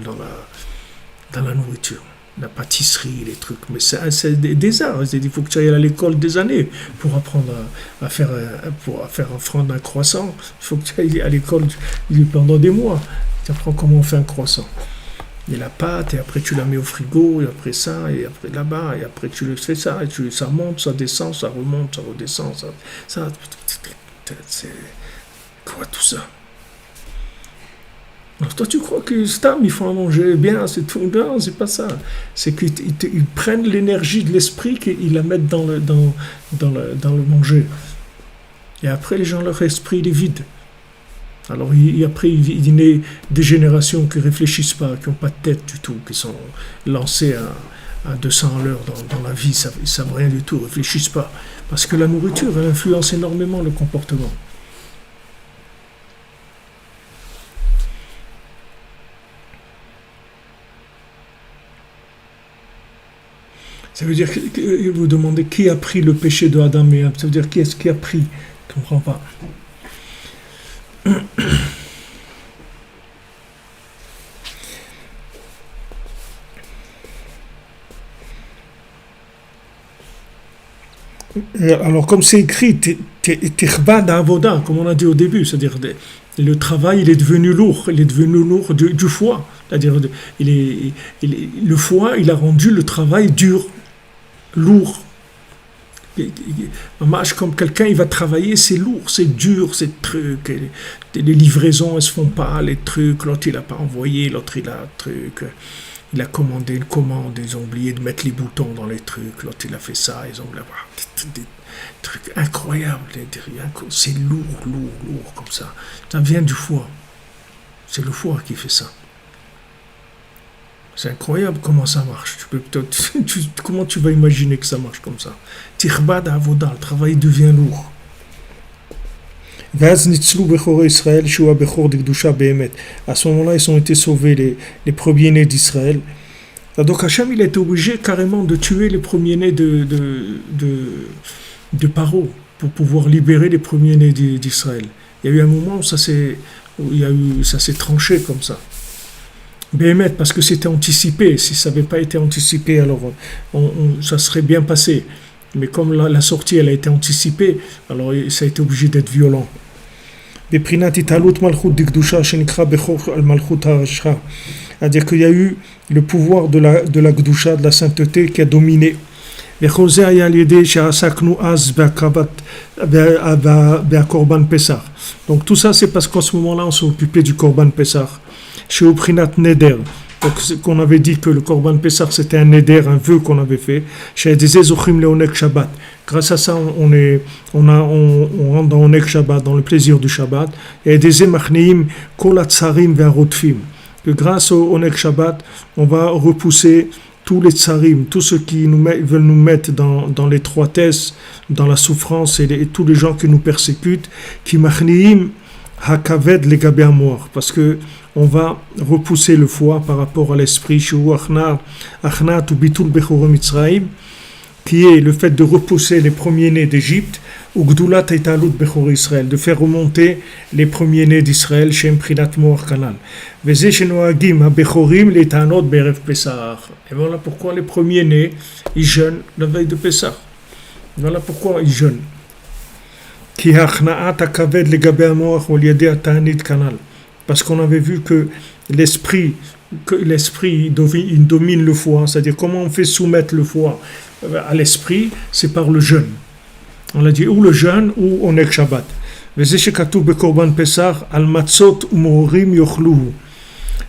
dans la nourriture. La pâtisserie, les trucs, mais c'est des arts. Il faut que tu ailles à l'école des années pour apprendre à faire un croissant. Il faut que tu ailles à l'école pendant des mois. Tu apprends comment on fait un croissant. Et la pâte, et après tu la mets au frigo, et après ça, et après là-bas, et après tu le fais ça, et ça monte, ça descend, ça remonte, ça redescend, ça c'est quoi tout ça? Alors toi, tu crois que Stam, il faut en manger bien, c'est tout. Non, c'est pas ça. C'est qu'ils prennent l'énergie de l'esprit, qu'ils la mettent dans le manger. Et après, les gens, leur esprit, il est vide. Alors après, il naît des générations qui ne réfléchissent pas, qui n'ont pas de tête du tout, qui sont lancées à 200 à l'heure dans la vie, ils ne savent rien du tout, ne réfléchissent pas. Parce que la nourriture, elle influence énormément le comportement. Ça veut dire que vous demandez qui a pris le péché de Adam et Ève. Ça veut dire qui est-ce qui a pris? Je ne comprends pas. Alors, comme c'est écrit, tikhba d'avoda, comme on a dit au début, c'est-à-dire le travail, il est devenu lourd du foie. C'est-à-dire, le foie, il a rendu le travail dur, lourd. Comme quelqu'un, il va travailler, c'est lourd, c'est dur, c'est trucs. Les livraisons, elles se font pas, les trucs. L'autre, il n'a pas envoyé, l'autre, il a un truc. Il a commandé une commande, ils ont oublié de mettre les boutons dans les trucs. L'autre, il a fait ça, ils ont des trucs incroyables. C'est lourd, comme ça. Ça vient du foie. C'est le foie qui fait ça. C'est incroyable comment ça marche. Comment tu vas imaginer que ça marche comme ça? Tikhba d'avoda, le travail devient lourd. À ce moment-là, ils ont été sauvés, les premiers-nés d'Israël. Donc Hachem, il a été obligé carrément de tuer les premiers-nés de Paro pour pouvoir libérer les premiers-nés d'Israël. Il y a eu un moment où ça s'est tranché comme ça. Béhémet, parce que c'était anticipé. Si ça n'avait pas été anticipé, alors ça serait bien passé. Mais comme la sortie, elle a été anticipée, alors ça a été obligé d'être violent. C'est-à-dire qu'il y a eu le pouvoir de la Gdusha, de la sainteté qui a dominé. Donc tout ça, c'est parce qu'en ce moment-là, on s'est occupé du Korban Pessah. Chez Oprinat Neder. Donc, qu'on avait dit que le Korban Pessah, c'était un neder, un vœu qu'on avait fait. Chez des Ezochim Leonek Shabbat. Grâce à ça, on rentre dans Onek Shabbat, dans le plaisir du Shabbat. Et des Emachneim Kolatsarim Verotfim. Que grâce au Onek Shabbat, on va repousser tous les tsarim, tous ceux qui veulent nous mettre dans l'étroitesse, dans la souffrance, et tous les gens qui nous persécutent, qui machneim hakaved legabé amor, parce que on va repousser le foie par rapport à l'esprit, qui est le fait de repousser les premiers-nés d'Égypte, ou Gdulat Etalut Bechor Israël, de faire remonter les premiers-nés d'Israël, Shem Prinat Moar Kanal. Vezé Shenoagim HaBechorim Letanot Berev Pessah. Et voilà pourquoi les premiers-nés, ils jeûnent la veille de Pessah. Voilà pourquoi ils jeûnent. Ki hachna'at hakaved legabé amor ol yadei ta'anit kanal. Parce qu'on avait vu que l'esprit il domine le foie, c'est-à-dire comment on fait soumettre le foie à l'esprit, c'est par le jeûne. On l'a dit, ou le jeûne, ou Oneg Shabbat. וזה שכתוב בקורבן פסח, על מצות ומרורים יאכלוהו.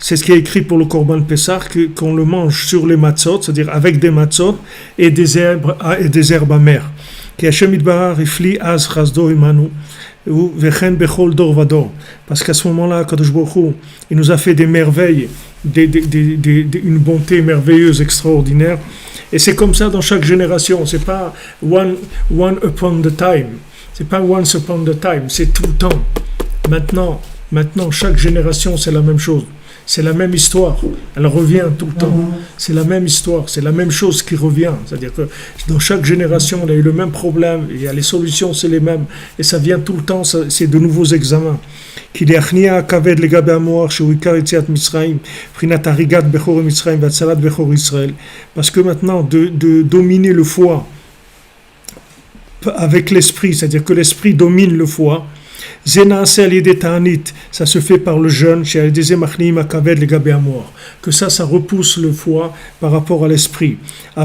C'est ce qui est écrit pour le Korban Pessah, qu'on le mange sur les matzot, c'est-à-dire avec des matzot et des herbes amères. Qui Hashem Yitbarach ifli az chasdo imanu, vechen bechol dor vador. Parce qu'à ce moment-là, Kadosh Baruch Hu, il nous a fait des merveilles, une bonté merveilleuse, extraordinaire. Et c'est comme ça dans chaque génération. C'est pas one upon the time. C'est pas once upon the time. C'est tout le temps. Maintenant, chaque génération, c'est la même chose. C'est la même histoire, elle revient tout le temps. C'est la même histoire, c'est la même chose qui revient. C'est-à-dire que dans chaque génération, il y a eu le même problème, il y a les solutions, c'est les mêmes. Et ça vient tout le temps, c'est de nouveaux examens. Parce que maintenant, de dominer le foie avec l'esprit, c'est-à-dire que l'esprit domine le foie, ça se fait par le jeûne, que ça repousse le foie par rapport à l'esprit. Mais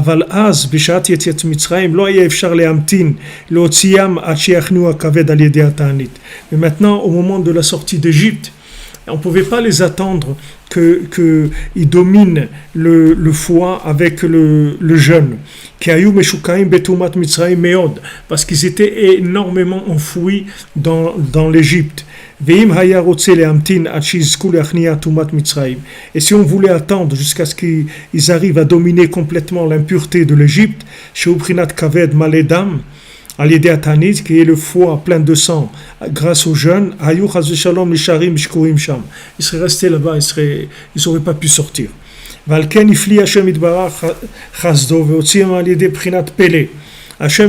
maintenant, au moment de la sortie d'Égypte, on ne pouvait pas les attendre qu'ils dominent le foie avec le jeûne. Parce qu'ils étaient énormément enfouis dans l'Égypte. Et si on voulait attendre jusqu'à ce qu'ils arrivent à dominer complètement l'impureté de l'Égypte, qui est le foie plein de sang, grâce au jeûne, ils seraient restés là-bas, ils n'auraient pas pu sortir. Hachem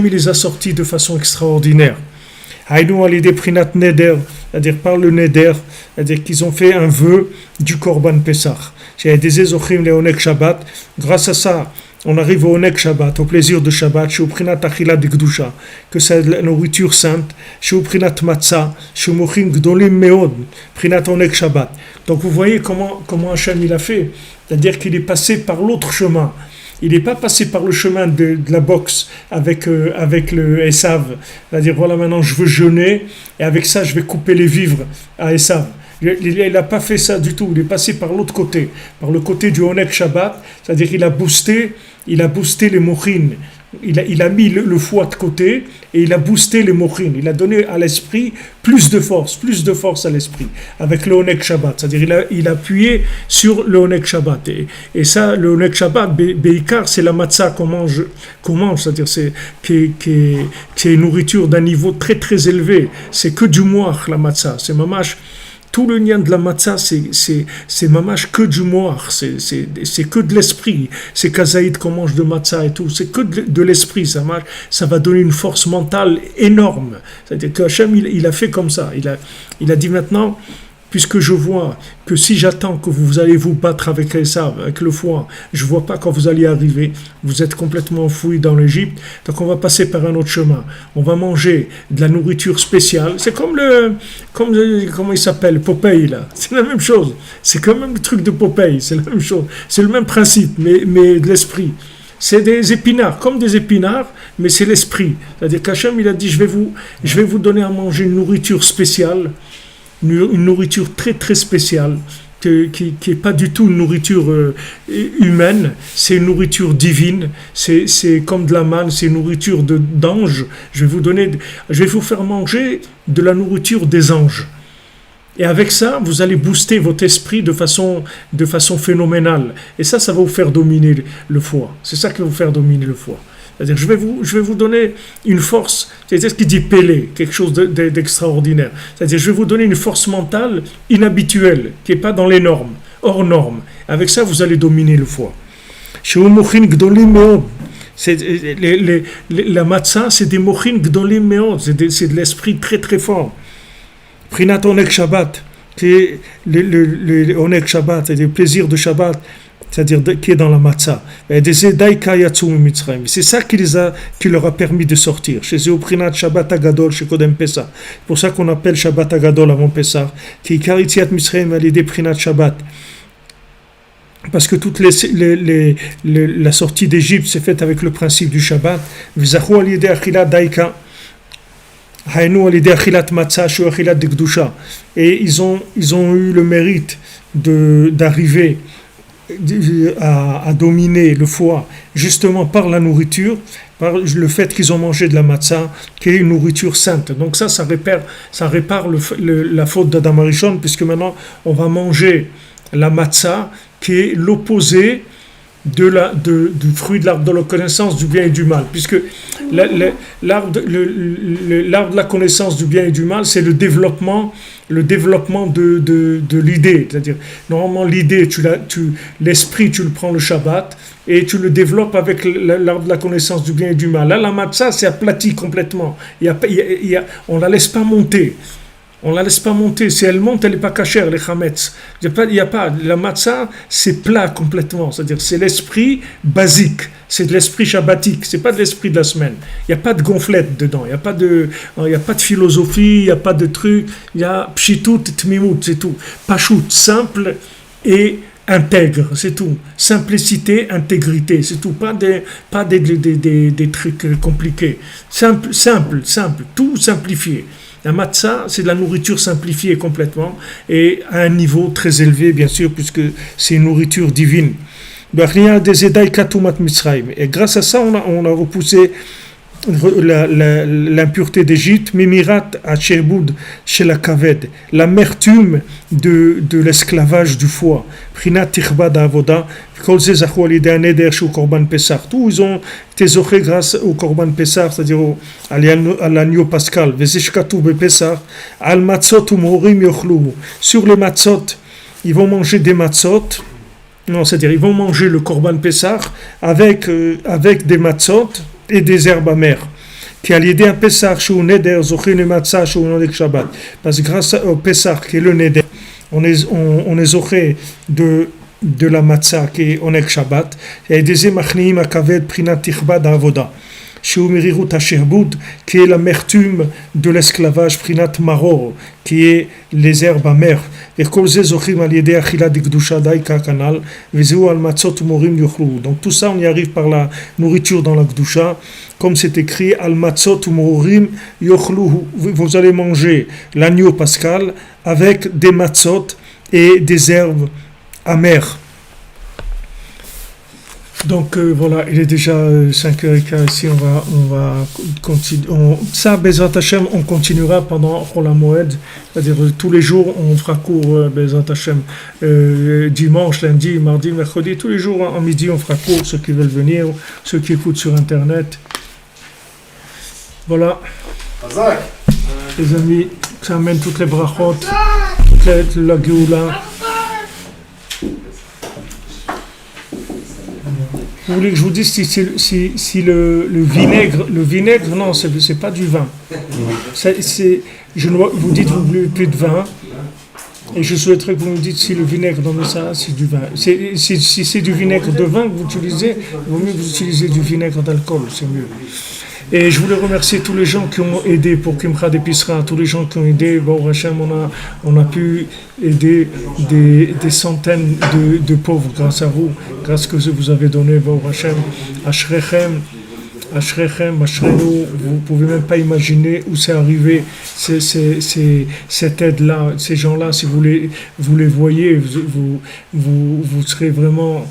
il les a sortis de façon extraordinaire. C'est-à-dire par le neder, c'est-à-dire qu'ils ont fait un vœu du Korban Pessah. Grâce à ça, on arrive au Oneg Shabbat, au plaisir de Shabbat, que c'est la nourriture sainte, donc vous voyez comment Hachem il a fait, c'est-à-dire qu'il est passé par l'autre chemin. Il n'est pas passé par le chemin de la boxe avec le Esav, c'est-à-dire voilà maintenant je veux jeûner et avec ça je vais couper les vivres à Esav. Il n'a pas fait ça du tout, il est passé par l'autre côté, par le côté du Oneg Shabbat, c'est-à-dire qu'il a boosté les mochines, il a mis le foie de côté et il a boosté les mochines, il a donné à l'esprit plus de force à l'esprit, avec le Oneg Shabbat, c'est-à-dire il a appuyé sur le Oneg Shabbat, et ça, le Oneg Shabbat, Beikar, c'est la matzah qu'on mange, c'est-à-dire qui est une nourriture d'un niveau très très élevé, c'est que du moach la matzah, c'est mamash. Tout le lien de la matzah, c'est mamash que du moach, c'est que de l'esprit. C'est kazaïd qu'on mange de matzah et tout, c'est que de l'esprit. Ça va donner une force mentale énorme. C'est-à-dire que Hachem, il a fait comme ça. Il a dit maintenant, puisque je vois que si j'attends que vous allez vous battre avec Esav, avec le foie, je ne vois pas quand vous allez arriver, vous êtes complètement enfouis dans l'Égypte, donc on va passer par un autre chemin. On va manger de la nourriture spéciale. C'est comme comment il s'appelle, Popeye là. C'est la même chose. C'est quand même le truc de Popeye, c'est la même chose. C'est le même principe, mais de l'esprit. C'est des épinards, comme des épinards, mais c'est l'esprit. C'est-à-dire qu'Hachem, il a dit, je vais vous donner à manger une nourriture spéciale, une nourriture très très spéciale, qui n'est pas du tout une nourriture humaine, c'est une nourriture divine, c'est comme de la manne, c'est une nourriture d'ange. Je vais vous faire manger de la nourriture des anges. Et avec ça, vous allez booster votre esprit de façon phénoménale. Et ça va vous faire dominer le foie. C'est ça qui va vous faire dominer le foie. C'est-à-dire, je vais vous donner une force, c'est ce qu'il dit Pélé, quelque chose d'extraordinaire. C'est-à-dire, je vais vous donner une force mentale inhabituelle, qui n'est pas dans les normes, hors normes. Avec ça, vous allez dominer le foie. La matzah, c'est des mochin gdolim meod, c'est de l'esprit très très fort. Prinat Oneg Shabbat, le Oneg Shabbat, c'est le plaisir de Shabbat, c'est-à-dire qui est dans la matzah. C'est ça qui leur a permis de sortir. Chez Prinat Shabbat Agadol, chez Kodem Pessah. C'est pour ça qu'on appelle Shabbat Agadol avant Pessah. Qui Ikar Yetziat Mitzrayim à l'idée Prinat Shabbat. Parce que toute la sortie d'Égypte s'est faite avec le principe du Shabbat. V'zachu al yedei achila daika. Haïnou al-Idé Achilat Matzah, Shu Achilat de Gdusha. Et ils ont eu le mérite d'arriver à dominer le foie justement par la nourriture, par le fait qu'ils ont mangé de la matzah, qui est une nourriture sainte. Donc ça répare la faute d'Adam Arishon, puisque maintenant on va manger la matzah, qui est l'opposé du fruit de l'arbre de la connaissance du bien et du mal, puisque l'arbre de la connaissance du bien et du mal, c'est le développement de l'idée. C'est-à-dire, normalement, l'idée, l'esprit, tu le prends le Shabbat et tu le développes avec l'arbre de la connaissance du bien et du mal. Là, la matzah, c'est aplati complètement. On ne la laisse pas monter. On la laisse pas monter. Si elle monte, elle n'est pas cachère, les chametz. La matzah, c'est plat complètement. C'est-à-dire, c'est l'esprit basique. C'est de l'esprit shabbatique. C'est pas de l'esprit de la semaine. Il n'y a pas de gonflette dedans. Il n'y a pas de philosophie. Il n'y a pas de truc. Il y a pshitut, tmimut, c'est tout. Pashut, simple et intègre, c'est tout. Simplicité, intégrité, c'est tout. Pas des trucs compliqués. Simple. Tout simplifié. La matzah, c'est de la nourriture simplifiée complètement et à un niveau très élevé, bien sûr, puisque c'est une nourriture divine. Et grâce à ça, on a repoussé l'impureté d'Égypte, Mimirat Hacherboud chez la Kaved, l'amertume de l'esclavage du foie, Prinat Tichba d'Avoda, Kolze Zachou Alidé Neder Shou Korban Pessah. Tout ils ont été zochés grâce au Korban Pessah, c'est-à-dire à l'agneau pascal, Vezeshkatou Be Pessah, Al Matzot Umorim Yochlou. Sur les matzot, ils vont manger des matzot. Non, c'est-à-dire ils vont manger le Korban Pessah avec des matzot et des herbes amères. Qui a l'idée un Pessah, Shou Neder, Zochin et Matzah, Shou Nodek Shabbat. Parce que grâce au Pessah, qui est le Neder, on est zoché de la Matzah, qui est Onek Shabbat. Et des Machniim Akaved, Prinat Tichba d'Avoda. Shou Mirirut Hacherboud, qui est l'amertume de l'esclavage, Prinat Maror, qui est les herbes amères. Et Kolze Zochim al Yedé Achila de Gdusha Daika Kanal, Vezeu al Matzot Morim Yochlou. Donc tout ça, on y arrive par la nourriture dans la Gdusha, comme c'est écrit al Matzot Morim Yochlou. Vous allez manger l'agneau pascal avec des matzot et des herbes amères. Donc voilà, il est déjà 5h15 ici, on va continuer. Ça, Bezrat Hashem, on continuera pendant Chol HaMoed, c'est-à-dire tous les jours, on fera cours Bezrat Hashem, dimanche, lundi, mardi, mercredi, tous les jours en midi, on fera cours, ceux qui veulent venir, ceux qui écoutent sur Internet. Voilà. Les amis, ça amène toutes les brachot, toute la Géoula. Vous voulez que je vous dise si le vinaigre, non, c'est pas du vin. Vous dites vous voulez plus de vin, et je souhaiterais que vous me dites si le vinaigre dans ça, c'est du vin. Si c'est du vinaigre de vin que vous utilisez, il vaut mieux que vous utilisez du vinaigre d'alcool, c'est mieux. Et je voulais remercier tous les gens qui ont aidé pour Kimcha d'Episra, tous les gens qui ont aidé. Bon, Hachem, on a pu aider des centaines de pauvres grâce à vous, grâce à ce que vous avez donné. Bon, Hachem, Ashrechem, Ashrenu, vous pouvez même pas imaginer où c'est arrivé, cette aide-là, ces gens-là, si vous les voyez, vous serez vraiment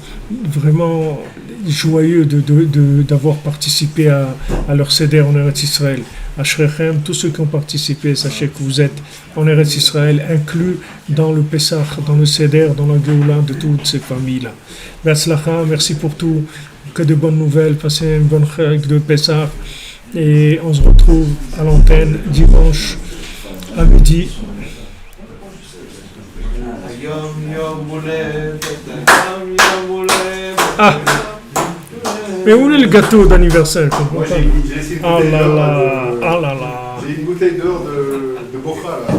joyeux d'avoir participé à leur Seder en Eretz Israël. Ashrechem, tous ceux qui ont participé, sachez que vous êtes en Eretz Israël, inclus dans le Pessah, dans le Seder, dans la Géoula de toutes ces familles-là. Merci pour tout. Que de bonnes nouvelles, passez une bonne fête de Pessah et on se retrouve à l'antenne dimanche à midi. Ah, mais où est le gâteau d'anniversaire? Ah là là, ah là là. J'ai une bouteille d'or de Bocha là.